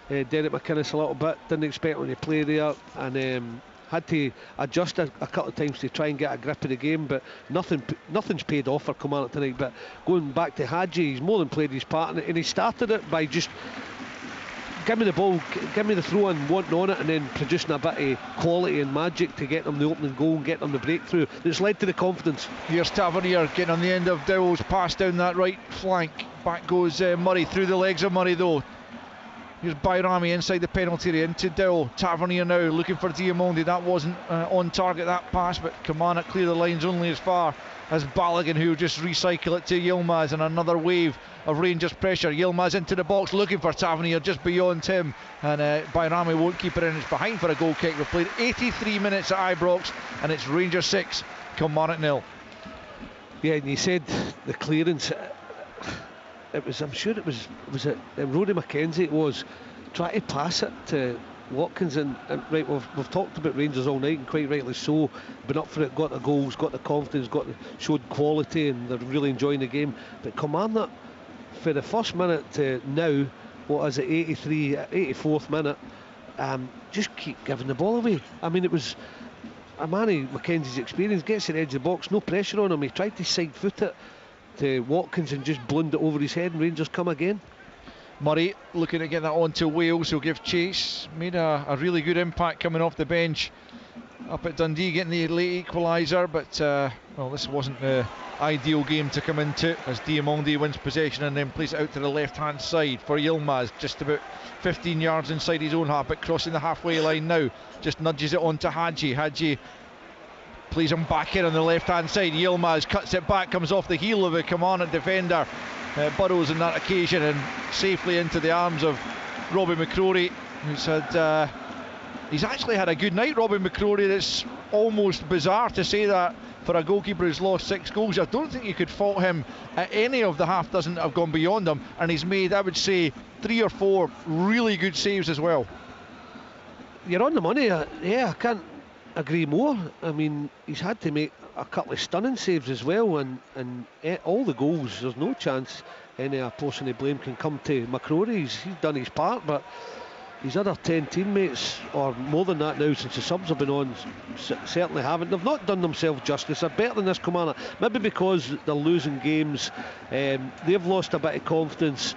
Derek McInnes a little bit. Didn't expect him to play there, and had to adjust a couple of times to try and get a grip of the game. But nothing's paid off for Kilmarnock tonight. But going back to Hadji, he's more than played his part, and he started it by just give me the ball, give me the throw and wanting on it, and then producing a bit of quality and magic to get them the opening goal and get them the breakthrough that's led to the confidence. Here's Tavernier getting on the end of Dowell's pass down that right flank. Back goes Murray, through the legs of Murray though. Here's Bayrami inside the penalty area into Dowell. Tavernier now looking for Diamondi. That wasn't on target, that pass, but Kilmarnock clear the lines only as far as Balogun, who will just recycle it to Yilmaz, and another wave of Rangers pressure. Yilmaz into the box looking for Tavernier just beyond him, and Bayrami won't keep it in. It's behind for a goal kick. We've played 83 minutes at Ibrox and it's Rangers 6, Kilmarnock 0. Yeah, and you said the clearance, it was, I'm sure it was it Roddy McKenzie, it was trying to pass it to Watkins, and right, we've talked about Rangers all night, and quite rightly so. Been up for it, got the goals, got the confidence, showed quality, and they're really enjoying the game. But Kilmarnock, for the first minute to now, what is it, 84th minute, just keep giving the ball away. I mean, it was Manny Mackenzie's experience, gets to the edge of the box, no pressure on him. He tried to side foot it to Watkins and just blundered it over his head, and Rangers come again. Murray looking to get that on to Wales, who'll give chase. Made a really good impact coming off the bench up at Dundee, getting the late equaliser, but well, this wasn't the ideal game to come into, as Diamondi wins possession and then plays it out to the left hand side for Yilmaz, just about 15 yards inside his own half, but crossing the halfway line now, just nudges it on to Hadji plays him back in on the left hand side. Yilmaz cuts it back, comes off the heel of a Kilmarnock defender, Burrows on that occasion, and safely into the arms of Robbie McCrory, who's had he's actually had a good night, Robbie McCrory. That's almost bizarre to say that for a goalkeeper who's lost 6 goals. I don't think you could fault him at any of the half dozen that have gone beyond him, and he's made, I would say, 3 or 4 really good saves as well. You're on the money. Yeah, I can't agree more. I mean, he's had to make a couple of stunning saves as well, and all the goals, there's no chance any portion of blame can come to McCrory. He's done his part, but his other 10 teammates, or more than that now since the subs have been on, certainly haven't. They've not done themselves justice. They're better than this Kilmarnock, maybe because they're losing games. They've lost a bit of confidence.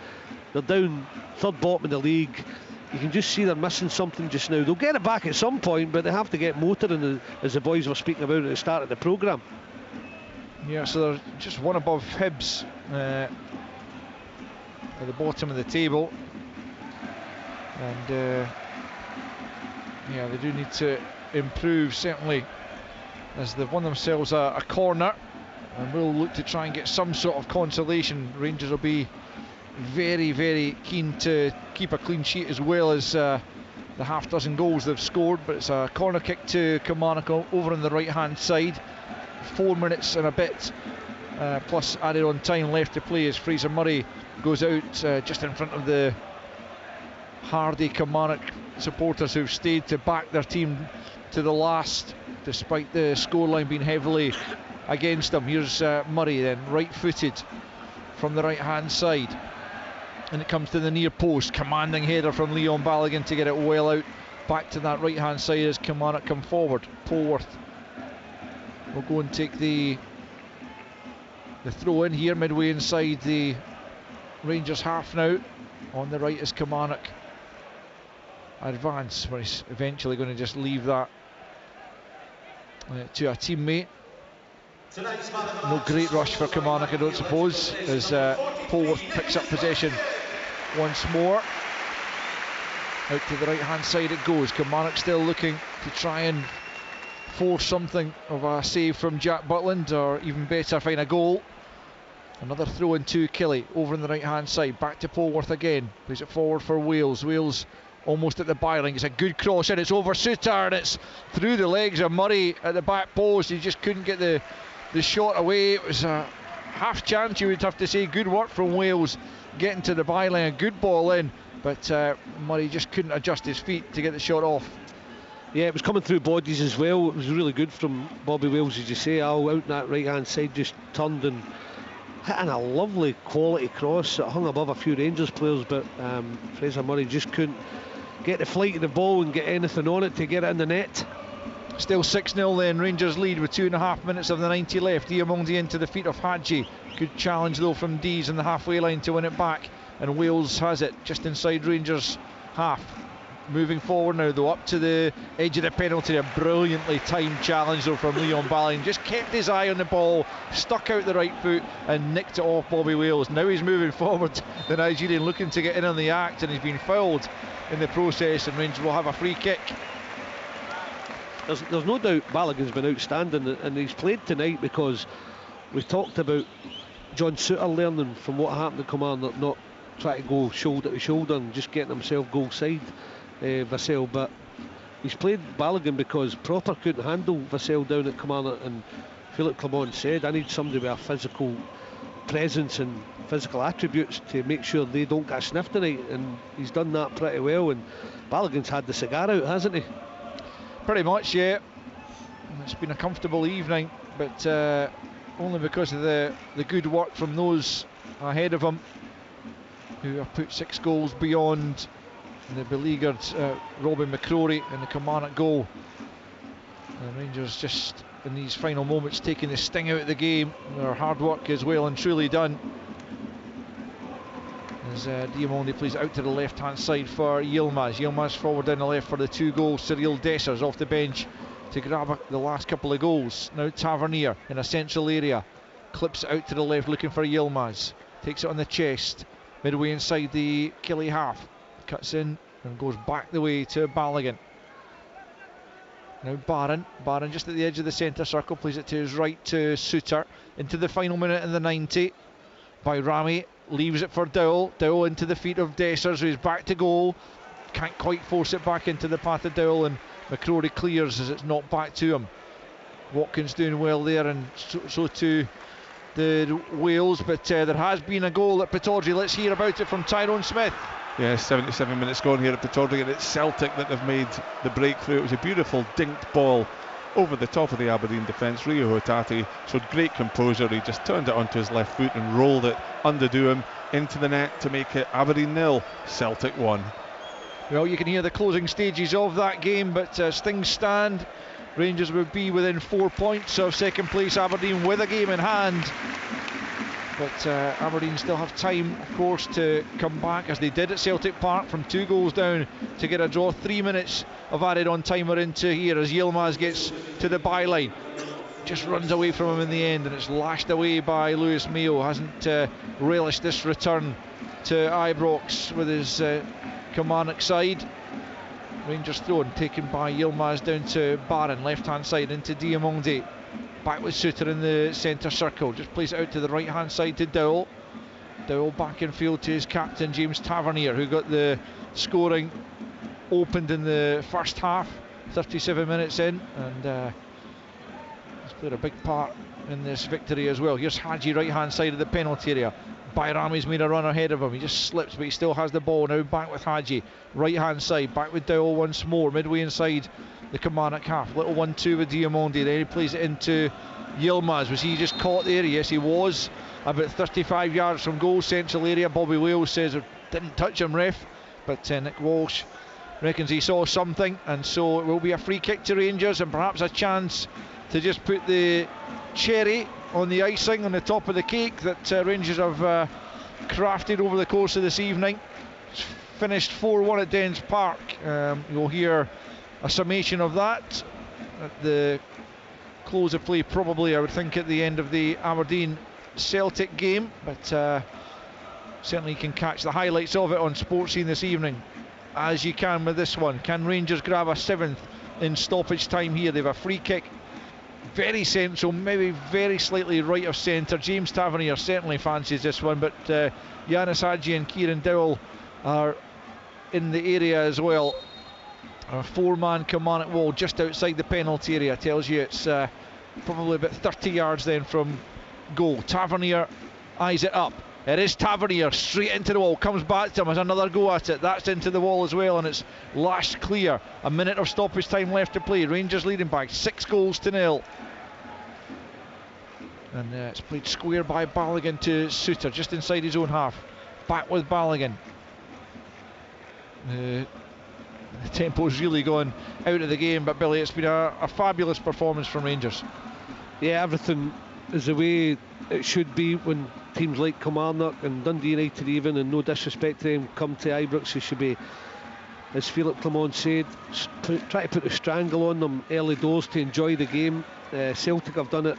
They're down third bottom in the league. You can just see they're missing something just now. They'll get it back at some point, but they have to get motoring, as the boys were speaking about at the start of the programme. Yeah, so they're just one above Hibs at the bottom of the table, and yeah, they do need to improve, certainly, as they've won themselves a corner, and will look to try and get some sort of consolation. Rangers will be very, very keen to keep a clean sheet, as well as the half dozen goals they've scored. But it's a corner kick to Kilmarnock over on the right hand side. 4 minutes and a bit plus added on time left to play, as Fraser Murray goes out just in front of the hardy Kilmarnock supporters who've stayed to back their team to the last, despite the scoreline being heavily against them. Here's Murray then, right footed from the right hand side, and it comes to the near post. Commanding header from Leon Balogun to get it well out back to that right hand side as Kilmarnock come forward. Polworth will go and take the throw in here midway inside the Rangers half now. On the right is Kilmarnock advance, where he's eventually going to just leave that to a teammate. No great rush for Kilmarnock, I don't suppose, as Polworth picks up possession once more. Out to the right hand side it goes. Kilmarnock still looking to try and force something of a save from Jack Butland, or even better, find a goal. Another throw in to Kelly over on the right hand side. Back to Polworth again. Plays it forward for Wales. Wales almost at the byline. It's a good cross and it's over Suter, and it's through the legs of Murray at the back post. He just couldn't get the shot away. It was a half chance, you would have to say. Good work from Wales getting to the byline. A good ball in, but Murray just couldn't adjust his feet to get the shot off. Yeah, it was coming through bodies as well. It was really good from Bobby Wells, as you say, Al, out in that right hand side, just turned and hitting a lovely quality cross that hung above a few Rangers players, but Fraser Murray just couldn't get the flight of the ball and get anything on it to get it in the net. Still 6-0 then, Rangers lead with 2.5 minutes of the 90 left. Diamondi into the feet of Hadji. Good challenge though from Dees in the halfway line to win it back, and Wales has it just inside Rangers half. Moving forward now though, up to the edge of the penalty. A brilliantly timed challenge though from Leon Ballin. Just kept his eye on the ball, stuck out the right foot and nicked it off Bobby Wales. Now he's moving forward, the Nigerian looking to get in on the act, and he's been fouled in the process, and Rangers will have a free kick. There's no doubt Balogun's been outstanding, and he's played tonight because we talked about John Souttar learning from what happened to Kilmarnock, not trying to go shoulder to shoulder and just getting himself goal side Vassell, but he's played Balogun because Proper couldn't handle Vassell down at Kilmarnock, and Philip Clement said, I need somebody with a physical presence and physical attributes to make sure they don't get sniffed tonight, and he's done that pretty well, and Balogun's had the cigar out, hasn't he? Pretty much, yeah. It's been a comfortable evening, but only because of the good work from those ahead of him, who have put 6 goals beyond the beleaguered Robin McCrory in the Kilmarnock goal. And Rangers just in these final moments taking the sting out of the game. Their hard work is well and truly done. As Diamondi plays out to the left hand side for Yilmaz. Yilmaz forward down the left for the 2 goals. Cyril Dessers off the bench to grab the last couple of goals. Now Tavernier in a central area, clips out to the left looking for Yilmaz, takes it on the chest, midway inside the Killie half, cuts in and goes back the way to Balogun. Now Barron just at the edge of the centre circle, plays it to his right to Souttar, into the final minute in the 90 by Rami, leaves it for Dowell into the feet of Dessers, who's back to goal, can't quite force it back into the path of Dowell, and McCrory clears as it's not back to him. Watkins doing well there, and so too the Wales, but there has been a goal at Pittodrie. Let's hear about it from Tyrone Smith. Yeah, 77 minutes gone here at Pittodrie, and it's Celtic that have made the breakthrough. It was a beautiful dinked ball over the top of the Aberdeen defence. Rio Hotati showed great composure. He just turned it onto his left foot and rolled it under Doom into the net to make it Aberdeen 0, Celtic 1. Well, you can hear the closing stages of that game, but as things stand, Rangers would be within 4 points of second place Aberdeen with a game in hand. But Aberdeen still have time, of course, to come back as they did at Celtic Park from 2 goals down to get a draw. 3 minutes of added on time we're into here as Yilmaz gets to the byline. Just runs away from him in the end, and it's lashed away by Lewis Mayo. Hasn't relished this return to Ibrox with his Kilmarnock side. Rangers thrown, taken by Yilmaz down to Barron, left hand side into Diamondi. Back with Souttar in the centre circle, just plays it out to the right hand side to Dowell. Dowell back in field to his captain James Tavernier, who got the scoring opened in the first half, 37 minutes in, and he's played a big part in this victory as well. Here's Hadji, right hand side of the penalty area. Bayrami's made a run ahead of him, he just slips but he still has the ball. Now back with Hadji, right hand side, back with Dowell once more, midway inside the Kilmarnock half. Little 1-2 with Diamondi, then he plays it into Yilmaz. Was he just caught there? Yes, he was, about 35 yards from goal, central area. Bobby Wales says it didn't touch him, ref, but Nick Walsh reckons he saw something, and so it will be a free kick to Rangers, and perhaps a chance to just put the cherry on the icing on the top of the cake that Rangers have crafted over the course of this evening. It's finished 4-1 at Dens Park. You'll hear a summation of that at the close of play, probably I would think at the end of the Aberdeen Celtic game, but certainly you can catch the highlights of it on Sportscene this evening as you can with this one. Can Rangers grab a 7th in stoppage time here? They have a free kick very central, maybe very slightly right of centre. James Tavernier certainly fancies this one, but Yanis Hadji and Kieran Dowell are in the area as well. A 4-man Kilmarnock wall just outside the penalty area tells you it's probably about 30 yards then from goal. Tavernier eyes it up, It is Tavernier straight into the wall, comes back to him, has another go at it. That's into the wall as well, and it's lashed clear. A minute of stoppage time left to play. Rangers leading by 6-0. And it's played square by Balogun to Suter, just inside his own half. Back with Balogun. The tempo's really gone out of the game, but Billy, it's been a fabulous performance from Rangers. Yeah, everything is the way it should be when teams like Kilmarnock and Dundee United even, and no disrespect to them, come to Ibrox. They should be, as Philip Clement said, try to put a strangle on them early doors to enjoy the game. Celtic have done it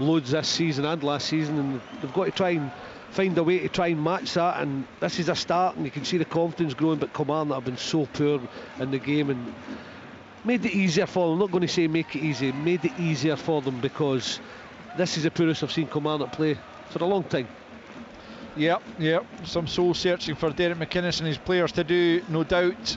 loads this season and last season, and they've got to try and find a way to try and match that, and this is a start, and you can see the confidence growing. But Kilmarnock have been so poor in the game and made it easier for them. I'm not going to say make it easy, made it easier for them, because this is the poorest I've seen Kilmarnock play for a long time. Yep, some soul searching for Derek McInnes and his players to do, no doubt,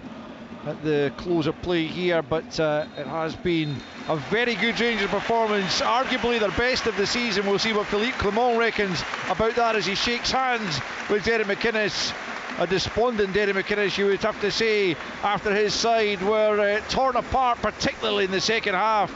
at the close of play here, but it has been a very good Rangers performance, arguably their best of the season. We'll see what Philippe Clement reckons about that as he shakes hands with Derek McInnes. A despondent Derek McInnes, you would have to say, after his side were torn apart, particularly in the second half,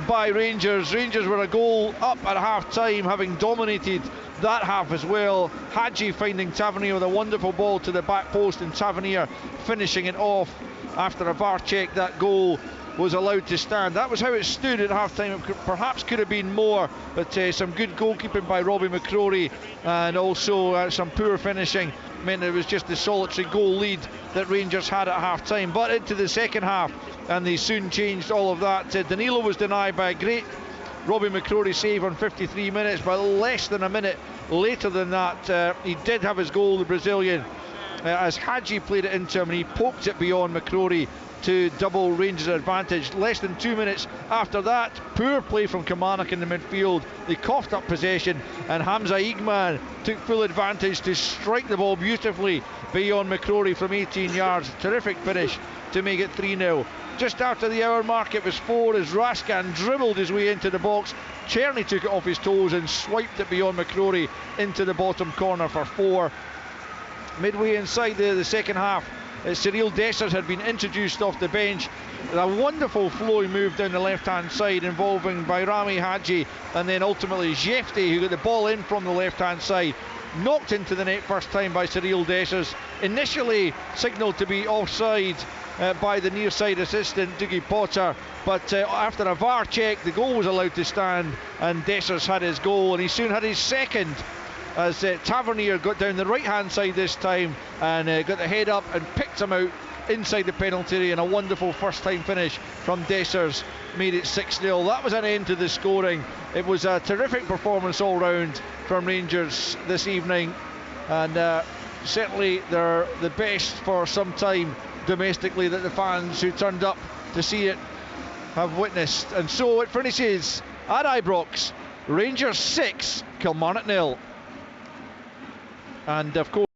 by Rangers. Rangers were a goal up at half time, having dominated that half as well. Hadji finding Tavernier with a wonderful ball to the back post, and Tavernier finishing it off after a VAR check. That goal was allowed to stand. That was how it stood at half time. It perhaps could have been more, but some good goalkeeping by Robbie McCrory, and also some poor finishing meant it was just the solitary goal lead that Rangers had at half time. But into the second half, and they soon changed all of that. Danilo was denied by a great Robbie McCrory save on 53 minutes, but less than a minute later than that, he did have his goal, the Brazilian, as Hadji played it into him, and he poked it beyond McCrory to double Rangers' advantage. Less than 2 minutes after that, poor play from Kilmarnock in the midfield. They coughed up possession, and Hamza Igman took full advantage to strike the ball beautifully beyond McCrory from 18 yards. Terrific finish to make it 3-0. Just after the hour mark, it was 4 as Raskan dribbled his way into the box. Czerny took it off his toes and swiped it beyond McCrory into the bottom corner for 4. Midway inside the second half, Cyril Dessers had been introduced off the bench. A wonderful flowing move down the left-hand side involving Bayrami Hadji, and then ultimately Jefte, who got the ball in from the left-hand side, knocked into the net first time by Cyril Dessers. Initially signalled to be offside by the near side assistant Dougie Potter, but after a VAR check, the goal was allowed to stand, and Dessers had his goal, and he soon had his second, as Tavernier got down the right hand side this time and got the head up and picked him out inside the penalty area, and a wonderful first time finish from Dessers made it 6-0. That was an end to the scoring. It was a terrific performance all round from Rangers this evening, and certainly they're the best for some time domestically that the fans who turned up to see it have witnessed. And so it finishes at Ibrox, Rangers 6, Kilmarnock 0. And of course